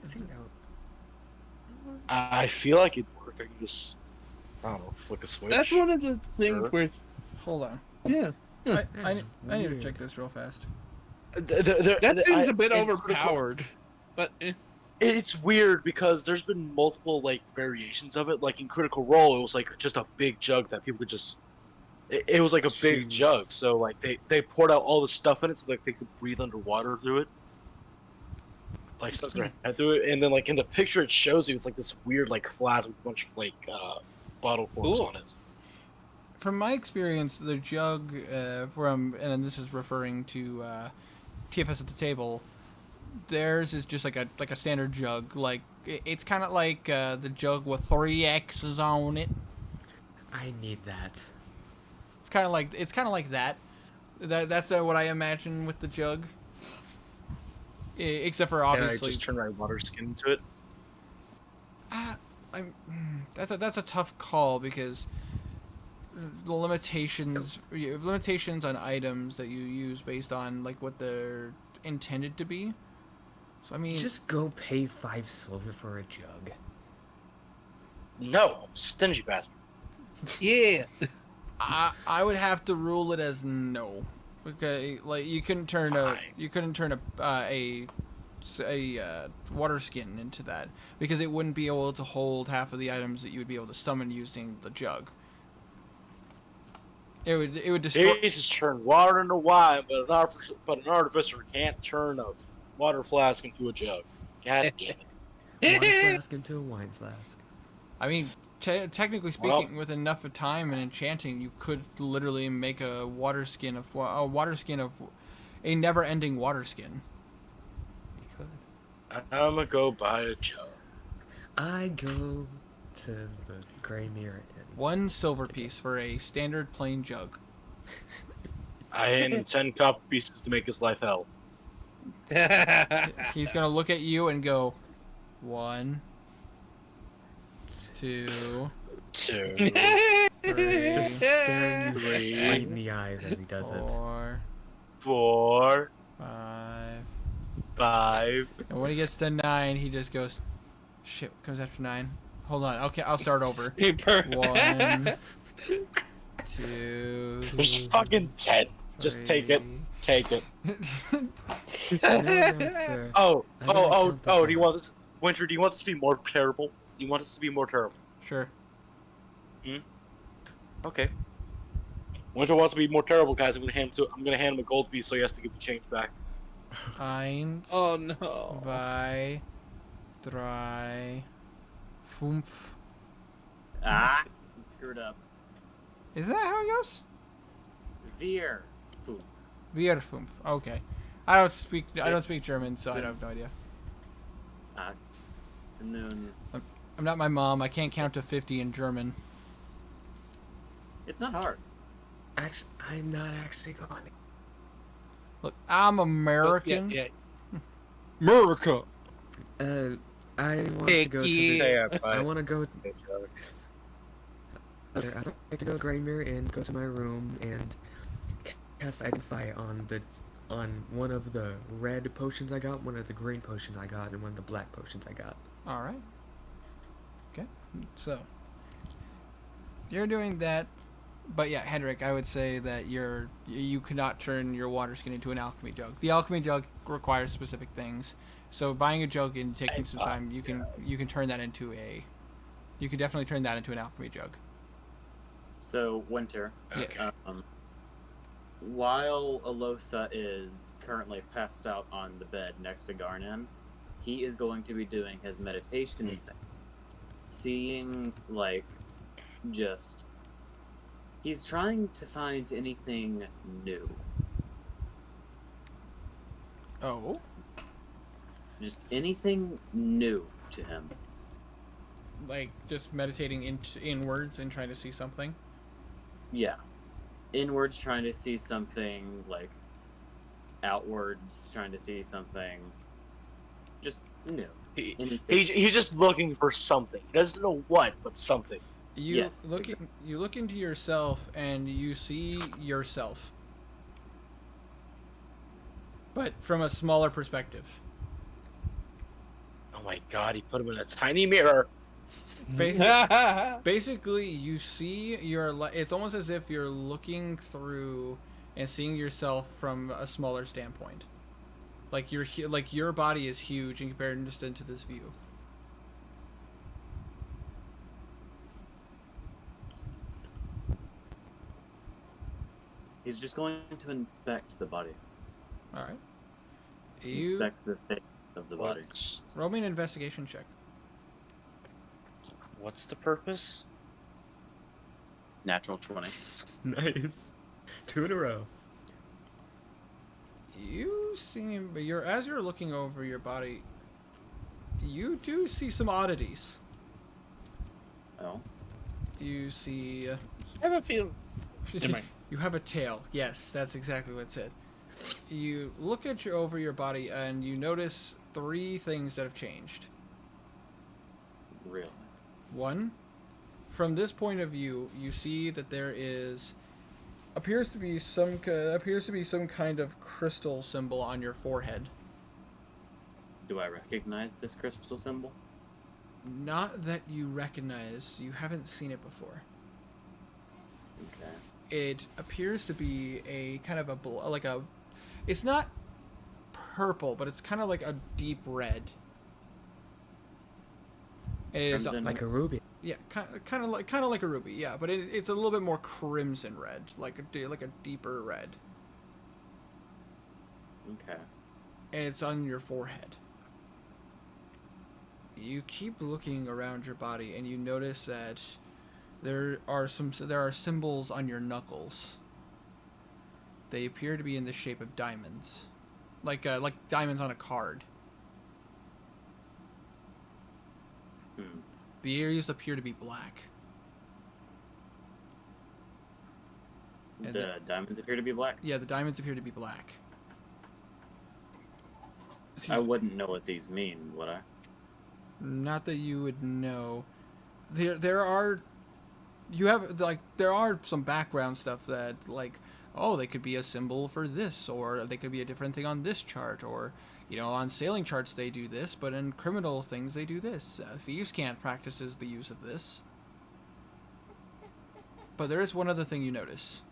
I think that would... I feel like it'd work. I can just, I don't know, flick a switch. That's one of the things Sure. where it's Hold on. yeah. I need to weird. check this real fast. That seems a bit in overpowered, but It's weird because there's been multiple like variations of it. Like in Critical Role, it was like just a big jug that people could just. It was like a big Jeez. jug, so like they poured out all the stuff in it so like they could breathe underwater through it. Like stuff their head through it, and then like in the picture it shows you it's like this weird like flask with a bunch of like bottle corks Cool. on it. From my experience, the jug and this is referring to TFS at the table, Theirs is just like a standard jug. Like it's kind of like the jug with 3 X's on it. I need that. It's kind of like that. That's what I imagine with the jug. Except for And I obviously, just turn my water skin into it. that's a tough call because the limitations on items that you use based on like what they're intended to be. So I mean, Just go pay 5 silver for a jug. No, stingy bastard. Yeah. I would have to rule it as no. Okay, like you couldn't turn Fine. a water skin into that because it wouldn't be able to hold half of the items that you would be able to summon using the jug. It would destroy. Jesus turned water into wine, but an artificer can't turn a water flask into a jug. God damn it. Water flask into a wine flask. I mean, technically speaking, Well- with enough of time and enchanting, you could literally make a water skin of a never-ending water skin. You could. I'm gonna go buy a jug. I go to the Grey Mirror Inn. 1 silver piece for a standard plain jug. I hand him 10 copper pieces to make his life hell. He's gonna look at you and go, 1, 2, 2, 3, Just staring you Three. right in the eyes as he does it. 4, 4, 5. 5. And when he gets to 9, he just goes, shit, what comes after 9? Hold on, okay, I'll start over. 1, 2, There's fucking 10. Just take it. 3. Take it. No, no, sir. Oh, I gotta count this do you out. want this? Winter, do you want this to be more terrible? Do you want this to be more terrible? Sure. Okay. Winter wants to be more terrible, guys. I'm gonna hand him a gold piece, so he has to give the change back. 1, Oh no. 2, 3, 5. Ah, screwed up. Is that how it goes? Veer. Food. 4, 5. Okay. I don't speak German, so I have no idea. And then I'm not my mom. I can't count to 50 in German. it's not hard. Actually, I'm not actually going. Look, I'm American. Yeah. America. I want to Heck go to yeah. the. I want to go. I'd like to go to Grey Mirror Inn, go to my room, and cast Identify on one of the red potions I got, one of the green potions I got, and one of the black potions I got. All right. Okay. So you're doing that, but yeah, Henrik, I would say that you cannot turn your water skin into an alchemy jug. The alchemy jug requires specific things. So buying a jug and taking some time, you can turn that into you can definitely turn that into an alchemy jug. So Winter. Yeah. While Alosa is currently passed out on the bed next to Garnan, he is going to be doing his meditation thing. Seeing, like, just. He's trying to find anything new. Oh. Just anything new to him. Like just meditating inwards and trying to see something. Yeah. Inwards trying to see something, like, outwards trying to see something. Just new. Anything. He's just looking for something. He doesn't know what, but something. You Yes, you look into yourself and you see yourself, but from a smaller perspective. Oh my god, he put him in a tiny mirror. Basically, you see it's almost as if you're looking through and seeing yourself from a smaller standpoint. Like your body is huge in comparison to this view. He's just going to inspect the body. All right. You Inspect the face of the body. roll me an investigation check. What's the purpose? Natural 20. Nice. 2 in a row. You seem, but as you're looking over your body, you do see some oddities. Oh. You see, I have a feeling. Never mind. you have a tail. Yes, that's exactly what it said. You look over your body and you notice 3 things that have changed. Really? 1, from this point of view, you see that there appears to be some kind of crystal symbol on your forehead. Do I recognize this crystal symbol? Not that you recognize. You haven't seen it before. Okay. It appears to be a kind of it's not purple, but it's kind of like a deep red. And it is Crimson? Like a ruby. yeah, kind of like a ruby, yeah, but it's a little bit more crimson red, like a deeper red, Okay. and it's on your forehead. You keep looking around your body, and you notice that there are symbols on your knuckles. They appear to be in the shape of diamonds, like diamonds on a card. Hmm. The areas appear to be black. And The diamonds appear to be black? Yeah, the diamonds appear to be black. I wouldn't know what these mean, would I? Not that you would know. There are some background stuff that, like, oh, they could be a symbol for this, or they could be a different thing on this chart, or, you know, on sailing charts they do this, but in criminal things they do this. Thieves can't practice the use of this. But there is one other thing you notice.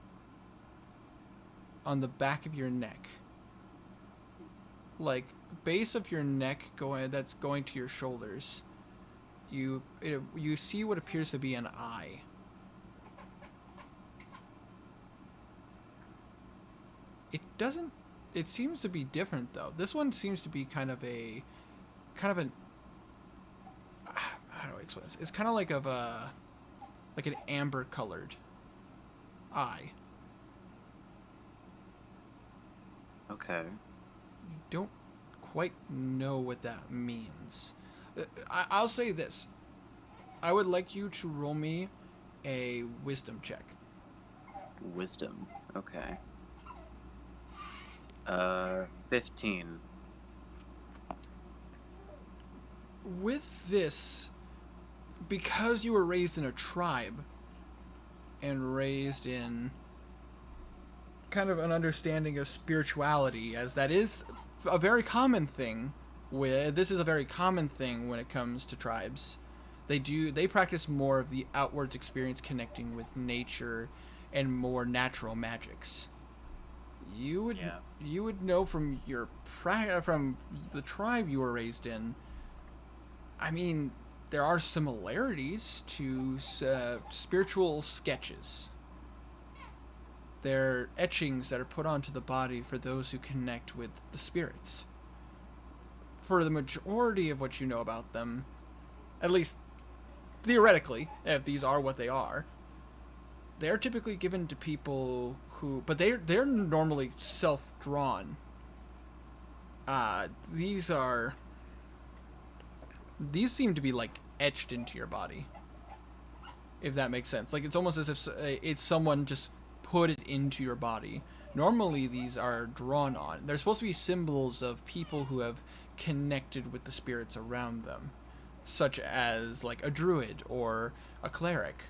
On the back of your neck. Like, base of your neck that's going to your shoulders. You see what appears to be an eye. It seems to be different though. This one seems to be kind of an how do I explain this? It's kind of like an amber colored eye. Okay. You don't quite know what that means. I'll say this. I would like you to roll me a wisdom check. Wisdom. Okay. 15. With this, because you were raised in a tribe and raised in kind of an understanding of spirituality, as that is a very common thing. This is a very common thing when it comes to tribes. They practice more of the outwards experience connecting with nature and more natural magics. You would know from from the tribe you were raised in. I mean, there are similarities to spiritual sketches. They're etchings that are put onto the body for those who connect with the spirits. For the majority of what you know about them, at least theoretically, if these are what they are, they're typically given to people who, but they're normally self-drawn. These seem to be like etched into your body, if that makes sense. Like, it's almost as if it's someone just put it into your body. Normally these are drawn on. They're supposed to be symbols of people who have connected with the spirits around them, such as like a druid or a cleric.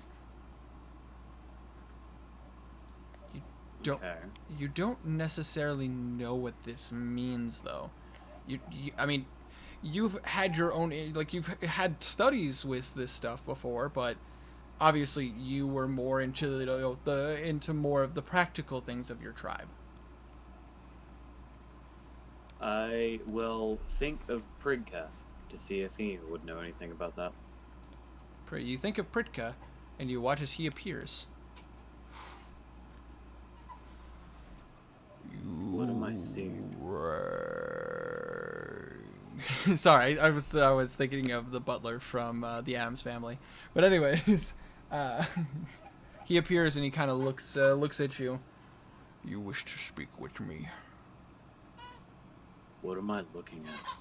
You don't necessarily know what this means though. I mean, you've had your own, like, you've had studies with this stuff before, but obviously you were more into into more of the practical things of your tribe. I will think of Prigka to see if he would know anything about that. You think of Pritka, and you watch as he appears. What am I seeing? Sorry, I was thinking of the butler from the Addams Family. But anyways, he appears and he kind of looks at you. You wish to speak with me? What am I looking at?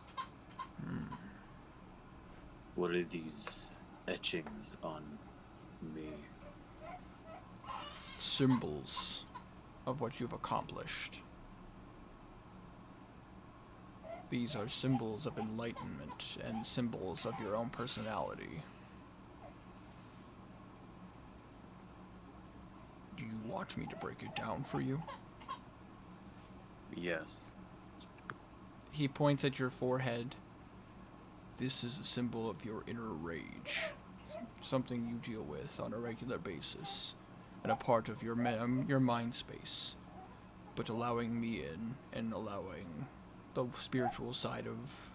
What are these etchings on me? Symbols of what you've accomplished. These are symbols of enlightenment and symbols of your own personality. Do you want me to break it down for you? Yes. He points at your forehead. This is a symbol of your inner rage. Something you deal with on a regular basis. And a part of your mind space. But allowing me in and allowing the spiritual side of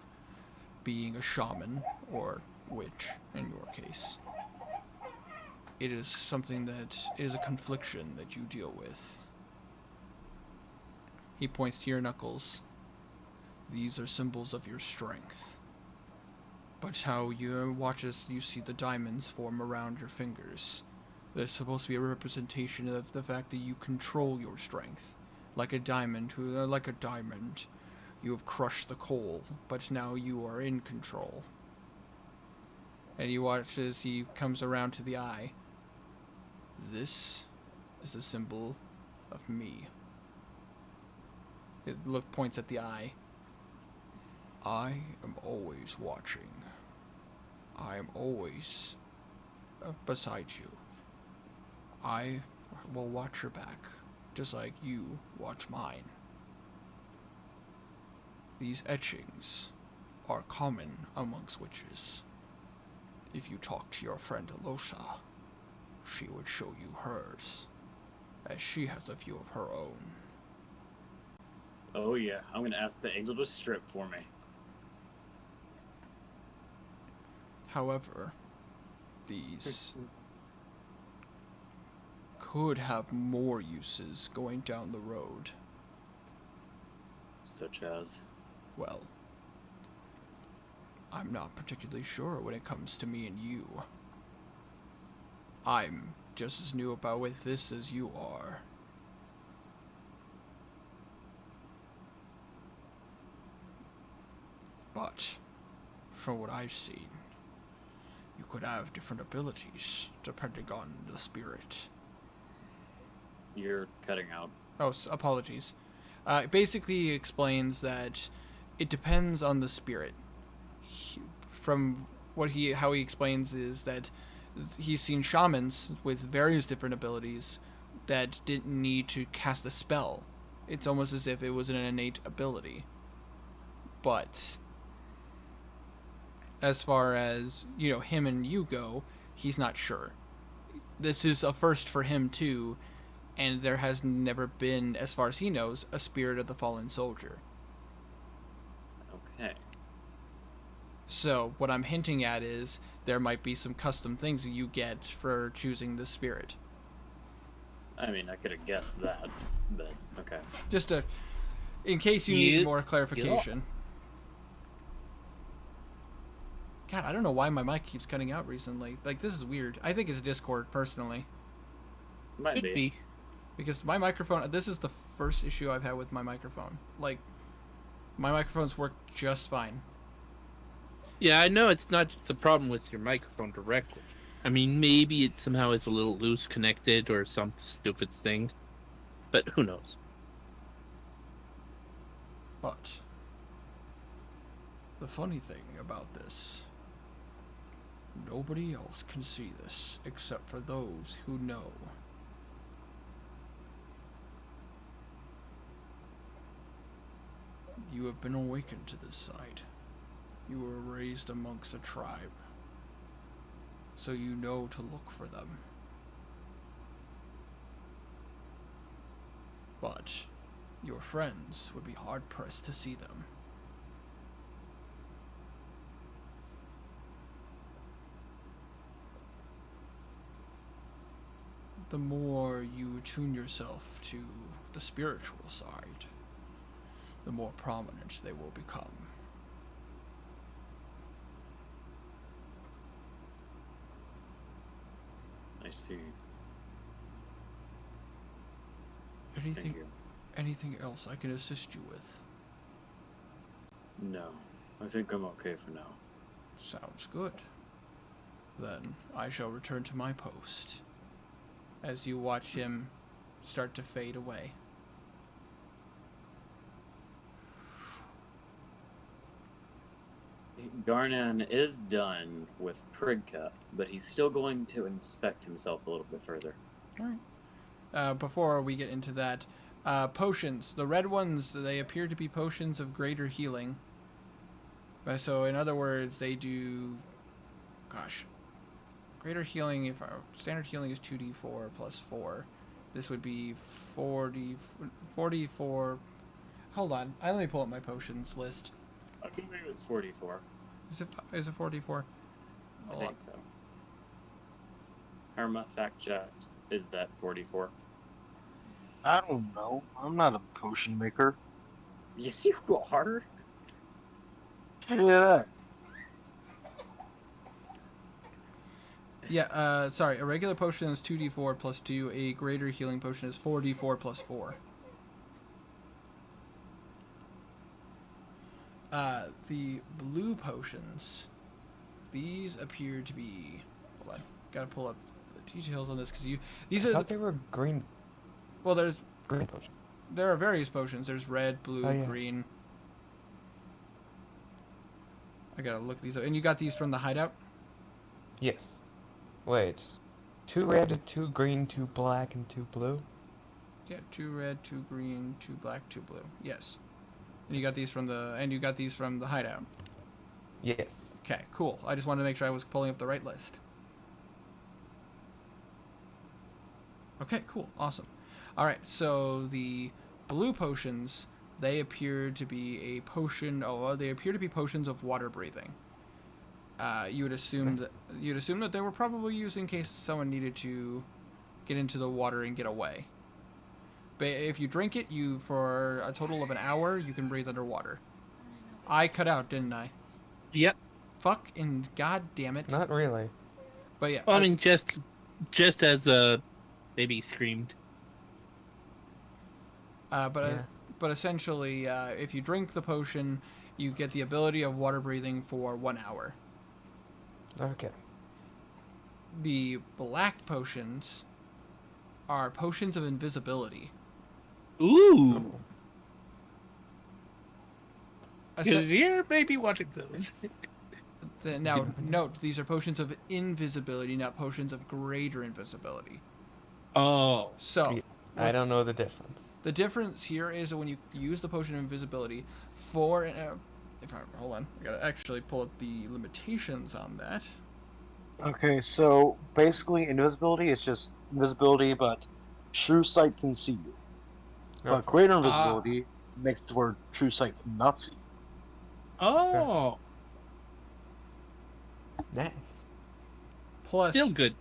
being a shaman or witch in your case. It is something that is a confliction that you deal with. He points to your knuckles. These are symbols of your strength. But how you watch as you see the diamonds form around your fingers. They're supposed to be a representation of the fact that you control your strength. Like a diamond, you have crushed the coal, but now you are in control. And you watch as he comes around to the eye. This is a symbol of me. It points at the eye. I am always watching. I am always beside you. I will watch your back, just like you watch mine. These etchings are common amongst witches. If you talk to your friend Alosa, she would show you hers, as she has a few of her own. Oh yeah, I'm gonna ask the angel to strip for me. However, these could have more uses going down the road. Such as? Well, I'm not particularly sure when it comes to me and you. I'm just as new about with this as you are. But, from what I've seen, you could have different abilities depending on the spirit. You're cutting out. Oh, apologies. It basically explains that it depends on the spirit. From how he explains is that he's seen shamans with various different abilities that didn't need to cast a spell. It's almost as if it was an innate ability. But as far as, him and you go, he's not sure. This is a first for him too, and there has never been, as far as he knows, a spirit of the fallen soldier. Okay. So, what I'm hinting at is there might be some custom things that you get for choosing the spirit. I mean, I could have guessed that, but okay. Just in case you need more clarification. God, I don't know why my mic keeps cutting out recently. Like, this is weird. I think it's Discord, personally. Might be. Because my microphone, this is the first issue I've had with my microphone. Like, my microphones work just fine. Yeah, I know it's not the problem with your microphone directly. I mean, maybe it somehow is a little loose connected or some stupid thing. But who knows? But the funny thing about this, nobody else can see this except for those who know. You have been awakened to this side. You were raised amongst a tribe, so you know to look for them. But your friends would be hard-pressed to see them. The more you attune yourself to the spiritual side, the more prominent they will become. I see. Thank you. Anything else I can assist you with? No, I think I'm okay for now. Sounds good. Then I shall return to my post. As you watch him start to fade away. Garnan is done with Prigka, but he's still going to inspect himself a little bit further. Alright. Before we get into that, potions. The red ones, they appear to be potions of greater healing. So, in other words, they do... Gosh. Greater healing, if our standard healing is 2d4 plus 4. This would be 44... Hold on. Let me pull up my potions list. I believe it's 44. Is it 44? I think so. Herma fact checked. Is that 44? I don't know. I'm not a potion maker. Yes, you are. Yeah. Yeah, sorry. A regular potion is 2d4 plus 2. A greater healing potion is 4d4 plus 4. The blue potions, these appear to be... Hold on. Gotta pull up the details on this, because these I are... thought they were green Well, there potions. are various potions. There's red, blue, Oh, yeah. green. I gotta look these up. And you got these from the hideout? Yes. Wait. 2 red, 2 green, 2 black, and 2 blue? Yeah, 2 red, 2 green, 2 black, 2 blue. Yes. And you got these from the hideout. Yes. Okay, cool. I just wanted to make sure I was pulling up the right list. Okay, cool. Awesome. Alright, so the blue potions, they appear to be a potion... they appear to be potions of water breathing. You would assume that they were probably used in case someone needed to get into the water and get away. But if you drink it, for a total of an hour, you can breathe underwater. I cut out, didn't I? Yep. Fuck and god damn it. Not really. But yeah. Well, I mean, just as baby screamed. But essentially, if you drink the potion, you get the ability of water breathing for 1 hour. Okay. The black potions are potions of invisibility. Ooh. Essen- Because you're maybe watching those. Now, note, these are potions of invisibility, not potions of greater invisibility. Oh. So, I don't know the difference. the difference here is when you use the potion of invisibility hold on, I gotta actually pull up the limitations on that. Okay, so basically invisibility is just invisibility, but true sight can see you. But greater invisibility makes it where true sight cannot see you. Oh. Nice. Plus, Still good.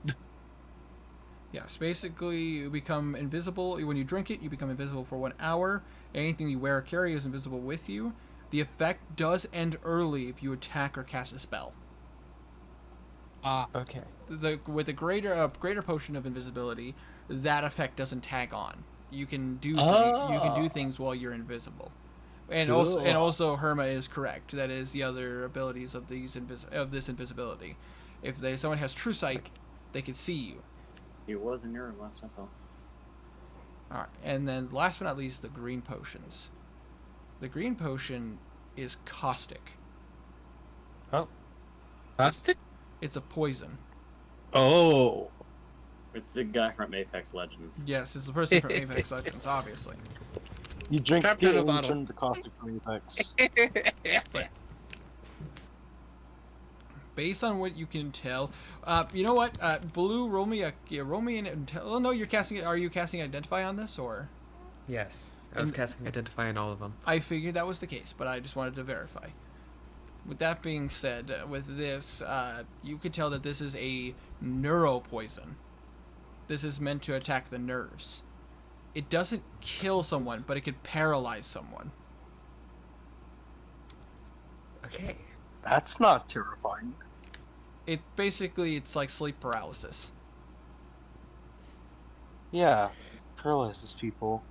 yes, basically you become invisible. When you drink it, you become invisible for 1 hour. Anything you wear or carry is invisible with you. The effect does end early if you attack or cast a spell. Okay. With a greater potion of invisibility, that effect doesn't tag on. You can do things while you're invisible. And also Herma is correct. That is the other abilities of this invisibility. If someone has true sight, they can see you. He was in your last, that's all. Alright, and then last but not least, the green potions. The green potion is caustic. Oh. Plastic? It's a poison. Oh. It's the guy from Apex Legends. Yes, it's the person from Apex Legends, obviously. You drink Trapped it in a and you bottle. turn to caustic from Apex. Based on what you can tell, you know what? Blue, roll me an. Oh no, you're casting. Are you casting Identify on this or? Yes. I was casting Identify on all of them. I figured that was the case, but I just wanted to verify. With that being said, with this, you could tell that this is a neuro poison. This is meant to attack the nerves. It doesn't kill someone, but it could paralyze someone. Okay. That's not terrifying. It's like sleep paralysis. Yeah, paralyzes people.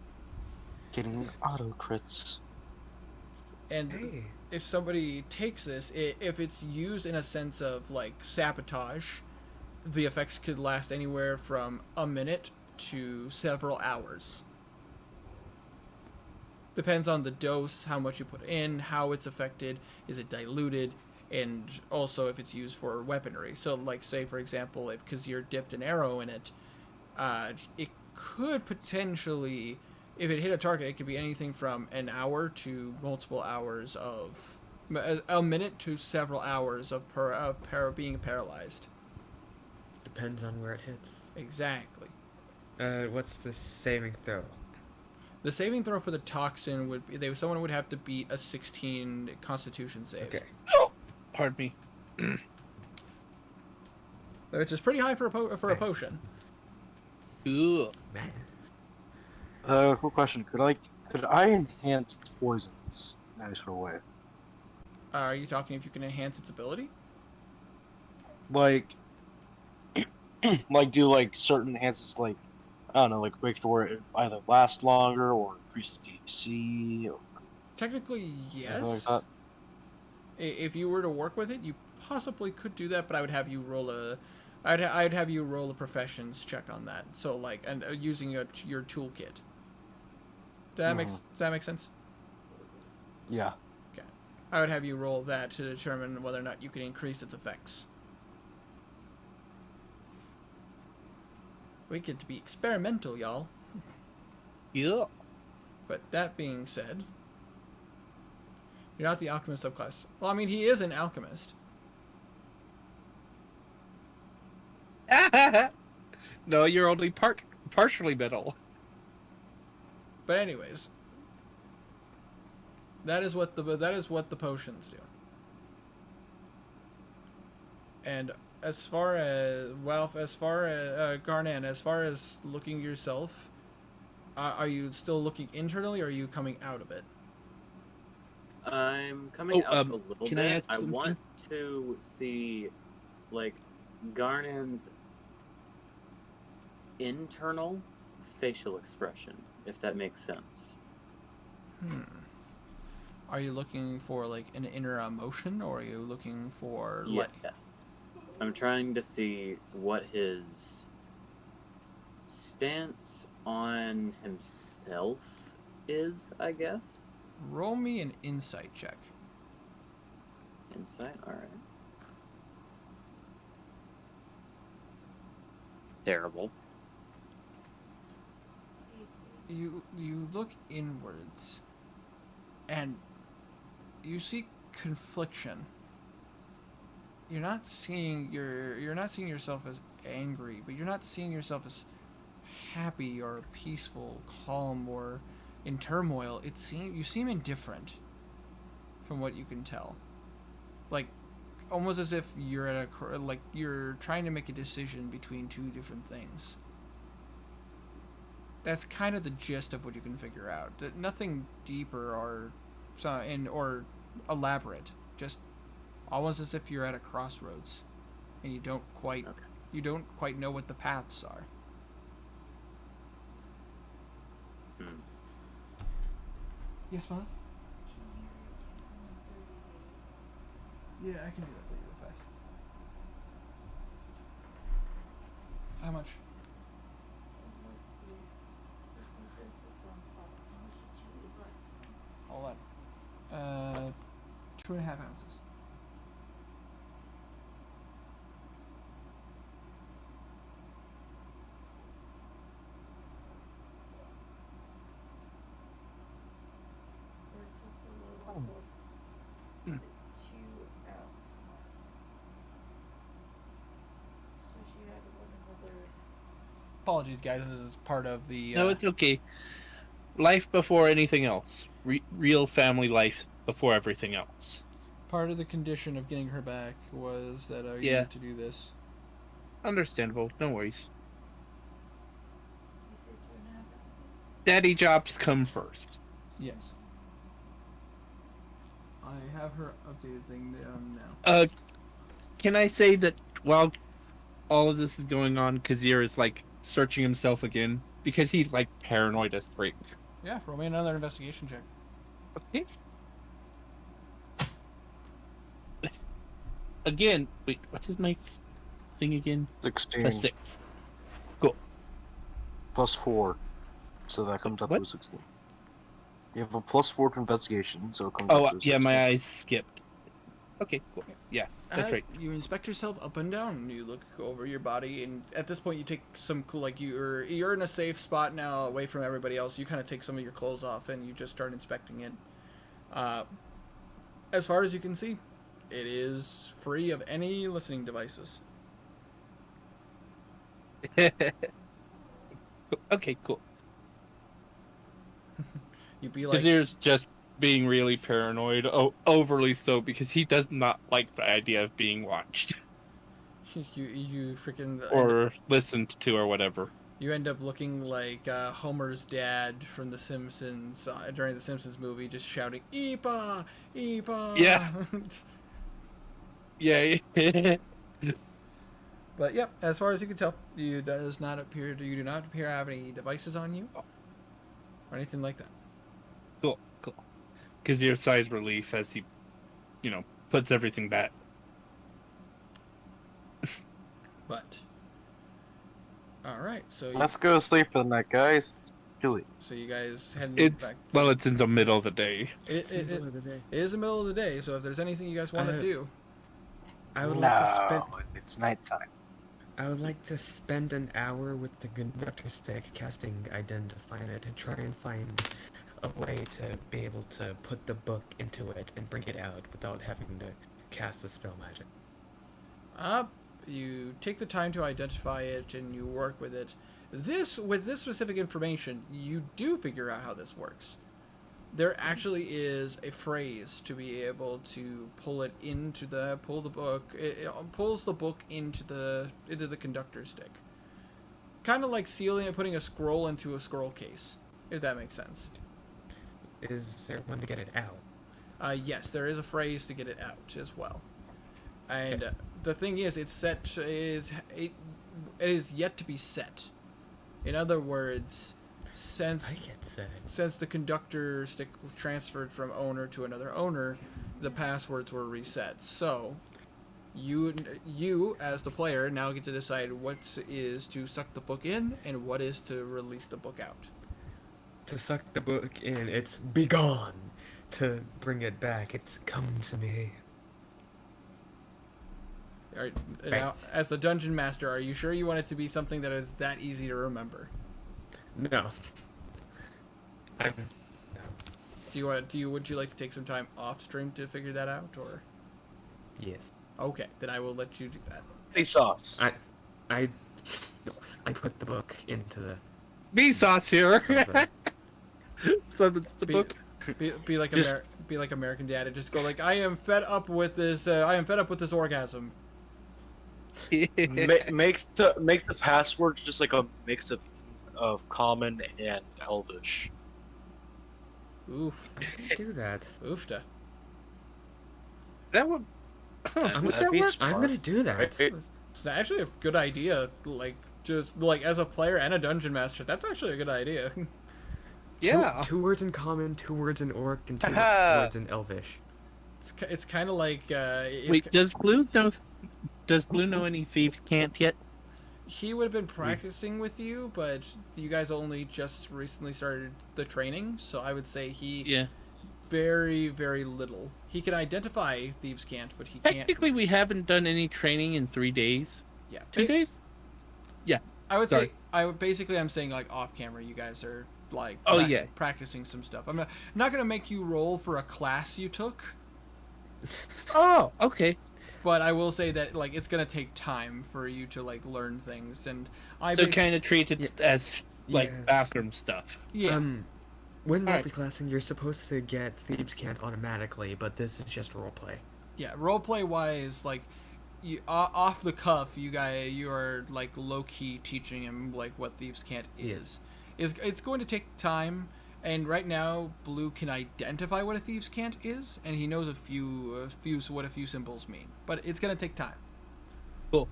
Getting auto crits. And Hey. if somebody takes this, if it's used in a sense of like sabotage, the effects could last anywhere from a minute to several hours. Depends on the dose, how much you put in, how it's affected, is it diluted, and also if it's used for weaponry. So, like, say for example, if Kazir dipped an arrow in it, it could potentially, if it hit a target, it could be anything from an hour to multiple hours of, a minute to several hours of being paralyzed. Depends on where it hits. Exactly. What's the saving throw? The saving throw for the toxin would be someone would have to beat a 16 Constitution save. Okay. Oh, pardon me. Which is pretty high for a Nice. potion. Ooh. Man. Quick question. Could I enhance poisons in any sort of way? Are you talking if you can enhance its ability? Like, like do like certain enhances, like, I don't know, like make it where it either lasts longer or increase the DC or Technically, anything like yes. that? If you were to work with it, you possibly could do that, but I would have you roll a, I'd have you roll a professions check on that. So like, and using your toolkit. Does that make sense? Yeah. I would have you roll that to determine whether or not you can increase its effects. We get to be experimental, y'all. Yeah. But that being said, you're not the alchemist subclass. Well, I mean, he is an alchemist. No, you're only partially metal. But anyways, that is what the potions do. And as far as Garnan, as far as looking yourself, are you still looking internally, or are you coming out of it? I'm coming Oh, out a little can I bit. ask I something? want to see, like, Garnan's internal facial expression, if that makes sense. Are you looking for like an inner emotion, or are you looking for Yeah. like? I'm trying to see what his stance on himself is, I guess. Roll me an insight check. Insight? Alright. Terrible. You look inwards, and you see confliction. You're not seeing yourself as angry, but you're not seeing yourself as happy or peaceful, calm, or in turmoil. You seem indifferent, from what you can tell. Like, almost as if you're at you're trying to make a decision between two different things. That's kind of the gist of what you can figure out. Nothing deeper or elaborate. Just almost as if you're at a crossroads, and you don't quite know what the paths are. Yes, Mom? Yeah, I can do that for you real fast. How much? Hold on. 2.5 ounces. Mm. 2 ounce. So she had another. Apologies, guys. This is part of the. No, it's okay. Life before anything else. Real family life before everything else. Part of the condition of getting her back was that you Yeah. need to do this. Understandable. No worries. You said 2.5 ounces? Daddy jobs come first. Yes. I have her updated thing down now. Can I say that while all of this is going on, Kazir is like searching himself again because he's like paranoid as freak. Yeah, roll me another investigation check. Okay. again, wait, what's his mate's thing again? 16 A 6. plus 4, so that comes out What? to a 16. You have a plus 4 to investigation, so it comes Oh, out to a 16. yeah, my eyes skipped. Okay, cool. Yeah, that's right. You inspect yourself up and down. You look over your body, and at this point, you take some like you're in a safe spot now, away from everybody else. You kind of take some of your clothes off, and you just start inspecting it. As far as you can see, it is free of any listening devices. Okay, cool. You'd be like, Kazir's just being really paranoid, overly so, because he does not like the idea of being watched you freaking or listened to or whatever. you end up looking like Homer's dad from The Simpsons during the Simpsons movie, just shouting "Eepa, Eepa." Yeah. Yeah. But yep, as far as you can tell, you do not appear to have any devices on you or anything like that. Cool. Kazir sighs relief as he, puts everything back. But all right, so Let's go to sleep for the night, guys. Julie. so you guys head It's back. it's in the middle of the day. It is the middle of the day, so if there's anything you guys want to do, I would like to spend. It's nighttime. I would like to spend an hour with the conductor stick casting Identify It and try and find a way to be able to put the book into it and bring it out without having to cast a spell magic. you take the time to identify it and you work with it. With this specific information, you do figure out how this works. There actually is a phrase to be able to pull the book. It pulls the book into the conductor stick. Kind of like putting a scroll into a scroll case, if that makes sense. Is there one to get it out? Yes, there is a phrase to get it out as well. And Okay. The thing is, it is yet to be set. In other words, since I get set. since the conductor stick transferred from owner to another owner, the passwords were reset. So, you as the player now get to decide what is to suck the book in and what is to release the book out. To suck the book in, it's begone. To bring it back, it's come to me. All right, now, as the dungeon master, are you sure you want it to be something that is that easy to remember? No. Would you like to take some time off stream to figure that out, or? Yes. Okay, then I will let you do that. Hey, sauce. I put the book into the. Vsauce here. the- Summons the book. Be like be like American Dad and just go like, I am fed up with this. I am fed up with this orgasm. Make the password just like a mix of common and elvish. Oof, do that. oofta. That would. I'm, That'd be I'm smart. gonna do that. It's actually a good idea. Like just like as a player and a dungeon master, that's actually a good idea. Yeah. Two words in common, 2 words in orc, and 2 Haha. words in elvish. It's kind of like Wait, does Blue know any thieves can't yet? he would have been practicing with you, but you guys only just recently started the training, so I would say Yeah. very, very little. He can identify thieves can't, but he can't. Technically, we haven't done any training in 3 days. Yeah, 2 days? I would Sorry. say I'm saying like off camera, you guys are like practicing some stuff. I'm not gonna make you roll for a class you took, Oh, okay. but I will say that like it's gonna take time for you to like learn things, and So kind of treat it as like Yeah. bathroom stuff. yeah. When Alright. multiclassing, you're supposed to get Thieves' Cant automatically, but this is just roleplay. Yeah, roleplay wise, like you off the cuff, you are like low key teaching him like what thieves can't is. It's going to take time, and right now Blue can identify what a thieves can't is, and he knows what a few symbols mean. But it's gonna take time. Cool.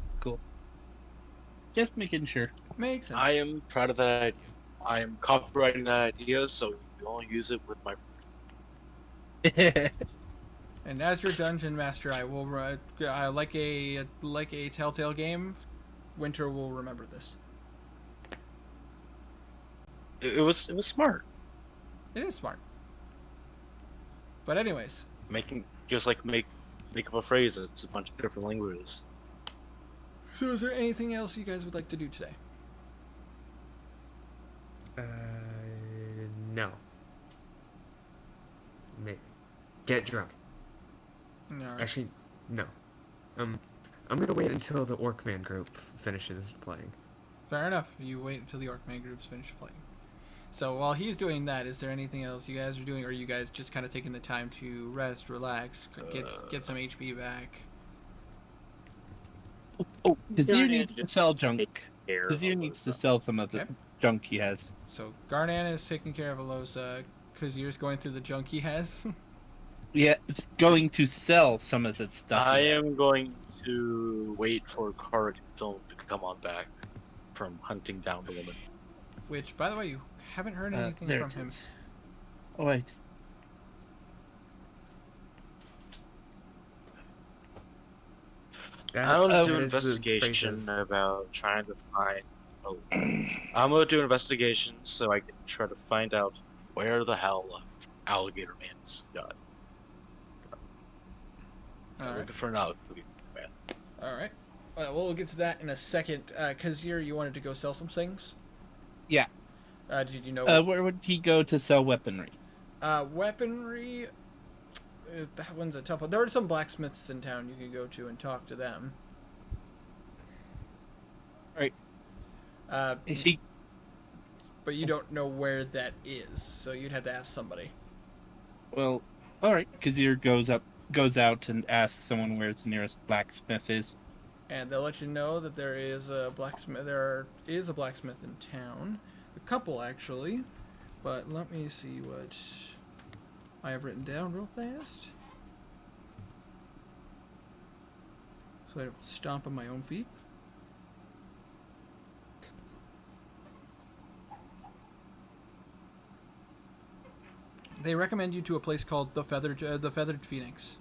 Just making sure. Makes sense. I am proud of that idea. I am copyrighting that idea, so you only use it with my. And as your dungeon master, I will like a Telltale game. Winter will remember this. It was smart. It is smart. But anyways, Making just like make up a phrase that's a bunch of different languages. so is there anything else you guys would like to do today? No. Get drunk. All right. Actually, no. I'm gonna wait until the Orcman group finishes playing. Fair enough. You wait until the Orcman groups finish playing. So while he's doing that, is there anything else you guys are doing, or are you guys just kind of taking the time to rest, relax, get some HP back? Oh, Kazir Garnan needs to just sell junk. take care of Kazir all needs those to sell some of the Okay. junk he has. So Garnan is taking care of Alosa. Kazir's going through the junk he has. Yeah, it's going to sell some of the stuff. I am going to wait for Karik and Film to come on back from hunting down the woman. Which, by the way, you haven't heard anything there from it him. is. Oh, wait. I'm gonna do That an is the investigation phrases. about trying to find. Oh, I'm gonna do an investigation so I can try to find out where the hell Alligator Man's got. I'm All right. looking for an alligator man. All right. We'll get to that in a second. Kazir, you wanted to go sell some things? Yeah. Did you know? Where would he go to sell weaponry? Weaponry. That one's a tough one. There are some blacksmiths in town you could go to and talk to them. Right. But you don't know where that is, so you'd have to ask somebody. Well, all right. Kazir goes out and asks someone where the nearest blacksmith is. And they'll let you know that there is a blacksmith. There is a blacksmith in town, a couple actually. But let me see what I have written down real fast, so I don't stomp on my own feet. They recommend you to a place called the Feathered Phoenix.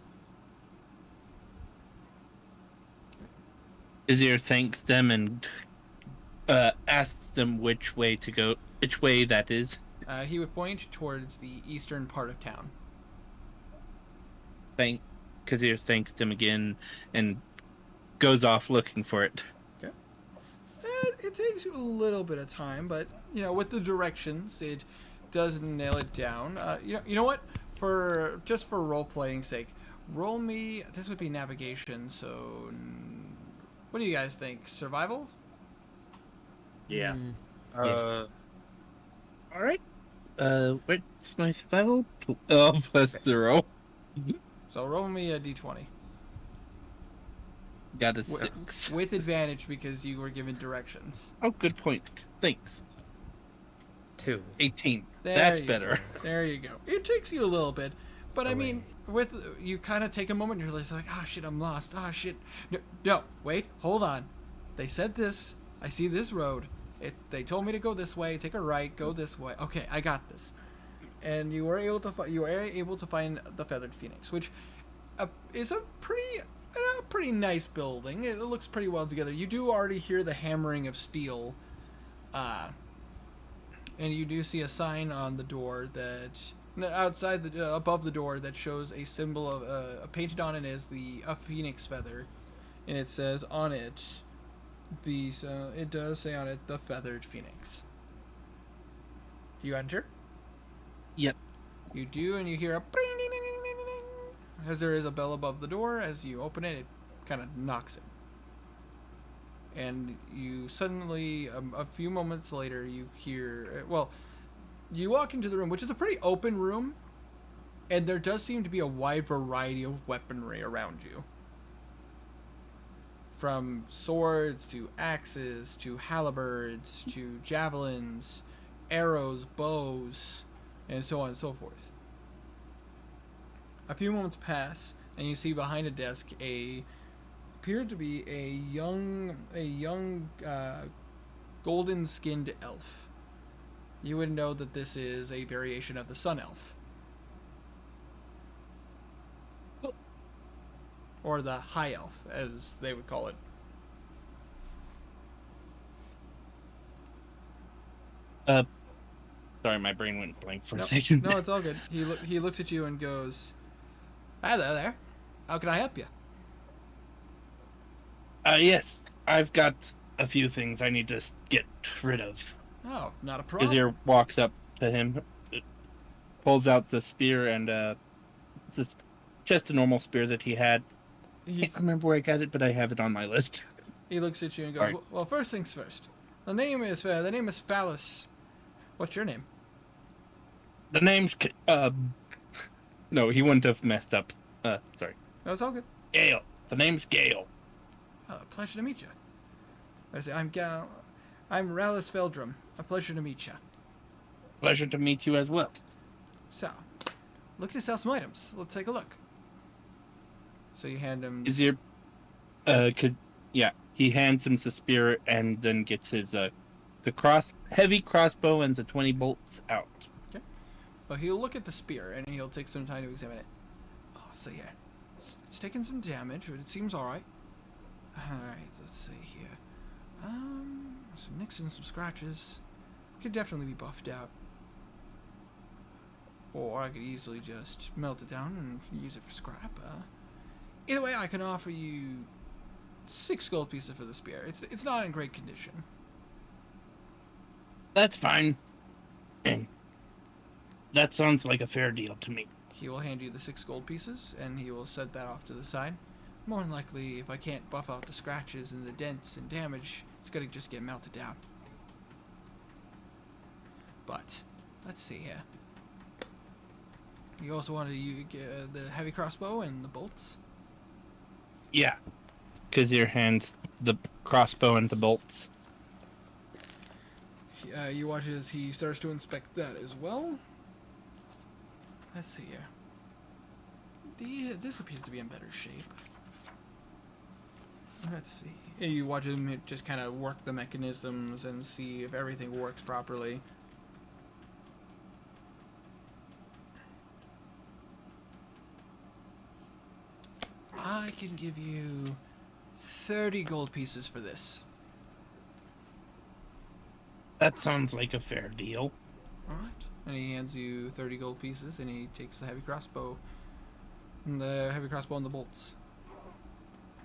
Kazir thanks them and asks them which way to go, which way that is. He would point towards the eastern part of town. Kazir thanks them again and goes off looking for it. It takes you a little bit of time, but with the directions, it does nail it down. You know what? For role playing sake, roll me. This would be navigation. So, what do you guys think? Survival? Yeah. All right. What's my survival? Oh, +0. So roll me a d20 Got a 6. with advantage because you were given directions. Oh, good point. Thanks. 2. 18. There That's you better. go. There you go. It takes you a little bit, but I Away. mean, with you kind of take a moment and you're like, ah, shit, I'm lost. Ah, shit. No, wait, hold on. They said this. I see this road. They told me to go this way. Take a right. Go this way. Okay, I got this. And you were able to find the Feathered Phoenix, which is a pretty nice building. It looks pretty well together. You do already hear the hammering of steel. And you do see a sign on the door above the door that shows a symbol of painted on it is a phoenix feather, and it says on it it does say on it the Feathered Phoenix. Do you enter? Yep. You do, and you hear a bring, ding, ding, ding, ding, ding, as there is a bell above the door. As you open it, it kind of knocks it. And you suddenly, a few moments later, you hear, you walk into the room, which is a pretty open room, and there does seem to be a wide variety of weaponry around you. From swords, to axes, to halberds, to javelins, arrows, bows, and so on and so forth. A few moments pass, and you see behind a desk appeared to be a young golden-skinned elf. You would know that this is a variation of the sun elf. or the high elf, as they would call it. Sorry, my brain went blank for a No, second. no, it's all good. He looks at you and goes, "Hi there. How can I help you?" Yes, I've got a few things I need to get rid of. Oh, not a problem. Azir walks up to him, pulls out the spear, and it's just a normal spear that he had. I He, can't remember where I got it, but I have it on my list. he looks at you and goes, Alright. "Well, first things first. The name is Phallus. What's your name?" The name's no, he wouldn't have messed up. Sorry, No, it's all good. Gale. The name's Gale. Pleasure to meet you. I say, I'm Rallis Veldrum. A pleasure to meet you. Pleasure to meet you as well. So, looking to sell some items. Let's take a look. So you hand him. Azir, he hands him the spear and then gets his heavy crossbow and the 20 bolts out. Well, he'll look at the spear and he'll take some time to examine it. Oh, so yeah, it's taken some damage, but it seems all right. All right, let's see here. Some nicks and some scratches. Could definitely be buffed out. Or I could easily just melt it down and use it for scrap. Either way, I can offer you 6 gold pieces for the spear. It's not in great condition. That's fine. And that sounds like a fair deal to me. He will hand you the 6 gold pieces, and he will set that off to the side. More than likely, if I can't buff out the scratches and the dents and damage, it's gonna just get melted down. But, let's see here. You also wanted to get the heavy crossbow and the bolts? Yeah. Kazir hands the crossbow and the bolts. You watch as he starts to inspect that as well. Let's see here. This appears to be in better shape. Let's see. You watch him just kind of work the mechanisms and see if everything works properly. I can give you 30 gold pieces for this. That sounds like a fair deal. Alright. And he hands you 30 gold pieces, and he takes the heavy crossbow. And the heavy crossbow and the bolts.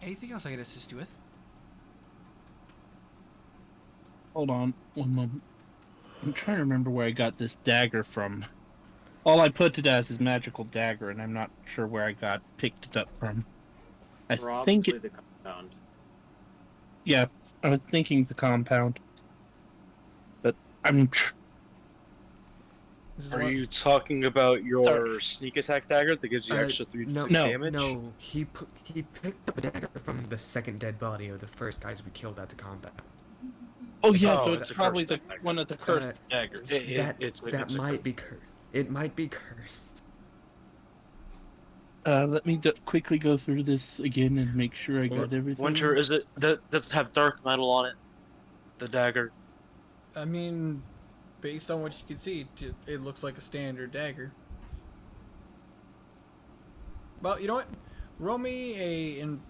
Anything else I can assist you with? Hold on one moment. I'm trying to remember where I got this dagger from. All I put it as is magical dagger, and I'm not sure where I picked it up from. I think Probably it. the compound. Yeah, I was thinking the compound. But I'm. This is Are what- you talking about your Sorry. sneak attack dagger that gives you extra 3 to 6 no, damage? No, he picked up a dagger from the second dead body of the first guys we killed at the combat. Oh yeah, Oh, so it's it's a probably cursed dagger. one of the cursed daggers. It's a might be cursed. It might be cursed. Let me quickly go through this again and make sure I got everything. Winter, does it have dark metal on it? The dagger? I mean, based on what you can see, it looks like a standard dagger. Well, you know what? Roll me an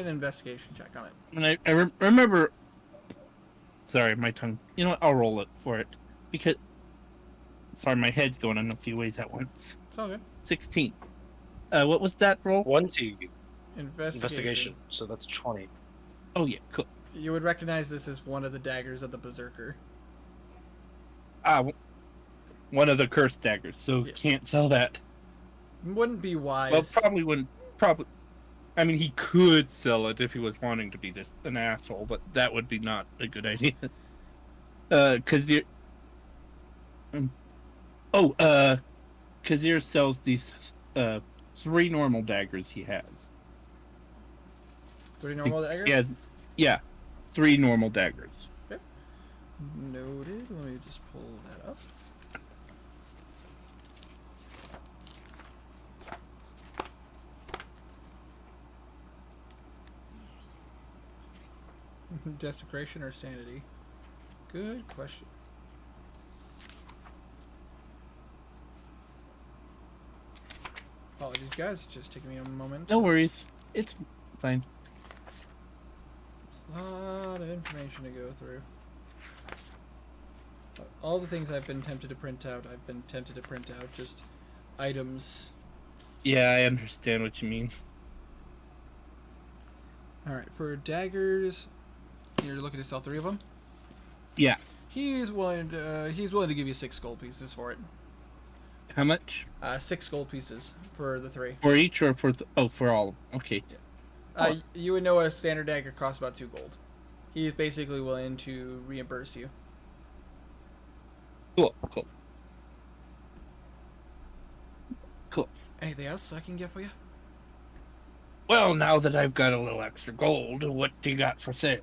investigation check on it. And I remember. Sorry, my tongue. You know what? I'll roll it for it because. Sorry, my head's going in a few ways at once. It's all good. 16. What was that roll? 20 Investigation. investigation, so that's 20. Oh yeah, cool. You would recognize this as one of the daggers of the Berserker. One of the cursed daggers, so Yes. can't sell that. Wouldn't be wise. Well, probably wouldn't. Probably. I mean, he could sell it if he was wanting to be just an asshole, but that would be not a good idea. Kazir. Kazir sells these 3 normal daggers he has. 3 normal daggers? He has, yeah, 3 normal daggers. Noted. Let me just pull that up. Desecration or sanity? Good question. Apologies, guys. Just taking me a moment. No worries. Fine. A lot of information to go through. All the things I've been tempted to print out, just items. Yeah, I understand what you mean. Alright, for daggers, you're looking to sell 3 of them? Yeah. He's willing to give you 6 gold pieces for it. How much? 6 gold pieces for the 3. For each or for for all? Okay. You would know a standard dagger costs about 2 gold. He's basically willing to reimburse you. Cool. Cool. Cool. Anything else I can get for you? Well, now that I've got a little extra gold, what do you got for sale?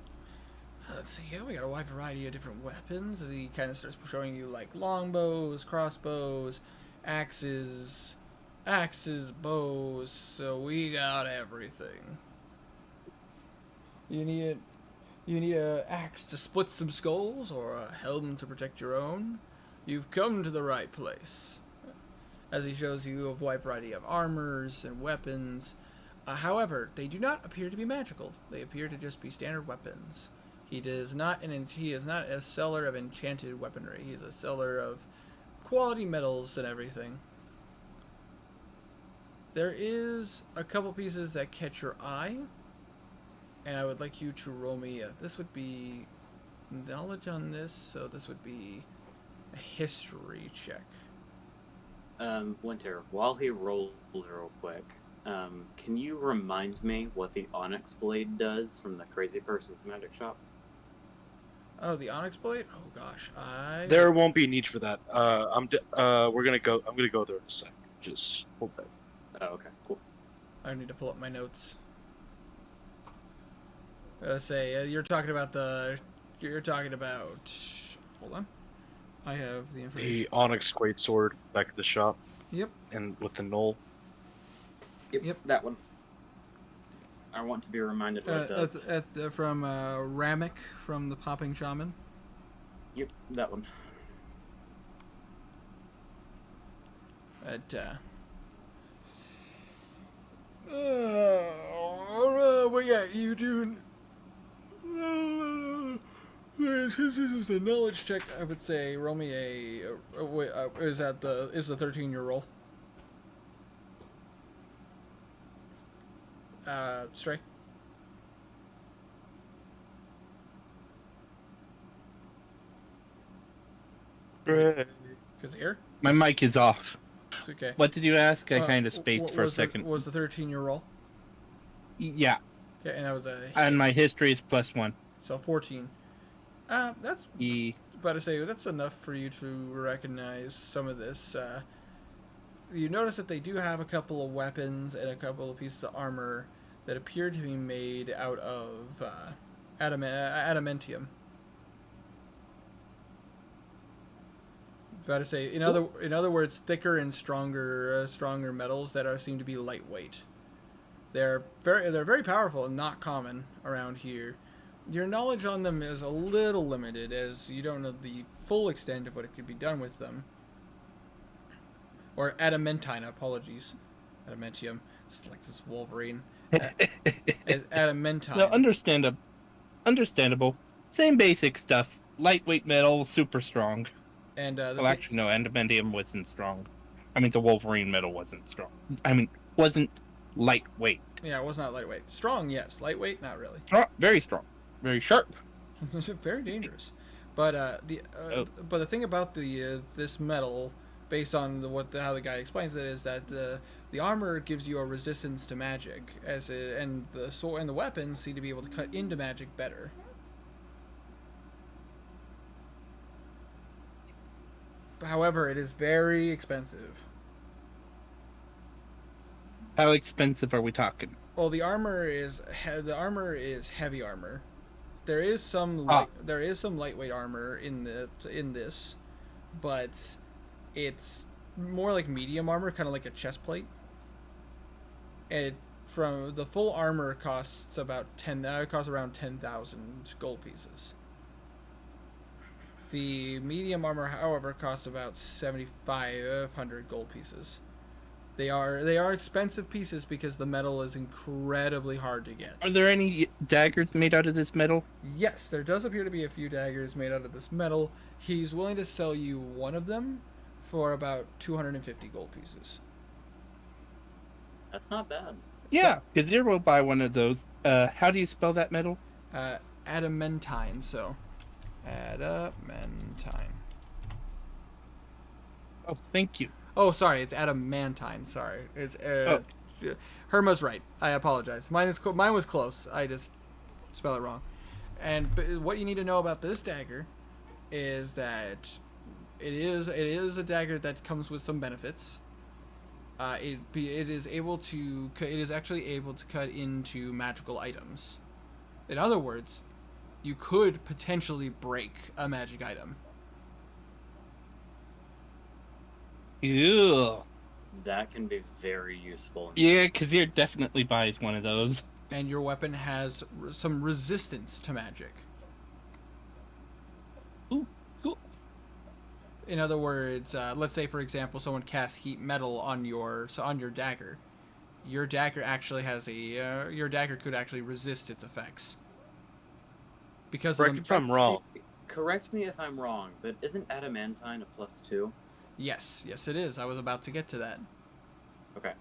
Let's see here. We got a wide variety of different weapons. He kind of starts showing you like longbows, crossbows, axes, bows. So we got everything. You need a axe to split some skulls or a helm to protect your own? You've come to the right place. As he shows you a wide variety of armors and weapons. However, they do not appear to be magical. They appear to just be standard weapons. He is not a seller of enchanted weaponry. He's a seller of quality metals and everything. There is a couple pieces that catch your eye, and I would like you to roll me. This would be knowledge on this, so this would be a history check. Winter, while he rolls real quick, can you remind me what the Onyx Blade does from the Crazy Person's Magic Shop? Oh, the Onyx Blade? Oh gosh, There won't be a need for that. I'm gonna go there in a sec. Just hold tight. Oh, okay, cool. I need to pull up my notes. Let's say you're talking about. Hold on. I have the information. The Onyx Great Sword back at the shop. Yep. And with the knoll. Yep, that one. I want to be reminded what it does. That's from Ramek from the Popping Shaman. Yep, that one. Well, yeah, you do. This is the knowledge check. I would say roll me is the 13-year roll? Stray. Is it here? My mic is off. It's okay. What did you ask? I kind of spaced for a second. Was the 13-year roll? Yeah. Okay, and that was a. And my history is +1. So 14. That's. About to say that's enough for you to recognize some of this. You notice that they do have a couple of weapons and a couple of pieces of armor that appear to be made out of adamantium. About to say, in other words, thicker and stronger metals that seem to be lightweight. They're very powerful and not common around here. Your knowledge on them is a little limited, as you don't know the full extent of what it could be done with them. Or adamantine, apologies. Adamantium. It's like this Wolverine. Adamantine. No, understandable. Same basic stuff. Lightweight metal, super strong. And actually, no, adamantium wasn't strong. I mean, the Wolverine metal wasn't strong. I mean, wasn't lightweight. Yeah, it was not lightweight. Strong, yes. Lightweight, not really. Strong, very strong. Very sharp. Very dangerous. But but the thing about this metal, based on how the guy explains it, is that the armor gives you a resistance to magic, and the sword and the weapons seem to be able to cut into magic better. However, it is very expensive. How expensive are we talking? Well, the armor is heavy armor. There is some lightweight armor in this, but it's more like medium armor, kind of like a chest plate. From the full armor costs around 10,000 gold pieces. The medium armor, however, costs about 7,500 gold pieces. They are expensive pieces because the metal is incredibly hard to get. Are there any daggers made out of this metal? Yes, there does appear to be a few daggers made out of this metal. He's willing to sell you one of them for about 250 gold pieces. That's not bad. Yeah, Gazir will buy one of those. How do you spell that metal? Adamantine, so adamantine. Oh, thank you. Oh, sorry, it's adamantine. Sorry, it's Herma's right. I apologize. Mine was close. I just spell it wrong. But what you need to know about this dagger is that it is a dagger that comes with some benefits. It is actually able to cut into magical items. In other words, you could potentially break a magic item. Ew. That can be very useful. Yeah, Kazir definitely buys one of those. And your weapon has some resistance to magic. Ooh, cool. In other words, let's say for example, someone casts heat metal on your dagger. Your dagger actually has your dagger could actually resist its effects. Because Correct me if I'm wrong. Correct me if I'm wrong, but isn't adamantine a +2? Yes, it is. I was about to get to that. Okay.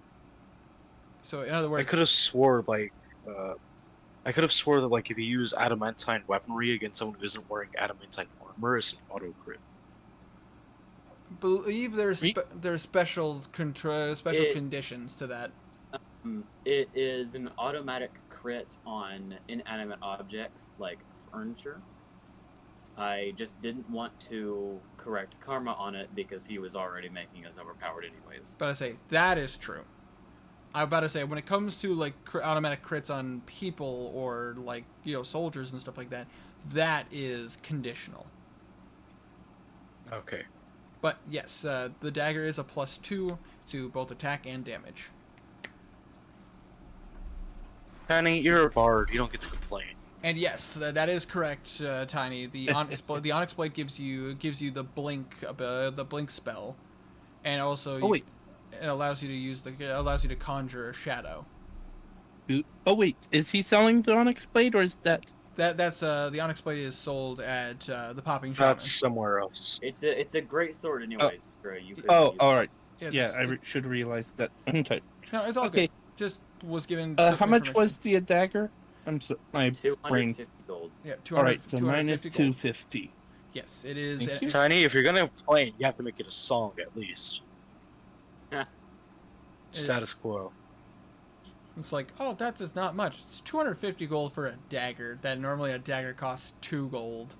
So in other words, I could have swore that like if you use adamantine weaponry against someone who isn't wearing adamantine armor, it's an auto crit. believe there's special conditions to that. It is an automatic crit on inanimate objects like furniture. I just didn't want to correct Karma on it because he was already making us overpowered anyways. But I say that is true. I'm about to say when it comes to like automatic crits on people or like soldiers and stuff like that, that is conditional. Okay. But yes, the dagger is a +2 to both attack and damage. Tiny, you're a bard. You don't get to complain. And yes, that is correct, Tiny. The Onyx Blade gives you the blink spell, and also it allows you to conjure a shadow. Oh wait, is he selling the Onyx Blade or is that's the Onyx Blade is sold at the Popping Shaman. That's somewhere else. It's a great sword anyways. You could all use it. right. Yeah, I should realize that. Okay. No, it's all Okay. good. Just was given. How much was the dagger? I'm so my brain. 250 gold. Yeah, 200. All right, so mine is 250 gold. 250. Yes, it is. Thank you. Tiny, if you're gonna complain, you have to make it a song at least. Yeah. Status quo. It's like, oh, that is not much. It's 250 gold for a dagger. That normally a dagger costs 2 gold.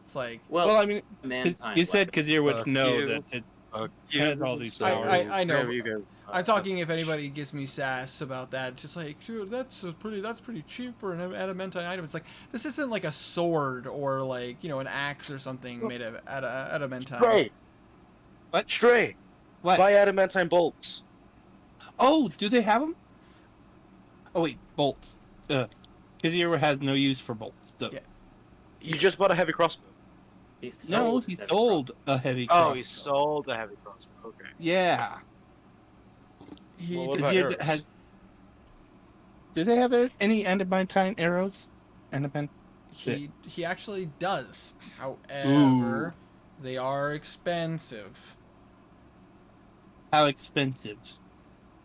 It's like, Well, I mean, Adamantine you said weapon. Kazir would know that it has all these powers. I know. You go. I'm talking if anybody gives me sass about that, just like, dude, that's pretty cheap for an adamantine item. It's like, this isn't like a sword or like, an axe or something made of adamantine. Stray. What? Stray. What? Buy adamantine bolts. Oh, do they have them? Oh wait, bolts. Kazir has no use for bolts. Though. Yeah. You just bought a heavy crossbow. No, sold he heavy sold a heavy Oh, crossbow. he sold a heavy crossbow. Okay. Yeah. He Well, what does- about Kazir arrows? has. Do they have any adamantine arrows? he actually does. However, they are expensive. How expensive?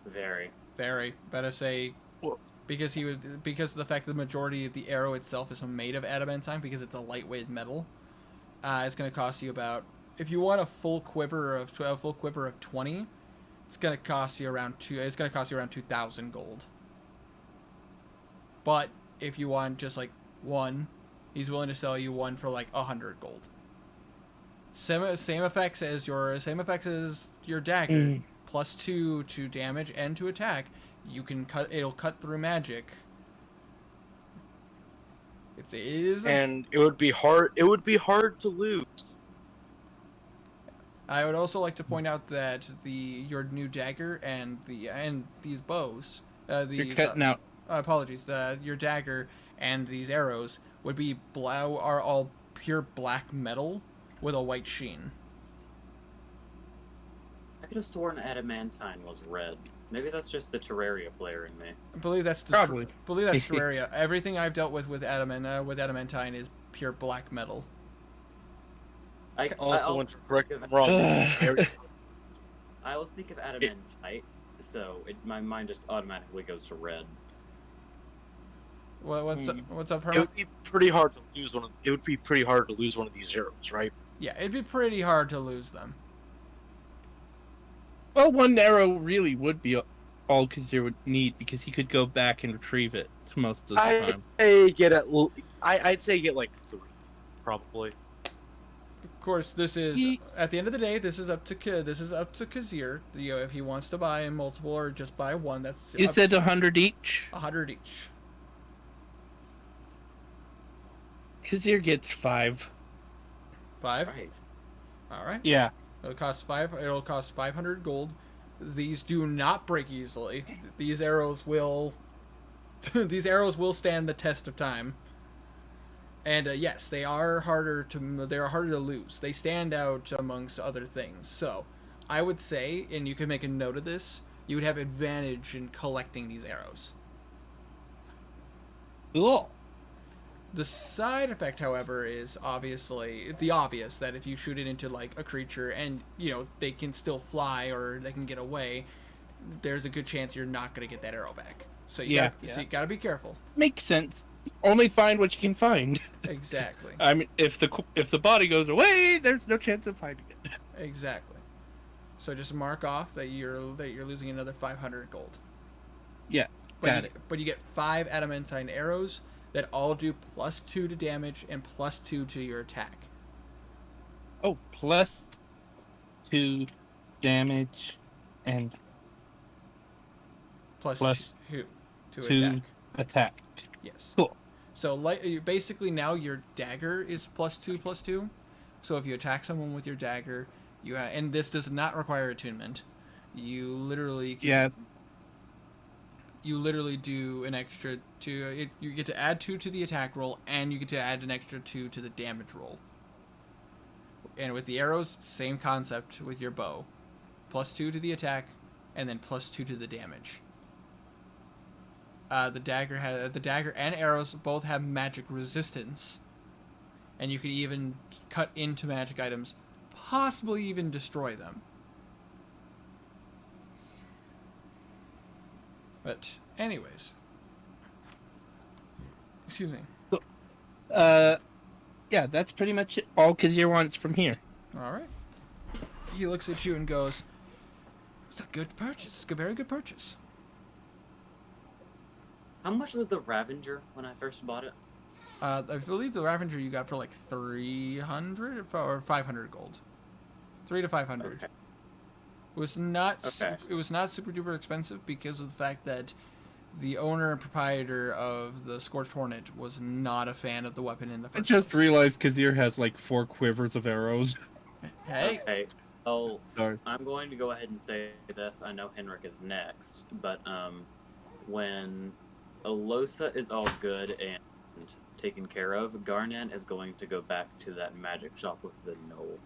Very. Very. Better say Well- because of the fact that the majority of the arrow itself is made of adamantine because it's a lightweight metal. It's going to cost you about, if you want a full quiver of 20, it's going to cost you around 2,000 gold. But if you want just like one, he's willing to sell you one for like 100 gold. Same effects as your dagger, +2 to damage and to attack. It'll cut through magic. And it would be hard. It would be hard to lose. I would also like to point out that your new dagger and these bows, You're cutting out. Apologies. Your dagger and these arrows are all pure black metal with a white sheen. I could have sworn adamantine was red. Maybe that's just the Terraria player in me. I believe that's Probably. believe that's Terraria. Everything I've dealt with adamantine is pure black metal. Also, when correct me if I'm wrong, I always think of adamantite, so my mind just automatically goes to red. What's up, it Herman? would be pretty hard to lose one. It would be pretty hard to lose one of these arrows, right? Yeah, it'd be pretty hard to lose them. Well, one arrow really would be all Kazir would need because he could go back and retrieve it most of the time. I'd say get like 3, probably. Of course, this is at the end of the day. This is up to Kazir. You know, if he wants to buy multiple or just buy one, that's You said 100 each? 100 each. Kazir gets 5. 5. Nice. All right. Yeah. It'll cost 500 gold. These do not break easily. These arrows will these arrows will stand the test of time. And yes, they are harder to lose. They stand out amongst other things. So, I would say, and you could make a note of this, you would have advantage in collecting these arrows. Cool. The side effect, however, is obviously the obvious that if you shoot it into like a creature and they can still fly or they can get away, there's a good chance you're not going to get that arrow back. So you gotta be careful. Makes sense. Only find what you can find. Exactly. I mean, if the body goes away, there's no chance of finding it. Exactly. So just mark off that you're losing another 500 gold. Yeah. But you get 5 adamantine arrows that all do +2 to damage and +2 to your attack. Oh, +2 damage and plus 2 to 2 attack. Yes. Cool. So basically now your dagger is +2/+2. So if you attack someone with your dagger, and this does not require attunement. You literally do an extra 2. You get to add 2 to the attack roll, and you get to add an extra 2 to the damage roll. And with the arrows, same concept with your bow. +2 to the attack, and then +2 to the damage. The dagger and arrows both have magic resistance, and you can even cut into magic items, possibly even destroy them. But anyways, excuse me. Yeah, that's pretty much it. All Kazir wants from here. All right. He looks at you and goes, "It's a good purchase. It's a very good purchase." How much was the Ravenger when I first bought it? I believe the Ravenger you got for like 300 or 500 gold. 300 to 500. Okay. It was not. Okay. It was not super duper expensive because of the fact that the owner and proprietor of the Scorched Hornet was not a fan of the weapon in the I first just place. realized Kazir has like 4 quivers of arrows. Hey. Okay. Oh, Sorry. I'm going to go ahead and say this. I know Henrik is next, but when Alosa is all good and taken care of, Garnan is going to go back to that magic shop with the gnoll.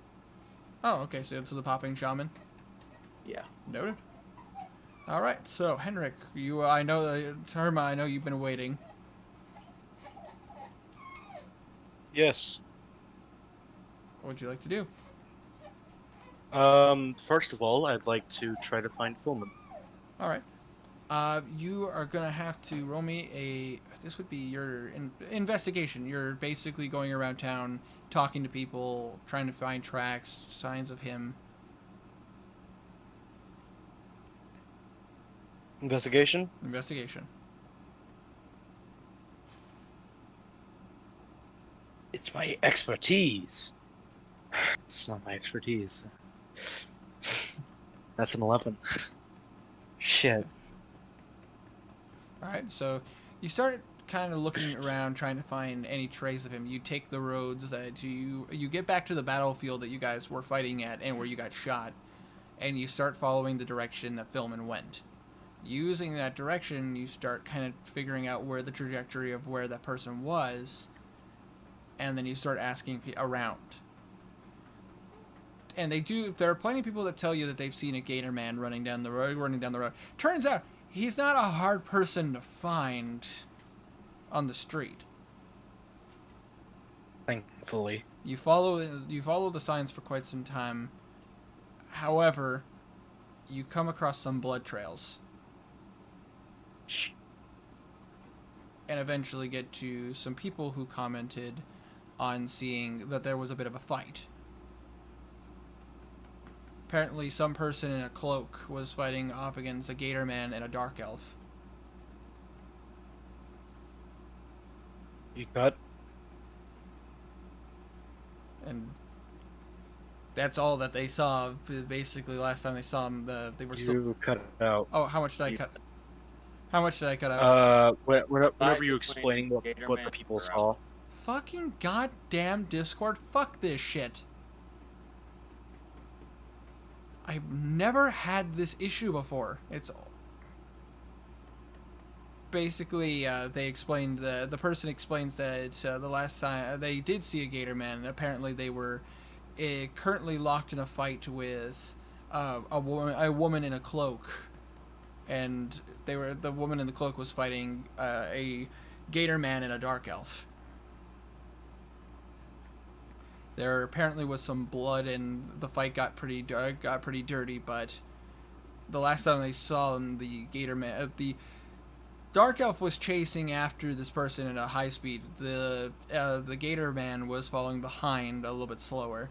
Oh, okay. So to the popping shaman. Yeah. Noted. All right. So Henrik, I know Terma. I know you've been waiting. Yes. What would you like to do? First of all, I'd like to try to find Filman. All right. You are gonna have to roll me this would be your investigation. You're basically going around town, talking to people, trying to find tracks, signs of him. Investigation? Investigation. It's my expertise. It's not my expertise. That's an 11. Shit. All right. So you start kind of looking around, trying to find any trace of him. You take the roads that you get back to the battlefield that you guys were fighting at and where you got shot, and you start following the direction that Filman went. Using that direction, you start kind of figuring out where the trajectory of where that person was, and then you start asking around. and there are plenty of people that tell you that they've seen a gator man running down the road. Turns out he's not a hard person to find on the street. Thankfully. You follow the signs for quite some time. However, you come across some blood trails. And eventually get to some people who commented on seeing that there was a bit of a fight. Apparently, some person in a cloak was fighting off against a gator man and a dark elf. You cut? And that's all that they saw. Basically, last time they saw him, they were still. You cut it out. Oh, how much did I cut? How much did I cut out? Whenever you explaining what Gatorman the people or saw. Fucking goddamn Discord! Fuck this shit. I've never had this issue before. It's basically they explained the person explains that the last time they did see a gator man. And apparently, they were currently locked in a fight with a woman in a cloak, and the woman in the cloak was fighting a gator man and a dark elf. There apparently was some blood, and the fight got pretty dirty. But the last time they saw him, the dark elf was chasing after this person at a high speed. The gator man was following behind a little bit slower.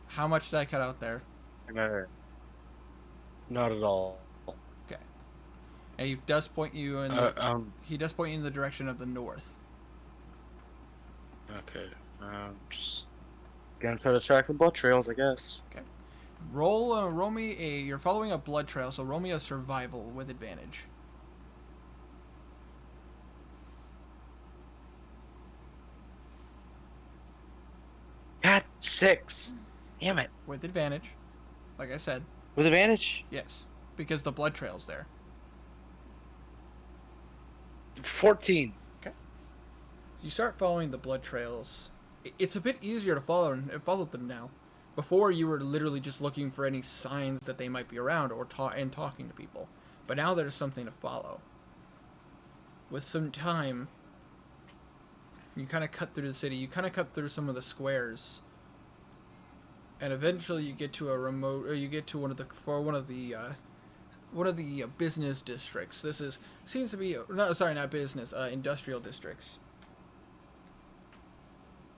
How much did I cut out there? No. Not at all. Okay. And he does point you in. He does point you in the direction of the north. Okay. Just gonna try to track the blood trails, I guess. Okay. Roll me a. You're following a blood trail, so roll me a survival with advantage. God, 6. Damn it. With advantage, like I said. With advantage? Yes, because the blood trail's there. 14. You start following the blood trails. It's a bit easier to follow them now. Before, you were literally just looking for any signs that they might be around or talking to people. But now there's something to follow. With some time, you kind of cut through the city. You kind of cut through some of the squares, and eventually you get to one of the business districts. Seems to be not business, industrial districts.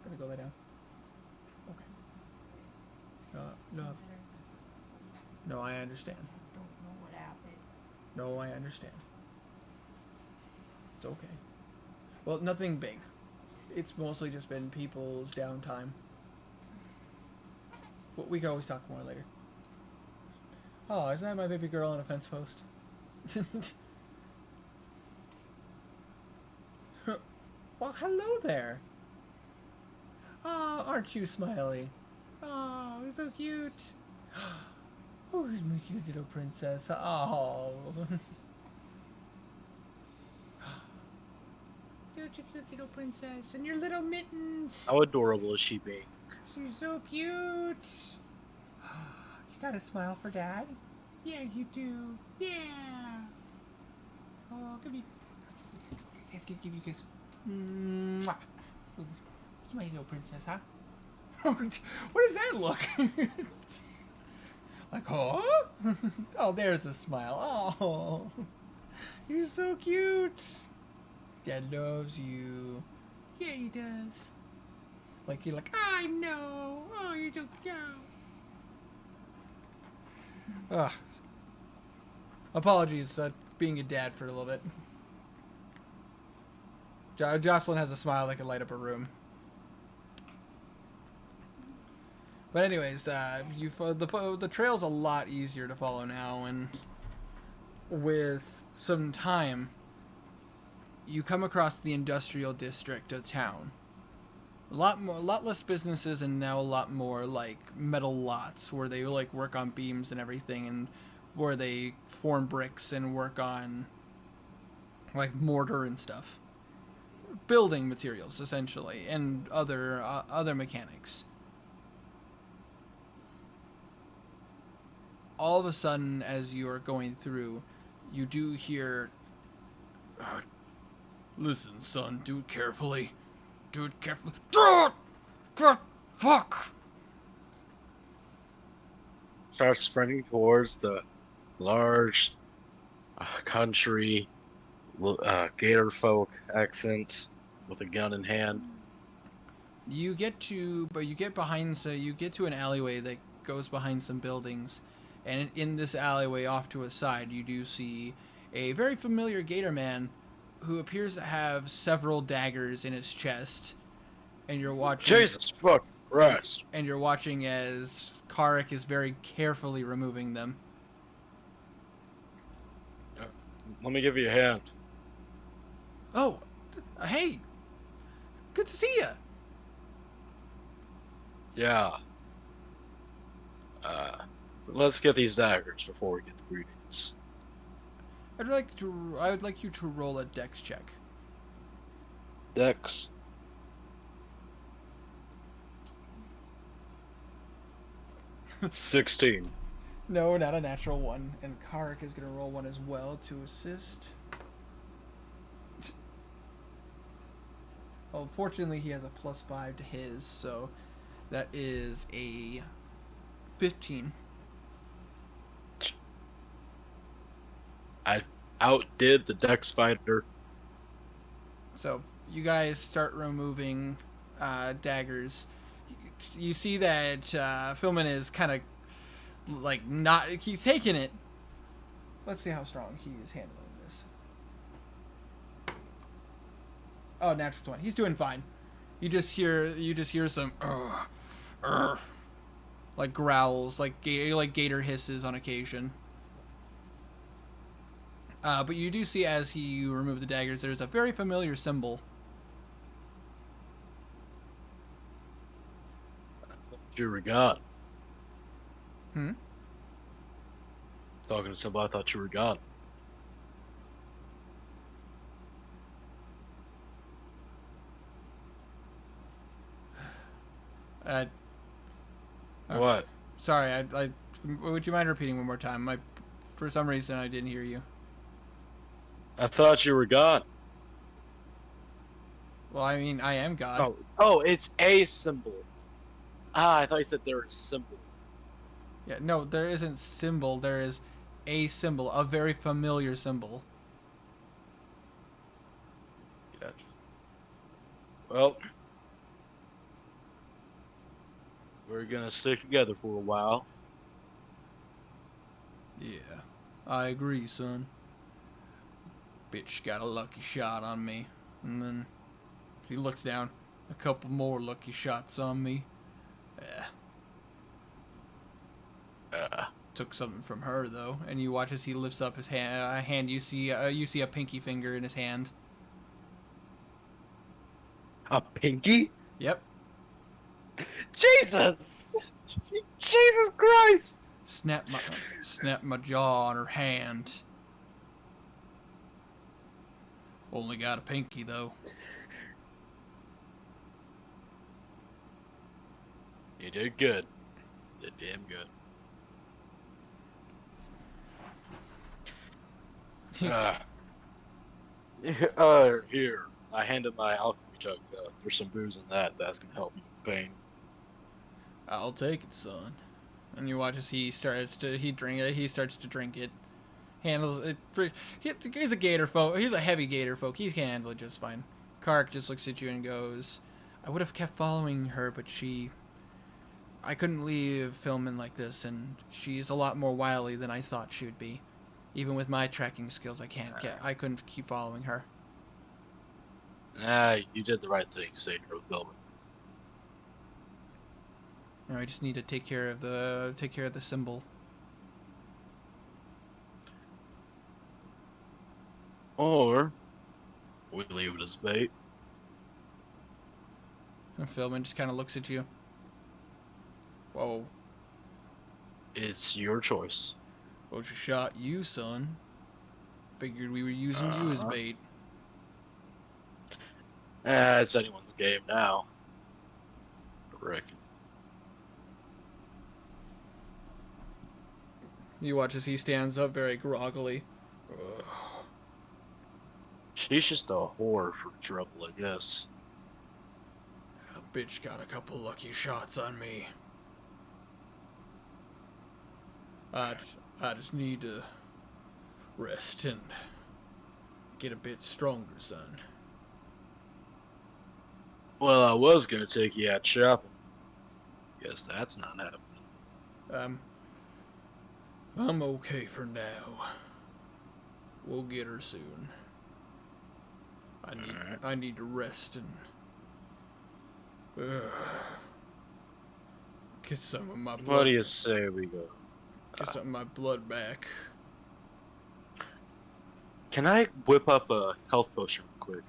Gonna go lay down. Okay. No, I understand. Don't know what happened. No, I understand. It's okay. Well, nothing big. It's mostly just been people's downtime. But we can always talk more later. Oh, isn't that my baby girl on a fence post? Well, hello there. Oh, aren't you smiley? Oh, you're so cute. Oh, here's my cute little princess. Oh. Such a cute little princess. And your little mittens. How adorable is she being? She's so cute. You got a smile for Dad? Yeah, you do. Yeah. Oh, give me. Let's give you a kiss. Mwah. You my little princess, huh? What does that look? Like, oh? Oh, there's a smile. Oh, you're so cute. Dad loves you. Yeah, he does. Like, you're like, I know. Oh, you're so cute. Ugh. Apologies, being a dad for a little bit. Jocelyn has a smile that can light up a room. But anyways, the trail's a lot easier to follow now, and with some time, you come across the industrial district of town. A lot less businesses, and now a lot more like metal lots where they like work on beams and everything, and where they form bricks and work on like mortar and stuff. building materials essentially, and other mechanics. All of a sudden, as you are going through, you do hear, "Listen, son, do it carefully. Do it carefully. God, fuck!" Start sprinting towards the large country gator folk accent with a gun in hand. You get to an alleyway that goes behind some buildings, and in this alleyway off to a side, you do see a very familiar gator man who appears to have several daggers in his chest, and you're watching. Jesus fuck Christ! And you're watching as Karik is very carefully removing them. Let me give you a hand. Oh, hey, good to see you. Yeah. Let's get these daggers before we get the greetings. I would like you to roll a dex check. Dex. $16. No, not a natural one. And Karik is going to roll one as well to assist. Well, fortunately, he has a +5 to his, so that is a 15. I outdid the Dex fighter. So you guys start removing daggers. You see that Philman is kind of like not. He's taking it. Let's see how strong he is handling this. Oh, natural 20. He's doing fine. You just hear some like growls, like gator hisses on occasion. But you do see as he remove the daggers, there's a very familiar symbol. You were gone. Hmm? Talking to somebody, I thought you were gone. What? Sorry, I would you mind repeating one more time? For some reason I didn't hear you. I thought you were gone. Well, I mean, I am God. Oh, it's a symbol. I thought you said there was a symbol. Yeah, no, there isn't symbol. There is a symbol, a very familiar symbol. Yeah. Well, we're gonna stick together for a while. Yeah, I agree, son. Bitch got a lucky shot on me. And then he looks down. A couple more lucky shots on me. Yeah. Took something from her, though. And you watch as he lifts up his hand. You see a pinky finger in his hand. A pinky? Yep. Jesus! Jesus Christ! Snap my jaw on her hand. Only got a pinky, though. You did good. Did damn good. Here. I handed my alchemy jug. There's some booze in that. That's gonna help you with pain. I'll take it, son. And you watch as he starts to drink it. Handles it. He's a gator folk. He's a heavy gator folk. He can handle it just fine. Kark just looks at you and goes, "I would have kept following her, but I couldn't leave Philman like this, and she's a lot more wily than I thought she would be. Even with my tracking skills, I couldn't keep following her." You did the right thing, saving her with Velvet. I just need to take care of the symbol. Or we leave it as bait. And Philman just kind of looks at you. Whoa. It's your choice. Well, she shot you, son. Figured we were using you as bait. It's anyone's game now. I reckon. You watch as he stands up very groggily. Ugh. She's just a whore for trouble, I guess. That bitch got a couple lucky shots on me. I just need to rest and get a bit stronger, son. Well, I was gonna take you out shopping. Guess that's not happening. I'm okay for now. We'll get her soon. Alright. I need to rest and get some of my blood. What do you say we go? Get some of my blood back. Can I whip up a health potion real quick?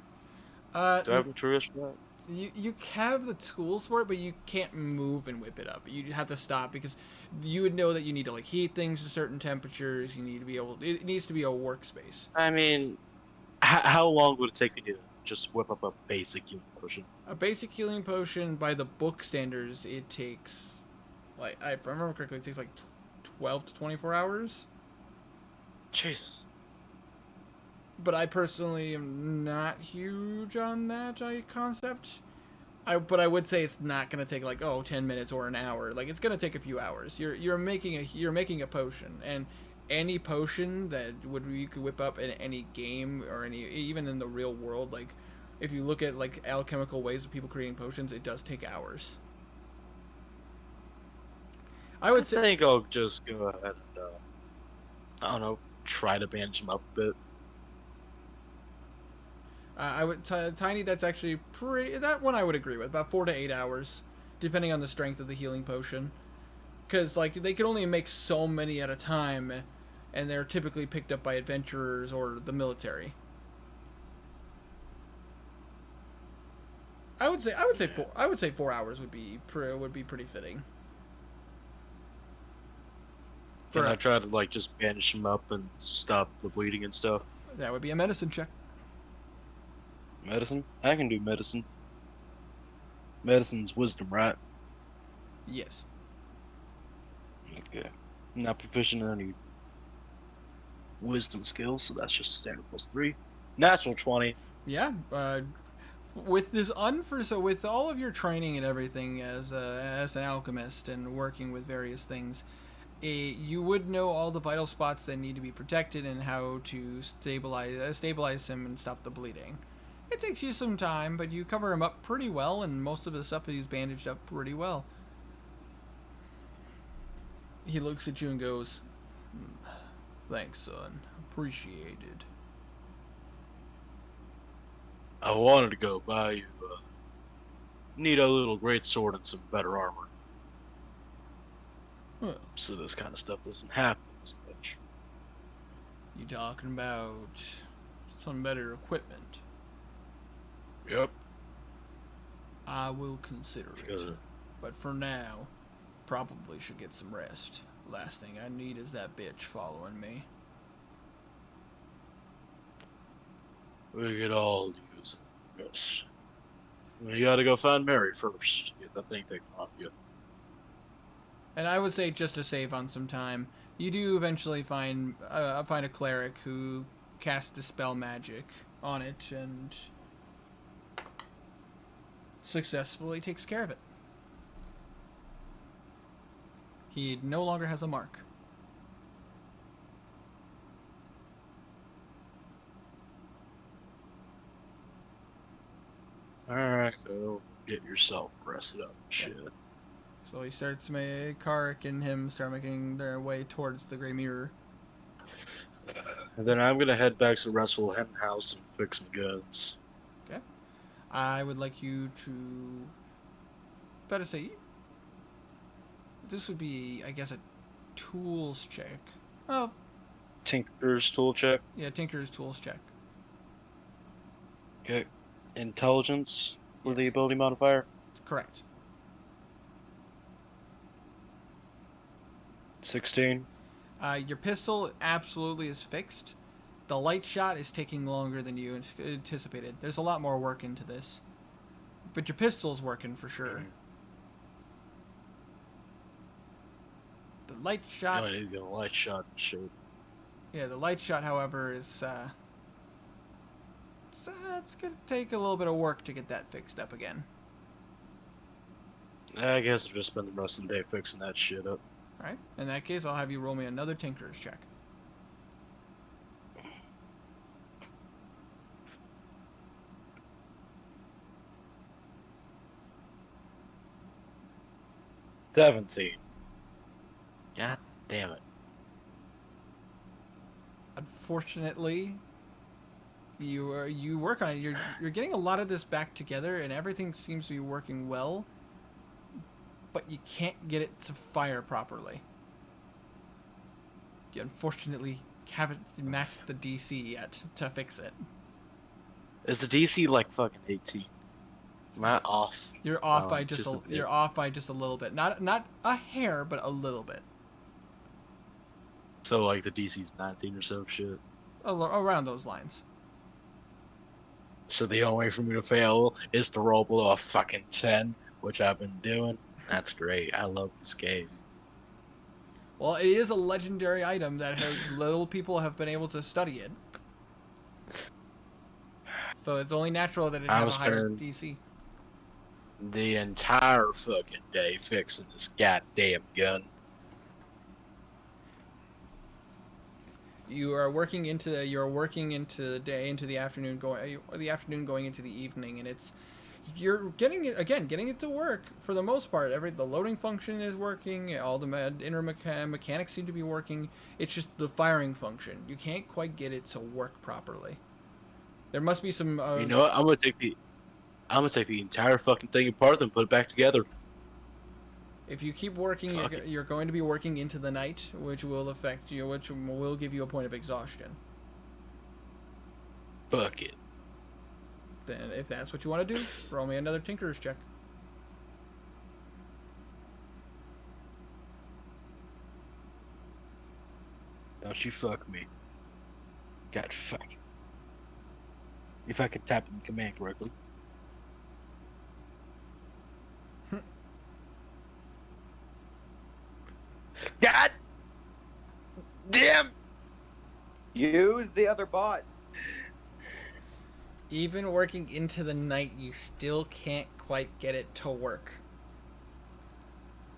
Do I have materials for that? You have the tools for it, but you can't move and whip it up. You have to stop because you would know that you need to like heat things to certain temperatures. You need to be able. It needs to be a workspace. I mean, how long would it take me to just whip up a basic healing potion? A basic healing potion, by the book standards, it takes, like, if I remember correctly, it takes like 12 to 24 hours. Jesus. But I personally am not huge on that concept. But I would say it's not gonna take like 10 minutes or an hour. Like it's gonna take a few hours. You're making a potion, and any potion that you could whip up in any game or even in the real world, like if you look at like alchemical ways of people creating potions, it does take hours. I think I'll just go ahead and I don't know, try to bandage him up a bit. Tiny. That's actually pretty. That one I would agree with. About 4 to 8 hours, depending on the strength of the healing potion. Because like they can only make so many at a time, and they're typically picked up by adventurers or the military. I would say 4 hours would be pretty fitting. Can I try to like just bandage him up and stop the bleeding and stuff? That would be a medicine check. Medicine? I can do medicine. Medicine's wisdom, right? Yes. Okay. I'm not proficient in any wisdom skills, so that's just standard +3. Natural 20. Yeah. With this with all of your training and everything as an alchemist and working with various things, you would know all the vital spots that need to be protected and how to stabilize him and stop the bleeding. It takes you some time, but you cover him up pretty well, and most of the stuff he's bandaged up pretty well. He looks at you and goes, "Thanks, son. Appreciated." I wanted to go buy you need a little great sword and some better armor. Well, So this kind of stuff doesn't happen as much. you talking about some better equipment? Yep. I will consider it. Good. But for now, probably should get some rest. Last thing I need is that bitch following me. We could all use it. Yes. You gotta go find Mary first. Get that thing taken off you. And I would say, just to save on some time, you do eventually find a cleric who casts Dispel Magic on it and successfully takes care of it. He no longer has a mark. Alright, go get yourself rested up and shit. So he starts Karik and him start making their way towards the Grey Mirror. And then I'm gonna head back to the restful hen house and fix my guns. Okay. I would like you to... Better say... This would be, I guess, a tools check. Oh, Tinker's tool check. yeah, Tinker's tools check. Okay. Intelligence for the Yes. ability modifier. Correct. 16. Your pistol absolutely is fixed. the light shot is taking longer than you anticipated. There's a lot more work into this. But your pistol's working for sure. The light shot... I need to get a light shot and shit. Yeah, the light shot, however, is... it's going to take a little bit of work to get that fixed up again. I guess I'll just spend the rest of the day fixing that shit up. Alright, in that case, I'll have you roll me another Tinker's check. $17. God damn it. Unfortunately, you work on it. You're getting a lot of this back together, and everything seems to be working well. But you can't get it to fire properly. You unfortunately haven't matched the DC yet to fix it. Is the DC like fucking 18? Am I off? You're off by just a bit. you're off by just a little bit. Not a hair, but a little bit. So like the DC's 19 or so shit. Around those lines. So the only way for me to fail is to roll below a fucking 10, which I've been doing. That's great. I love this game. Well, it is a legendary item that little people have been able to study it. So it's only natural that it have a higher DC. The entire fucking day fixing this goddamn gun. You're working into the day, into the afternoon, going into the evening, and you're getting it to work for the most part. The loading function is working. All the inner mechanics seem to be working. It's just the firing function. You can't quite get it to work properly. There must be some. You know what? I'm gonna take the entire fucking thing apart and put it back together. If you keep working, you're going to be working into the night, which will affect you, which will give you a point of exhaustion. Fuck it. Then, if that's what you want to do, roll me another Tinker's check. Don't you fuck me. God fuck. If I could type in the command correctly. God damn! Use the other bot. Even working into the night, you still can't quite get it to work.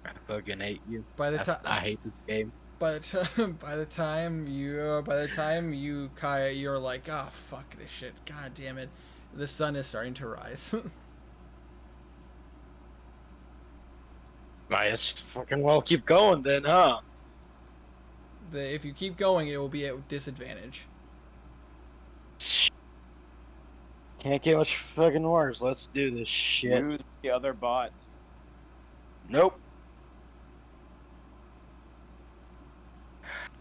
I fucking hate you. By the time I hate this game. by the time you Kaya, you're like, oh fuck this shit, god damn it, the sun is starting to rise. I just fucking well keep going then, huh? If you keep going, it will be at disadvantage. Can't get much fucking worse. Let's do this shit. Use the other bot. Nope.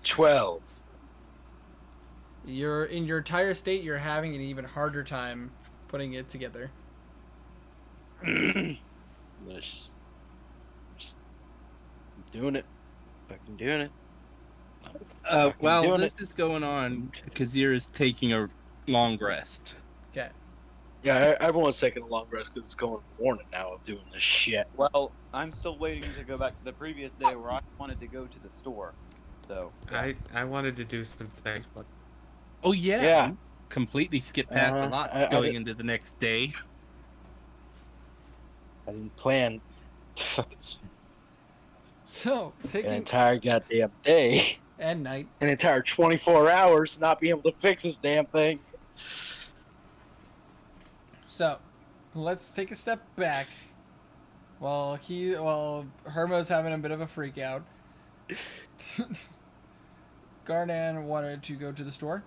12. You're in your entire state. You're having an even harder time putting it together. Just doing it. Fucking doing it. While this is going on, Kazir is taking a long rest. Okay. Yeah, everyone's taking a long rest because it's going morning now of doing this shit. Well, I'm still waiting to go back to the previous day where I wanted to go to the store. So I wanted to do some things, but Oh yeah. Yeah. Completely skipped past a lot I going did- into the next day. I didn't plan fucking So an taking entire goddamn day, and night. an entire 24 hours not being able to fix this damn thing. So let's take a step back. While Hermo's having a bit of a freak out. Garnan wanted to go to the store.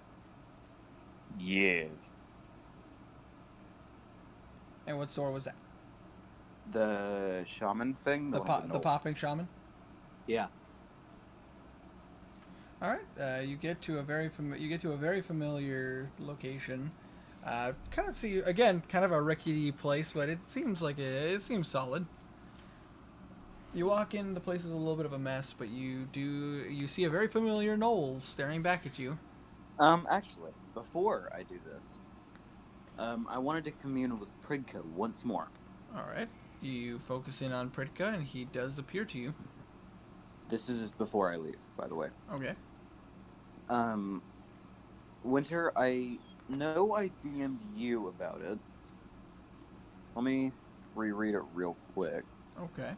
yes, And what store was that? the shaman thing. The one with the popping shaman. Yeah. All right. You get to a very familiar location. Kind of see again, kind of a rickety place, but it seems solid. You walk in, the place is a little bit of a mess, but you see a very familiar knoll staring back at you. Actually, before I do this, I wanted to commune with Pridka once more. All right. You focus in on Pritka, and he does appear to you. This is just before I leave, by the way. Okay. Winter, I know I DM'd you about it. Let me reread it real quick. Okay.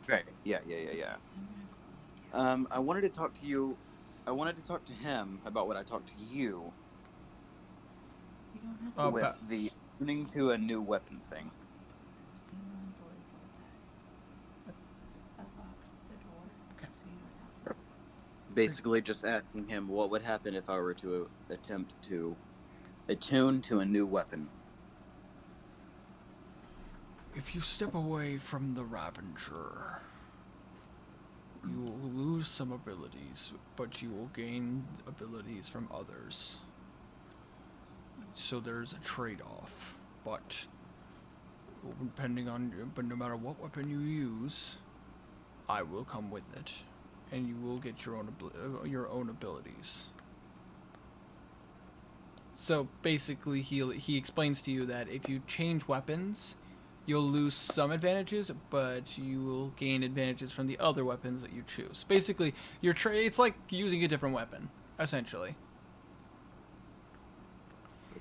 Okay, yeah. I wanted to talk to you. I wanted to talk to him about what I talked to you You don't have to with About- the tuning to a new weapon thing. see one door like that. I locked the door, Okay. so you don't have to. Basically, just asking him what would happen if I were to attempt to attune to a new weapon. If you step away from the Ravager, you will lose some abilities, but you will gain abilities from others. So there's a trade-off, but but no matter what weapon you use, I will come with it, and you will get your own abilities. So basically, he explains to you that if you change weapons, you'll lose some advantages, but you will gain advantages from the other weapons that you choose. Basically, it's like using a different weapon, essentially.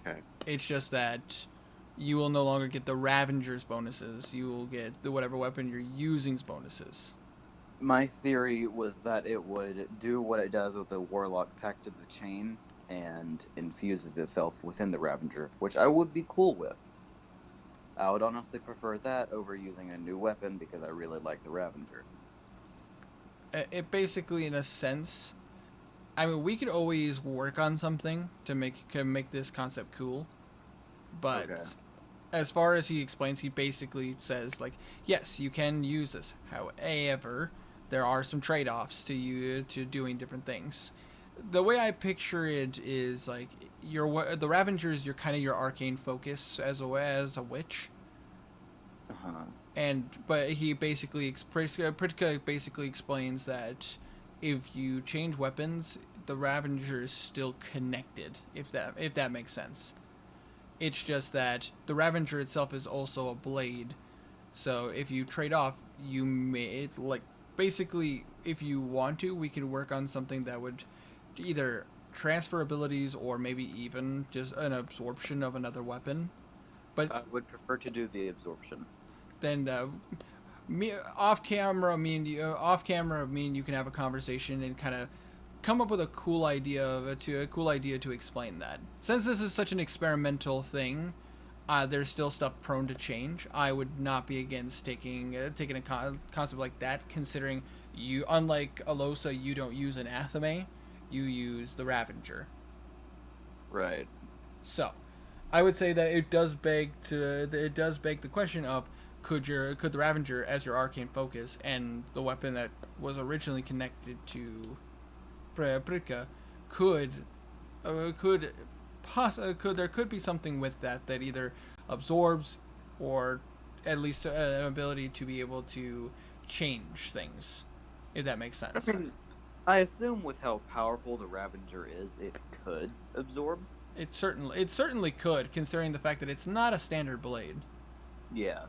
Okay. It's just that you will no longer get the Ravenger's bonuses. You will get the whatever weapon you're using's bonuses. My theory was that it would do what it does with the Warlock Pact of the Chain and infuses itself within the Ravager, which I would be cool with. I would honestly prefer that over using a new weapon because I really like the Ravager. It basically, in a sense, I mean, we could always work on something to make this concept cool, but Okay. as far as he explains, he basically says, like, yes, you can use this. However, there are some trade-offs to doing different things. The way I picture it is like the Ravengers, you're kind of your arcane focus as a witch. But he basically Pritka basically explains that if you change weapons, the Ravager is still connected. If that makes sense. It's just that the Ravager itself is also a blade. So if you trade off, you may basically, if you want to, we can work on something that would either transfer abilities or maybe even just an absorption of another weapon. But I would prefer to do the absorption. then off camera, me and you can have a conversation and kind of come up with a cool idea to explain that. Since this is such an experimental thing, there's still stuff prone to change. I would not be against taking a concept like that, considering you, unlike Alosa, you don't use an Athame, you use the Ravager. Right. So, I would say that it does beg the question of could the Ravager, as your arcane focus and the weapon that was originally connected to Pritka, there could be something with that either absorbs or at least an ability to be able to change things, if that makes sense. I mean, I assume with how powerful the Ravager is, it could absorb. It certainly could, considering the fact that it's not a standard blade. Yeah.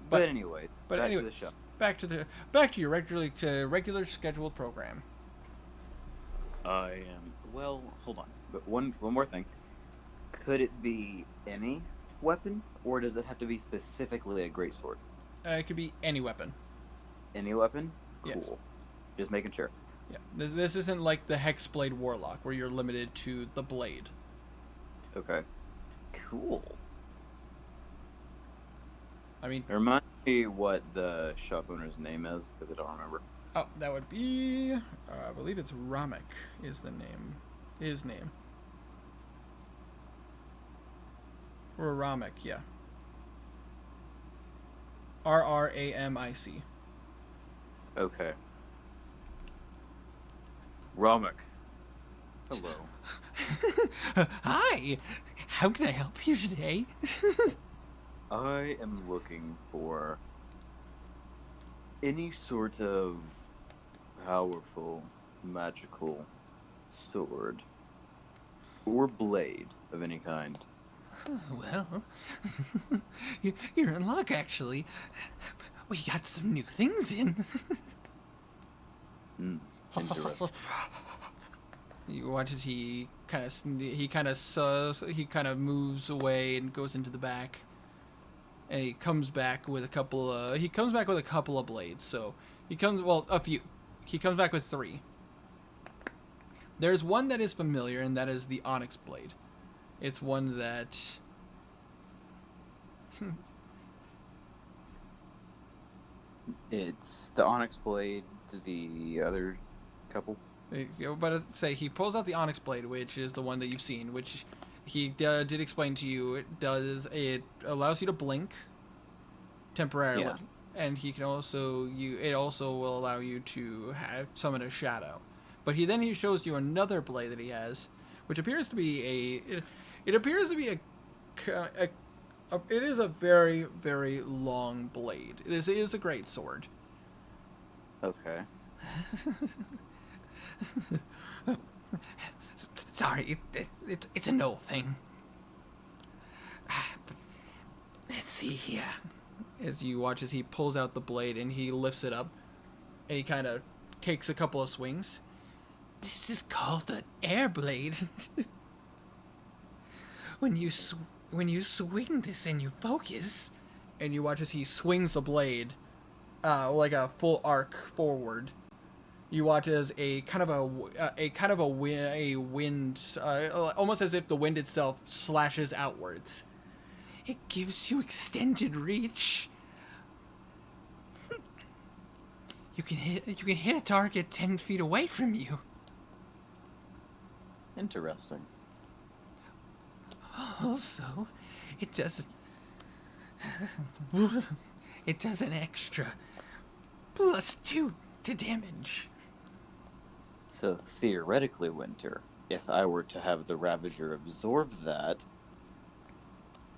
But anyway, back to the show. Back to your regular scheduled program. I am. Well, hold on. But one more thing. Could it be any weapon, or does it have to be specifically a greatsword? It could be any weapon. Any weapon? Cool. Yes. Just making sure. Yeah. This isn't like the Hexblade Warlock, where you're limited to the blade. Okay. Cool. I mean, Remind me what the shop owner's name is, because I don't remember. oh, that would be, I believe it's Ramek is the name. His name. Or Ramek, yeah. Rramic. Okay. Ramek. Hello. Hi! How can I help you today? I am looking for any sort of powerful, magical sword or blade of any kind. Well, you're in luck, actually. We got some new things in. Interesting. You watch as he kind of moves away and goes into the back, and he comes back with a couple of blades. So a few. He comes back with 3. There's one that is familiar, and that is the onyx blade. It's one that It's the onyx blade. The other couple. But say he pulls out the onyx blade, which is the one that you've seen, which he did explain to you. It allows you to blink temporarily, Yeah. and he can also it also will allow you to summon a shadow. But he shows you another blade that he has, which appears to be it is a very, very long blade. It is a great sword. Okay. Sorry, it's an old thing. Let's see here. As you watch as he pulls out the blade and he lifts it up, and he kind of takes a couple of swings. This is called an air blade. When you swing this and you focus, and you watch as he swings the blade, like a full arc forward. You watch as a wind, almost as if the wind itself slashes outwards. It gives you extended reach. You can hit a target 10 feet away from you. Interesting. Also, it does an extra +2 to damage. So theoretically, Winter, if I were to have the Ravager absorb that,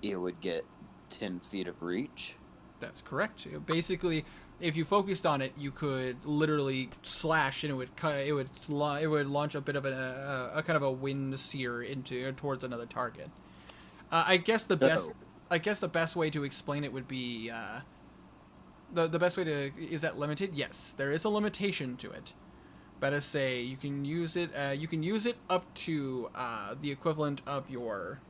it would get 10 feet of reach. That's correct. Basically, if you focused on it, you could literally slash, and it would launch a bit of a kind of a wind sear towards another target. I guess the best way to explain it would be the best way to is that limited. Yes, there is a limitation to it. But as say, you can use it up to the equivalent of your.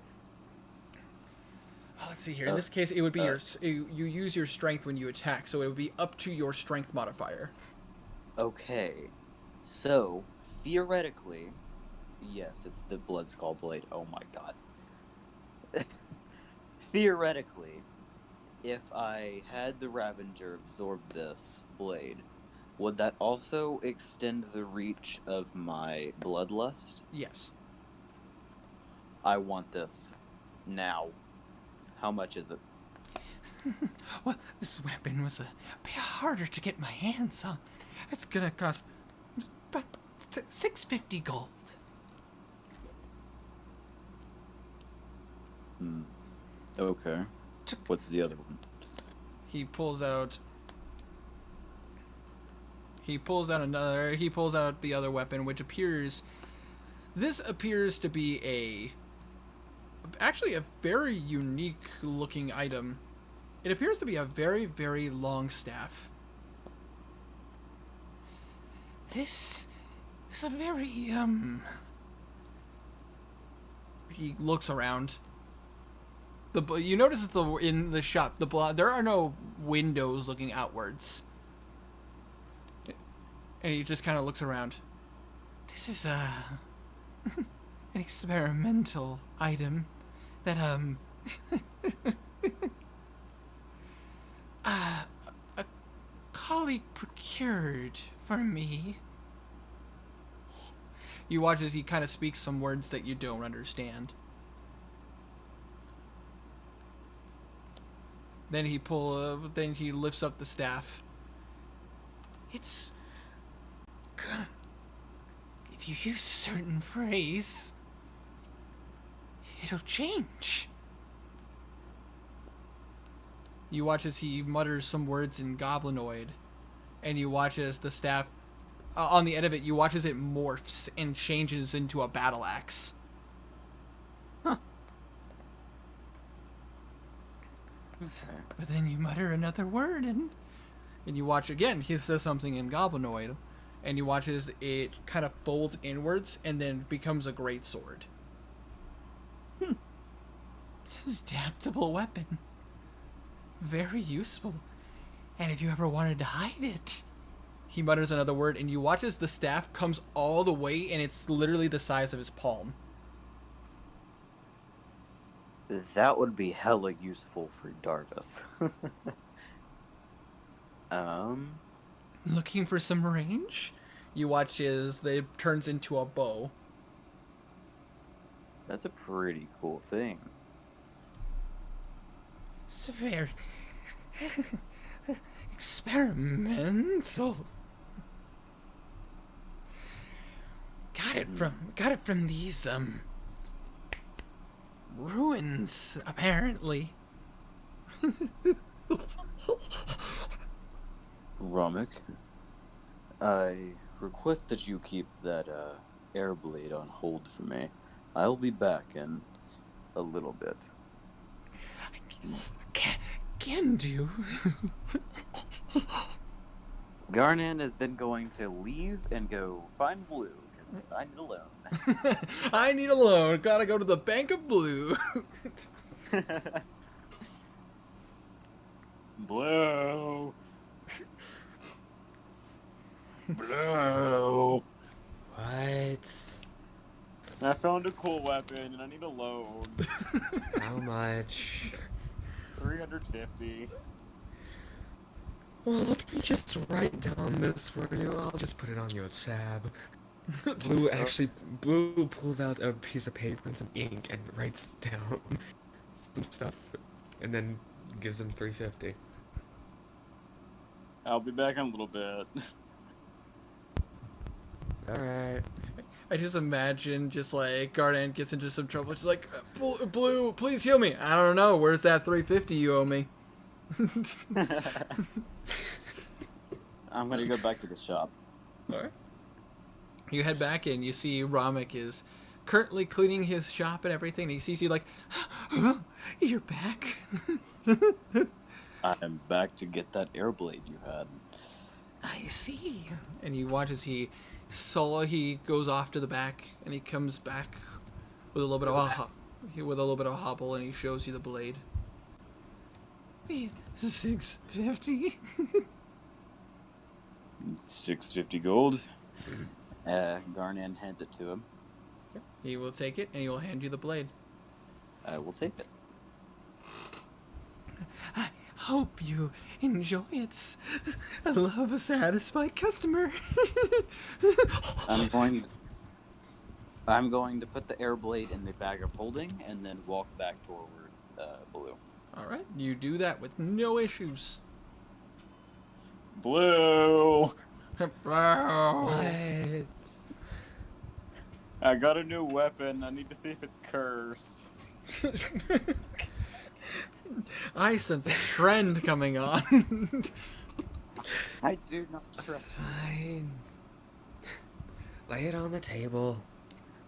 Let's see here. In this case, it would be you use your strength when you attack, so it would be up to your strength modifier. Okay. So, theoretically, yes, it's the Blood Skull Blade. Oh my god. Theoretically, if I had the Ravager absorb this blade, would that also extend the reach of my Bloodlust? Yes. I want this now. How much is it? Well, this weapon was a bit harder to get my hands on. It's gonna cost about 650 gold. Okay. What's the other one? He pulls out the other weapon, which appears to be actually a very unique looking item. It appears to be a very, very long staff. This is a very He looks around. You notice that in the shop, there are no windows looking outwards. And he just kind of looks around. This is an experimental item that a colleague procured for me. You watch as he kind of speaks some words that you don't understand. Then he lifts up the staff. It's if you use a certain phrase, it'll change. You watch as he mutters some words in Goblinoid, and you watch as the staff on the end of it, you watch as it morphs and changes into a battle axe. Okay. But then you mutter another word, and you watch again. He says something in Goblinoid, and you watch as it kind of folds inwards and then becomes a great sword. It's an adaptable weapon. Very useful. And if you ever wanted to hide it... He mutters another word, and you watch as the staff comes all the way, and it's literally the size of his palm. That would be hella useful for Darvis. Looking for some range? You watch as it turns into a bow. That's a pretty cool thing. It's very... experimental. Got it from these ruins, apparently. Romic, I request that you keep that air blade on hold for me. I'll be back in a little bit. Can do. Garnan is then going to leave and go find Blue, because I need a loan. I need a loan. Gotta go to the Bank of Blue. Blue. Blue. What? I found a cool weapon and I need a loan. How much? 350. Well, let me just write down this for you. I'll just put it on your tab. Blue pulls out a piece of paper and some ink and writes down some stuff, and then gives him 350. I'll be back in a little bit. Alright. I just imagine Garnan gets into some trouble. It's like, Blue, please heal me. I don't know. Where's that 350 you owe me? I'm gonna go back to the shop. Alright. You head back and you see Romic is currently cleaning his shop and everything. He sees you like, you're back. I'm back to get that air blade you had. I see. And you watch as he goes off to the back and he comes back with a little bit of a hobble and he shows you the blade. 650. 650 gold. Garnan hands it to him. He will take it and he will hand you the blade. I will take it. I hope you enjoy it. I love a satisfied customer. I'm going to put the air blade in the bag of holding and then walk back towards Blue. All right, you do that with no issues. Blue. What? I got a new weapon. I need to see if it's cursed. I sense a trend coming on. I do not trust. Fine. Lay it on the table.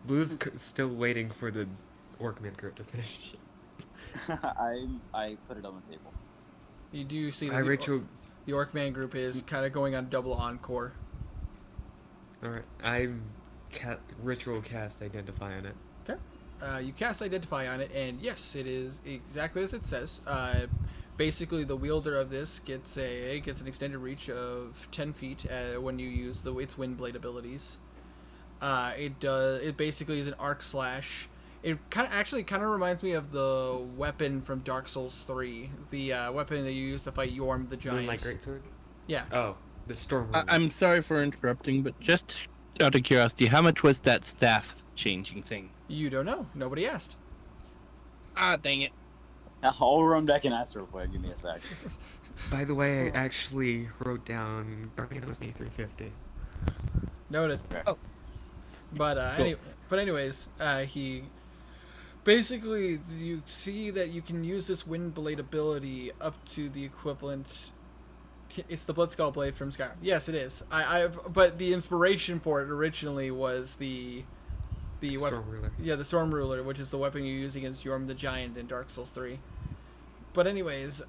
Blue's still waiting for the Orkman group to finish. I put it on the table. You do see I that ritual. the Orkman group is kind of going on double encore. Alright, I'm ritual cast identify on it. Okay. You cast Identify on it, and yes, it is exactly as it says. Basically, the wielder of this gets an extended reach of 10 feet when you use its wind blade abilities. It basically is an arc slash. It kind of reminds me of the weapon from Dark Souls 3, the weapon that you use to fight Yorm the Giant. Moonlight Greatsword? Yeah. Oh, the storm. I'm sorry for interrupting, but just out of curiosity, how much was that staff changing thing? You don't know. Nobody asked. Ah, dang it. I'll run back and ask real quick. Give me a sec. By the way, I actually wrote down Guardian with me 350. Noted. Oh. But Cool. anyways, he basically, you see that you can use this wind blade ability up to the equivalent. It's the Bloodskull blade from Skyrim. Yes, it is. But the inspiration for it originally was the weapon. Storm Ruler. Yeah, the Storm Ruler, which is the weapon you use against Yorm the Giant in Dark Souls 3. But anyways,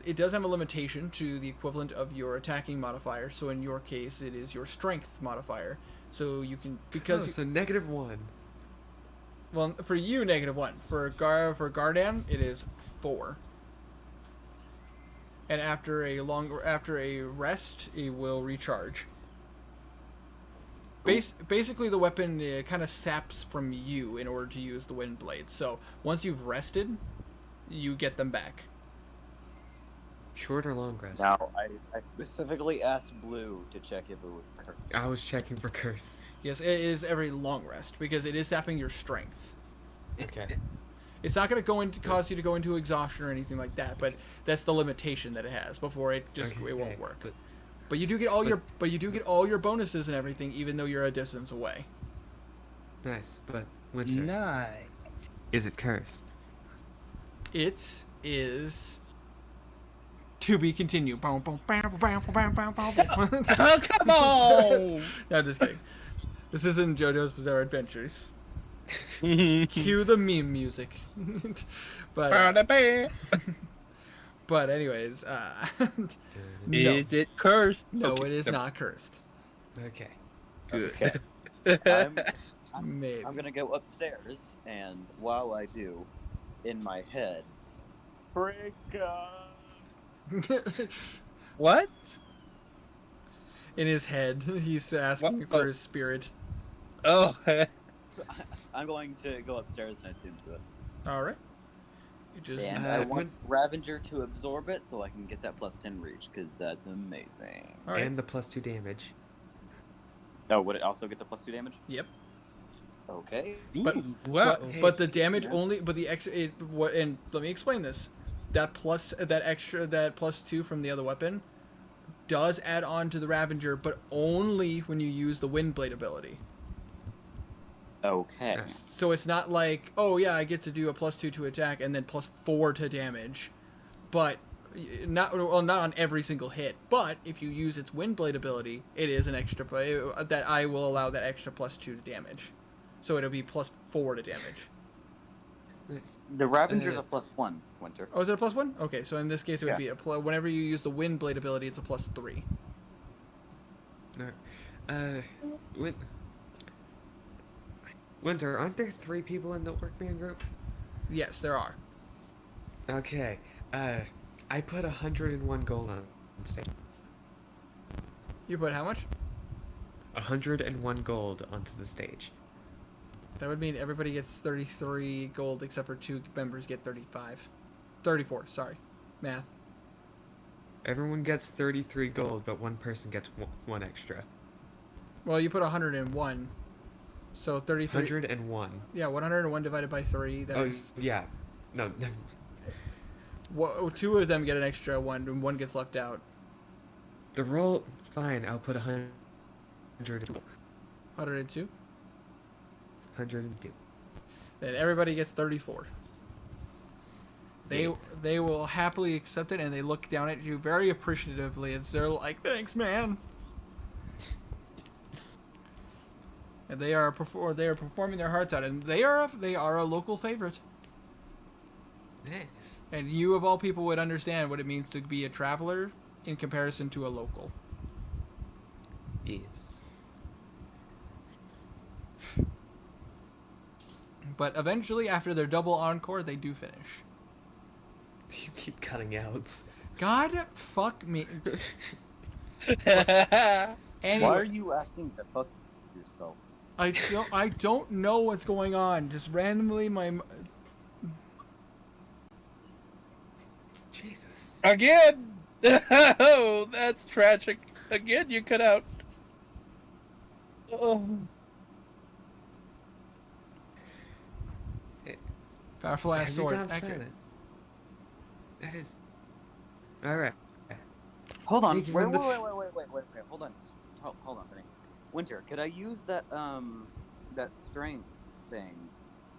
it does have a limitation to the equivalent of your attacking modifier. So in your case, it is your strength modifier. So you can Oh, so -1. well, for you -1. For Gardan, it is 4. And after a rest, it will recharge. Basically, the weapon kind of saps from you in order to use the wind blade. So once you've rested, you get them back. Short or long rest? Now, I specifically asked Blue to check if it was cursed. I was checking for curse. Yes, it is every long rest because it is sapping your strength. Okay. It's not going to cause you to go into exhaustion or anything like that, but that's the limitation that it has. Before it won't work. But you do get all your bonuses and everything, even though you're a distance away. Nice, but Winter, Nice. is it cursed? It is to be continued. Oh, come on! No, I'm just kidding. This isn't JoJo's Bizarre Adventures. Cue the meme music. but anyways, no. Is it cursed? No, Okay, it is never- not cursed. Okay. Good. Okay. Maybe. I'm gonna go upstairs, and while I do, in my head, break up. What? In his head, he's asking What? for Oh. his spirit. Oh, I'm going to go upstairs and attune to it. All right. You just And I want Ravager to absorb it so I can get that +10 reach, because that's amazing. all right. And the +2 damage. Oh, would it also get the +2 damage? Yep. Okay. But- ooh, wow. But the damage Yeah. only. But the extra. And let me explain this. That +2 from the other weapon does add on to the Ravager, but only when you use the Windblade ability. Okay. Yes. So it's not like, oh yeah, I get to do a +2 to attack and then +4 to damage, but not on every single hit. But if you use its Windblade ability, it is an extra that I will allow that extra +2 to damage, so it'll be +4 to damage. Nice. The Ravager's a +1, Winter. Oh, is it a +1? Okay, so in this case it would Yeah. be whenever you use the Windblade ability, it's a +3. No. Winter, aren't there 3 people in the workman group? Yes, there are. Okay. I put 101 gold on stage. You put how much? 101 gold onto the stage. That would mean everybody gets 33 gold except for 2 members get 35. 34, sorry. Math. Everyone gets 33 gold, but one person gets one extra. Well, you put 101. So 33. 101. Yeah, 101 divided by 3. That Oh, is. yeah. No. Well, 2 of them get an extra 1, and 1 gets left out. The roll. Fine, I'll put 100. 102. 102. Then everybody gets 34. They will happily accept it, and they look down at you very appreciatively, as they're like, "Thanks, man." And they are performing their hearts out, and they are a local favorite. Nice. And you of all people would understand what it means to be a traveler in comparison to a local. Yes. But eventually, after their double encore, they do finish. You keep cutting out. God, fuck me. Why Anyway, are you acting to fuck yourself? I don't know what's going on. Just randomly, Jesus. Again! Oh, that's tragic. Again, you cut out. Oh. powerful ass Have you sword. gone Accurate. silent? That is. Alright. Hold on. Take you Wait, from wait, this- wait. Hold on. Hold on, Benny. Winter, could I use that strength thing,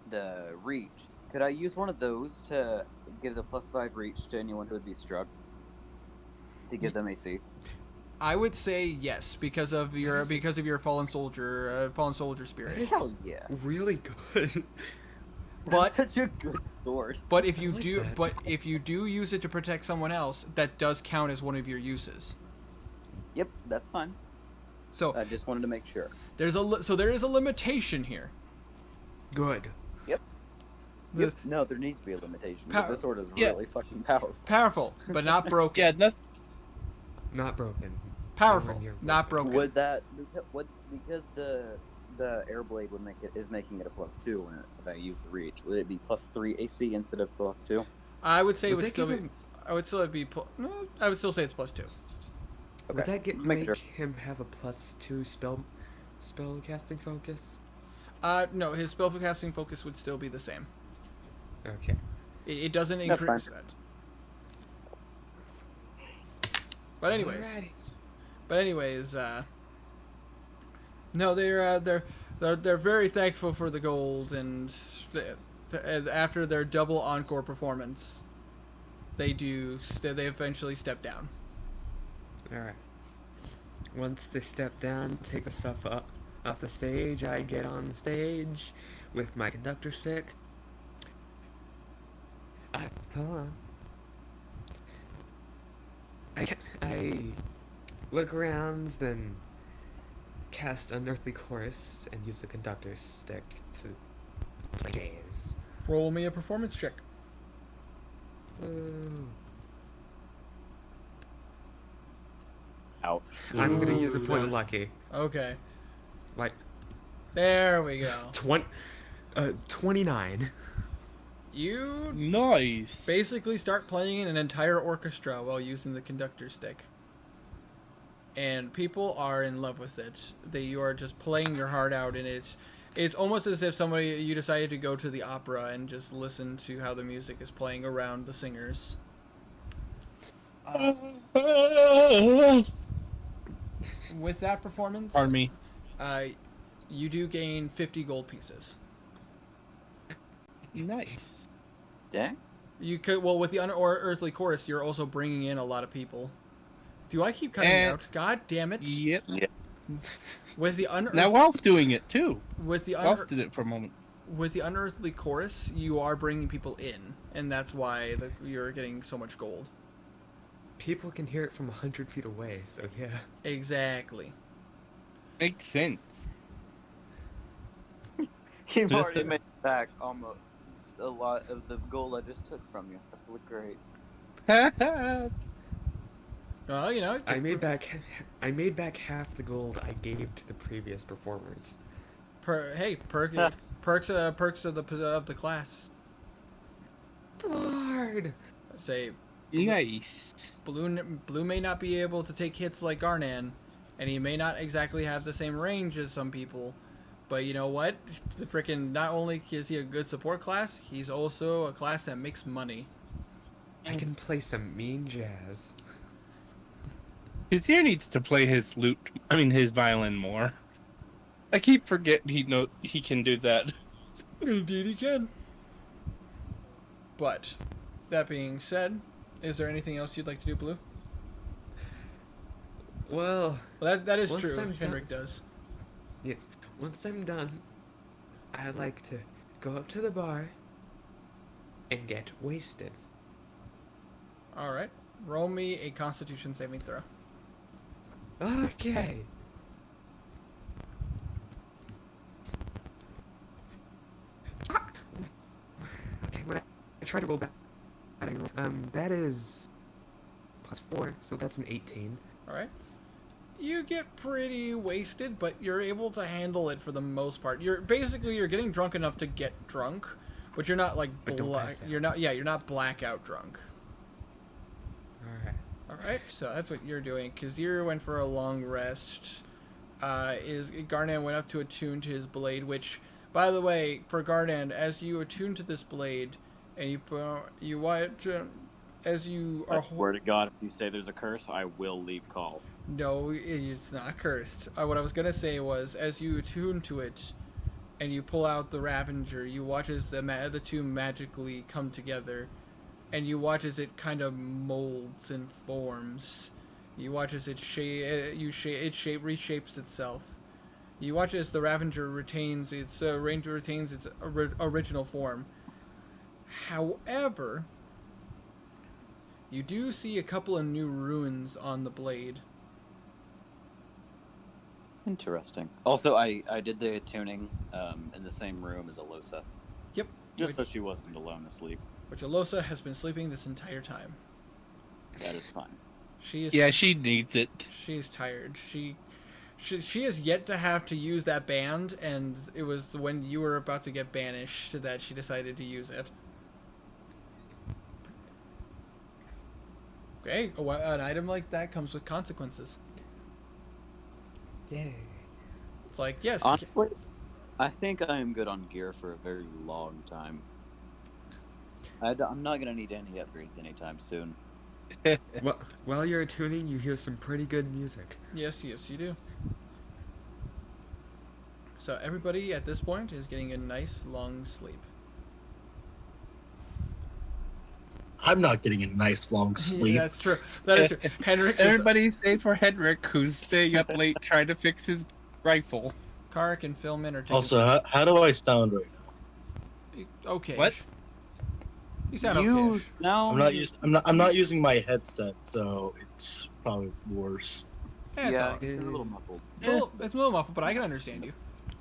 the reach? Could I use one of those to give the +5 reach to anyone who would be struck? to give them AC? I would say yes because of your fallen soldier spirit. That is Hell yeah. really good. But That's such a good sword. but if you I like do that. but if you do use it to protect someone else, that does count as one of your uses. Yep, that's fine. So I just wanted to make sure. there is a limitation here. Good. The- Yep. No, there needs to be a limitation Pow- because this sword is Yeah. really fucking powerful. Powerful, but not broken. Yeah, nothing. Not broken. Powerful, Nowhere near not broken. Would that because the air blade is making it a +2 when if I use the reach? Would it be +3 AC instead of +2? I would say it Would would that still give be. him- I would still be. No, I would still say it's +2. Would Okay. that Make make sure. him have a +2 spell casting focus? No, his spellcasting focus would still be the same. Okay. It doesn't That's increase fine. that. But anyways, Alrighty. no, they're very thankful for the gold, and after their double encore performance, they eventually step down. Alright. Once they step down, take the stuff up off the stage, I get on the stage with my conductor stick. Hold on. I look around, then cast Unearthly Chorus and use the conductor stick to play jazz. Roll me a performance check. Ooh. Ouch. I'm gonna use a point of lucky. Okay, Like there we go. 29. You Nice. basically start playing in an entire orchestra while using the conductor stick. And people are in love with it. You are just playing your heart out, and it's almost as if you decided to go to the opera and just listen to how the music is playing around the singers. With that performance, Pardon me. you do gain 50 gold pieces. Nice. Dang. You could with the unearthly chorus, you're also bringing in a lot of people. Do I keep cutting And- out? God damn it! Yep. With the Now Ralph doing it too. with the Ralph did it for a moment. with the unearthly chorus, you are bringing people in, and that's why you're getting so much gold. People can hear it from 100 feet away, so yeah. Exactly. Makes sense. You've already made back almost a lot of the gold I just took from you. That's great. Well, you know. I made back half the gold I gave to the previous performers. Perks of the class. Bard! Say Nice. Blue may not be able to take hits like Garnan, and he may not exactly have the same range as some people. But you know what? The frickin' not only is he a good support class, he's also a class that makes money. I can play some mean jazz. Kazir needs to play his his violin more. I keep forgetting he can do that. Indeed he can. But, that being said, is there anything else you'd like to do, Blue? Well, Well, that is Once true. I'm Henrik done- does. yes. Once I'm done, I'd like to go up to the bar and get wasted. Alright. Roll me a Constitution saving throw. Okay. Okay, when I try to roll back, that is +4, so that's an 18. Alright. You get pretty wasted, but you're able to handle it for the most part. You're getting drunk enough to get drunk, but you're not like But don't pass out. you're not blackout drunk. Alright. Alright, so that's what you're doing. Kazir went for a long rest. Garnan went up to attune to his blade, which, by the way, for Garnan, as you attune to this blade, and you watch, as you are... I swear to God, if you say there's a curse, I will leave call. No, it's not cursed. What I was gonna say was, as you attune to it, and you pull out the Ravenger, you watch as the two magically come together, and you watch as it kind of molds and forms, You watch as it reshapes itself. You watch as the Ravager retains its original form. However, you do see a couple of new runes on the blade. Interesting. Also, I did the tuning in the same room as Alosa, Yep. just so she wasn't alone asleep. Which Alosa has been sleeping this entire time. That is fine. She is. Yeah, she needs it. She's tired. She has yet to have to use that band, and it was when you were about to get banished that she decided to use it. Okay, an item like that comes with consequences. Yay. It's like, yes. Honestly, I think I am good on gear for a very long time. I'm not going to need any upgrades anytime soon. Well, while you're tuning, you hear some pretty good music. Yes, you do. So everybody at this point is getting a nice long sleep. I'm not getting a nice long sleep. Yeah, that's true. That is true. Henrik, Everybody save for Henrik, who's staying up late trying to fix his rifle. Kark and Philman are taking. Also, how do I sound right now? Okay. What? You sound You okay. sound. I'm not using my headset, so it's probably worse. Yeah, Yeah, it's, it's a little muffled. it's a little muffled, but I can understand you.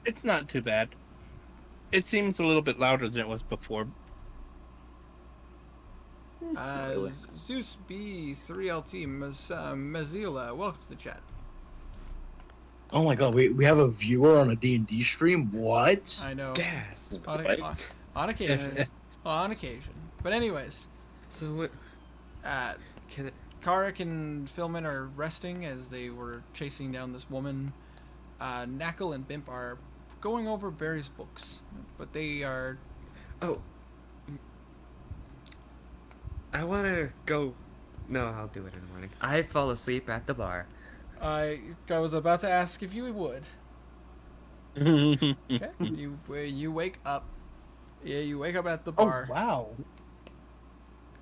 It's not too bad. It seems a little bit louder than it was before. Really? Zeus B3LT Mazila, welcome to the chat. Oh my god, we have a viewer on a D&D stream? What? I know. Gas. On occasion. On occasion. But anyways, So what? Can it? Karek and Philman are resting as they were chasing down this woman. Knuckle and Bimp are going over various books, but they are. Oh. I want to go. No, I'll do it in the morning. I fall asleep at the bar. I was about to ask if you would. Okay. You wake up. Yeah, you wake up at the Oh, bar. wow.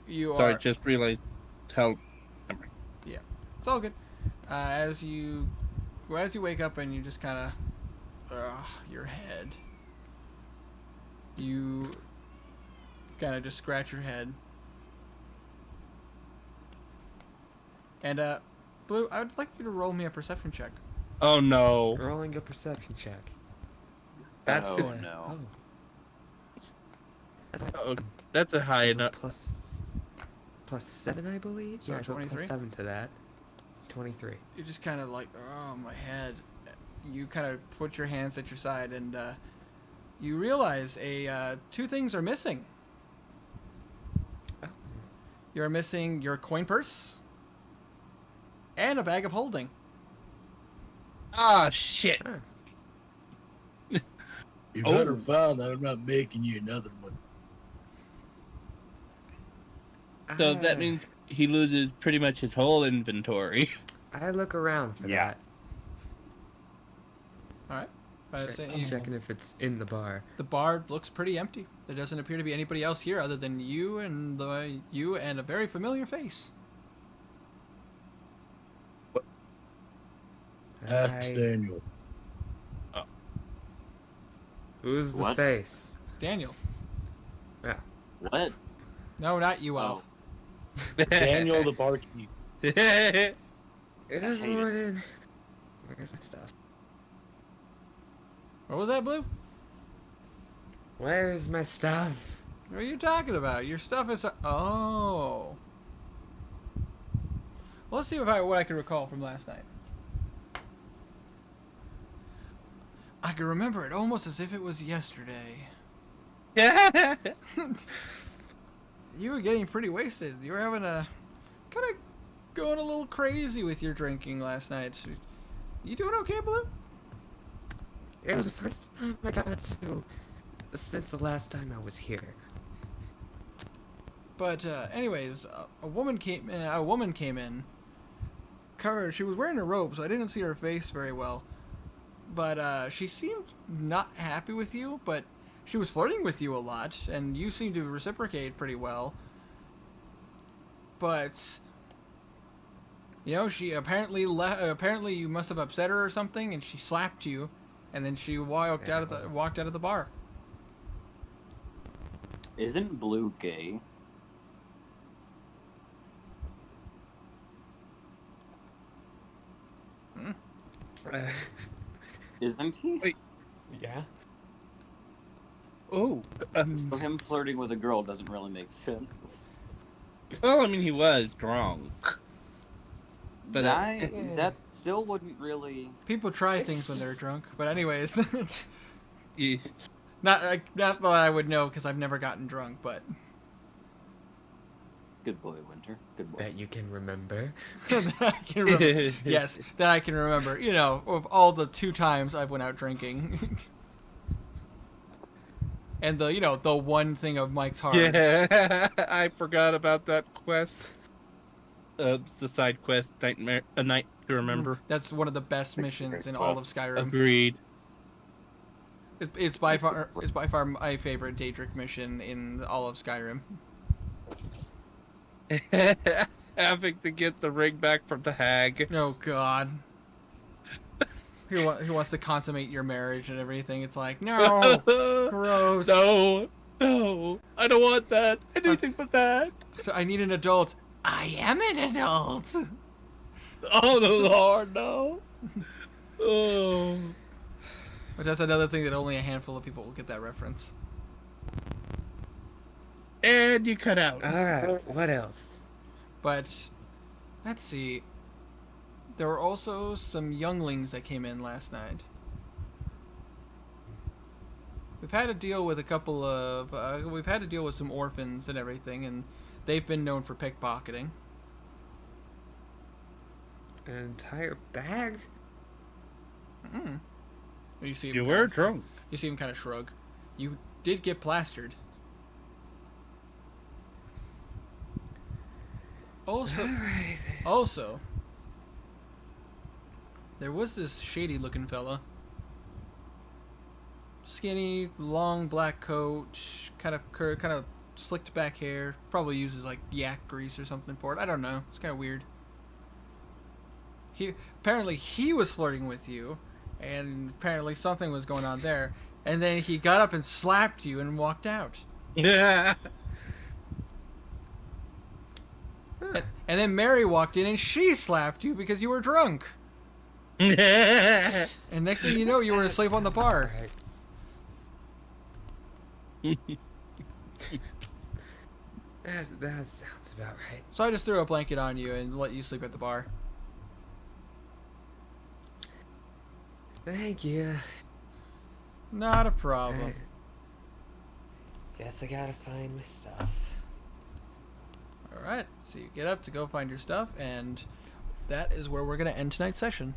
You Sorry, are. just realized how. It's all good. As you wake up and you just kind of, your head. You kind of just scratch your head. And Blue, I would like you to roll me a perception check. Oh no. Rolling a perception check. That's Oh, it. no. Oh, that's a high enough. Plus 7, I believe. So Yeah, I put 23? plus 7 to that. 23. You just kind of like, oh, my head. You kind of put your hands at your side and you realize two things are missing. Oh. You're missing your coin purse and a bag of holding. Ah, shit. Huh. You Oh. better find that I'm not making you another one. So Ah, that means he loses pretty much his whole inventory. I look around for that. All right. I'm checking if it's in the bar. The bar looks pretty empty. There doesn't appear to be anybody else here other than you and a very familiar face. Ask Daniel. Who's the What? face? It's Daniel. What? No, not you, Elf. Daniel the barkeep. Good hate it. morning. Where's my stuff? What was that, Blue? Where's my stuff? What are you talking about? Your stuff is... Oh. Well, let's see what I can recall from last night. I can remember it almost as if it was yesterday. You were getting pretty wasted. You were having a... kind of going a little crazy with your drinking last night. You doing okay, Blue? It was the first time I got to since the last time I was here. But anyways, a woman came in. Covered. She was wearing a robe, so I didn't see her face very well. But she seemed not happy with you, but she was flirting with you a lot, and you seemed to reciprocate pretty well. But You know, she apparently apparently you must have upset her or something, and she slapped you, and then she walked out of the bar. Isn't Blue gay? Isn't he? Wait. Yeah. Oh, So him flirting with a girl doesn't really make sense. well, I mean, he was drunk. But That still wouldn't really. People try things when they're drunk, but anyways, you, not that I would know because I've never gotten drunk, but Good boy, Winter. Good boy. That you can remember. that I can remember. Yes, that I can remember. You know, of all the 2 times I've went out drinking. And the one thing of Mike's heart. yeah, I forgot about that quest. It's the side quest, A Night to Remember. That's one of the best missions in all of Skyrim. Agreed. It's by far my favorite Daedric mission in all of Skyrim. Having to get the ring back from the hag. Oh God. Who wants to consummate your marriage and everything? It's like, no, gross. No, I don't want that. Anything but that. I need an adult. I am an adult. Oh, the Lord, no. Oh. But that's another thing that only a handful of people will get that reference. And you cut out. Alright, what else? But, let's see. There were also some younglings that came in last night. We've had to deal with we've had to deal with some orphans and everything, and they've been known for pickpocketing. An entire bag? You see him You kinda- were drunk. You see him kind of shrug. You did get plastered. Also, there was this shady-looking fella. Skinny, long black coat, kind of slicked back hair. Probably uses like yak grease or something for it. I don't know. It's kind of weird. Apparently he was flirting with you, and apparently something was going on there. And then he got up and slapped you and walked out. Yeah. And then Mary walked in and she slapped you because you were drunk. And next thing you know, you were asleep on the bar. Right. That sounds about right. So I just threw a blanket on you and let you sleep at the bar. Thank you. Not a problem. Guess I gotta find my stuff. Alright, so you get up to go find your stuff, and that is where we're going to end tonight's session.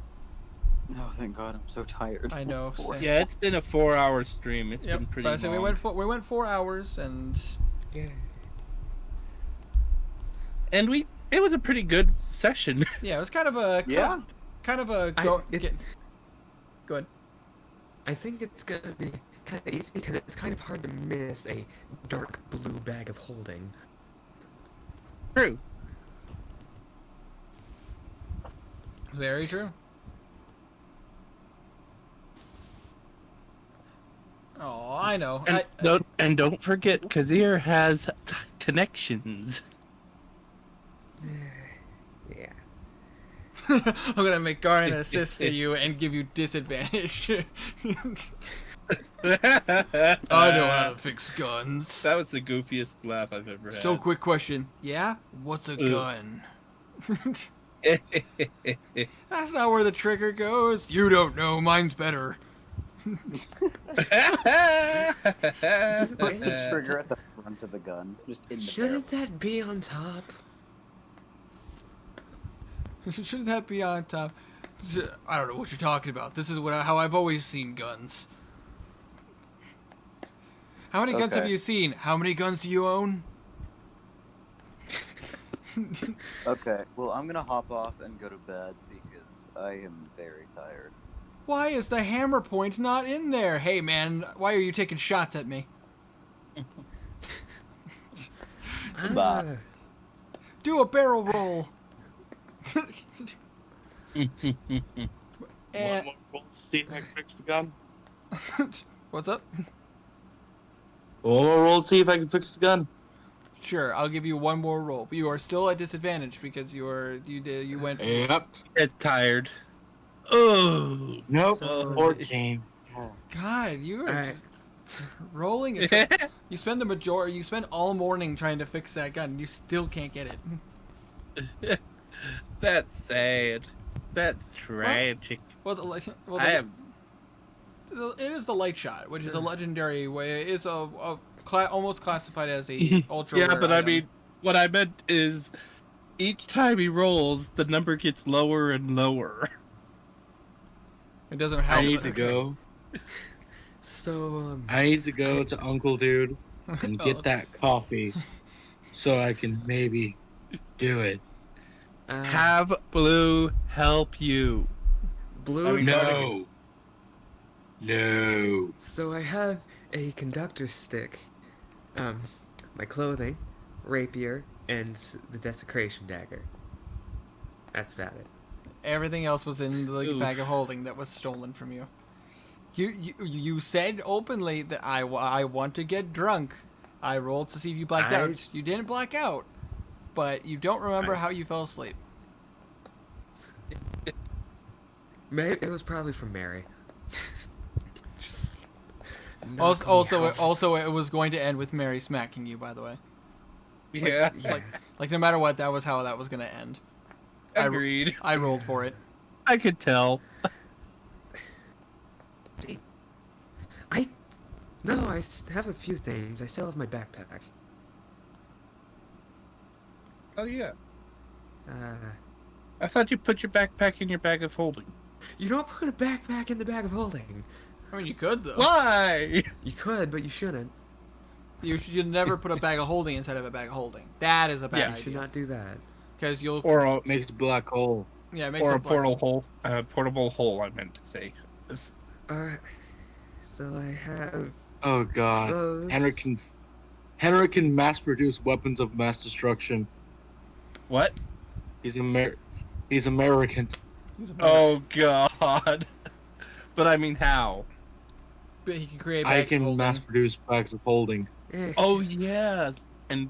Oh, thank God, I'm so tired. I know. Yeah, it's been a 4-hour stream. It's been pretty But I say long. we went 4 hours, and Yeah. And it was a pretty good session. yeah, it was kind of a go ahead. I think it's gonna be kind of easy because it's kind of hard to miss a dark blue bag of holding. True. Very true. Oh, I know. And don't forget, Kazir has connections. Yeah. I'm gonna make Garnet assist to you and give you disadvantage. I know how to fix guns. That was the goofiest laugh I've ever had. So, quick question. Yeah? What's a gun? That's not where the trigger goes. You don't know. Mine's better. Put the trigger at the front of the gun, just in the Shouldn't that be on top? Shouldn't that be on top? I don't know what you're talking about. This is how I've always seen guns. How many guns have Okay. you seen? How many guns do you own? Okay, well, I'm gonna hop off and go to bed because I am very tired. Why is the hammer point not in there? Hey man, why are you taking shots at me? Bye. Do a barrel roll. And One more roll to see if I can fix the gun. what's up? One more roll to see if I can fix the gun. Sure, I'll give you one more roll. But you are still at disadvantage because you went. Yep. It's tired. Oh. Nope. So- 14. God, you are I, rolling. You spend the majority. You spend all morning trying to fix that gun. You still can't get it. That's sad. That's tragic. Well, well, I am. it is the light shot, which is a legendary way. It is almost classified as a ultra. Yeah, rare but I item. mean, what I meant is, each time he rolls, the number gets lower and lower. It doesn't I help. need to go. so, I need to go to Uncle Dude and Oh. get that coffee so I can maybe do it. Have Blue help you. Blue. No. No. So I have a conductor stick, my clothing, rapier, and the desecration dagger. That's about it. Everything else was in the Oof. bag of holding that was stolen from you. You said openly that I want to get drunk. I rolled to see if you blacked out. You didn't black out, but you don't remember how you fell asleep. Maybe it was probably from Mary. Just knock Also, me also, out. it was going to end with Mary smacking you. By the way, Yeah, Yeah. like no matter what, that was how that was going to end. agreed. I rolled for it. I could tell. I have a few things. I still have my backpack. Oh yeah. Uh, I thought you put your backpack in your bag of holding. you don't put a backpack in the bag of holding. I mean, you could though. Why? You could, but you shouldn't. You should never put a bag of holding inside of a bag of holding. That is a bad Yeah, You should idea. not do that. Because you'll Or a Makes a black hole. yeah, it makes or a a black portal hole. hole. Portable hole. I meant to say. Alright. So I have Oh god. those. Henry can mass produce weapons of mass destruction. What? He's American. Oh God. But I mean, how? But he can create I bags of can holding. mass produce bags of holding. Oh yeah. And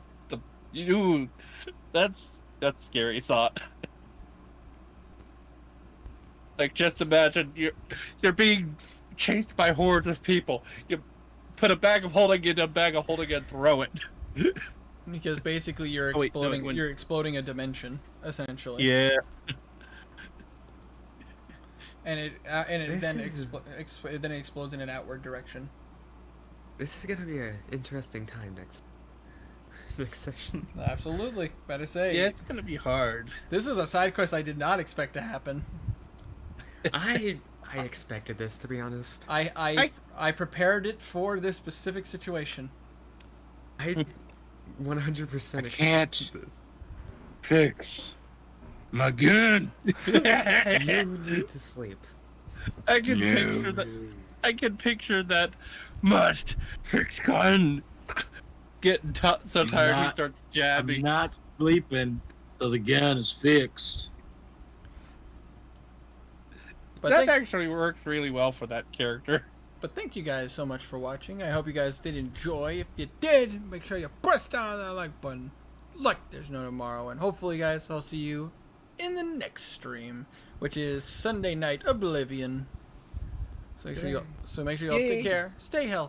that's scary thought. Like, just imagine you're being chased by hordes of people. You put a bag of holding in a bag of holding and throw it. Because basically you're Oh, wait, no, exploding. when- You're exploding a dimension, essentially. Yeah. And it This then is- then it explodes in an outward direction. This is gonna be an interesting time next session. Absolutely. Better say. Yeah, it's gonna be hard. This is a side quest I did not expect to happen. I expected this, to be honest. I prepared it for this specific situation. I 100% I can't. expected this. Fix my gun. You need to sleep. I can picture that must fix gun getting so tired he not- starts I'm jabbing. not sleeping, so the gun is fixed. But That thank, actually works really well for that character. but thank you guys so much for watching. I hope you guys did enjoy. If you did, make sure you press down that like button. Like there's no tomorrow. And hopefully, guys, I'll see you in the next stream, which is Sunday Night Oblivion. So make sure you all take care. Stay healthy.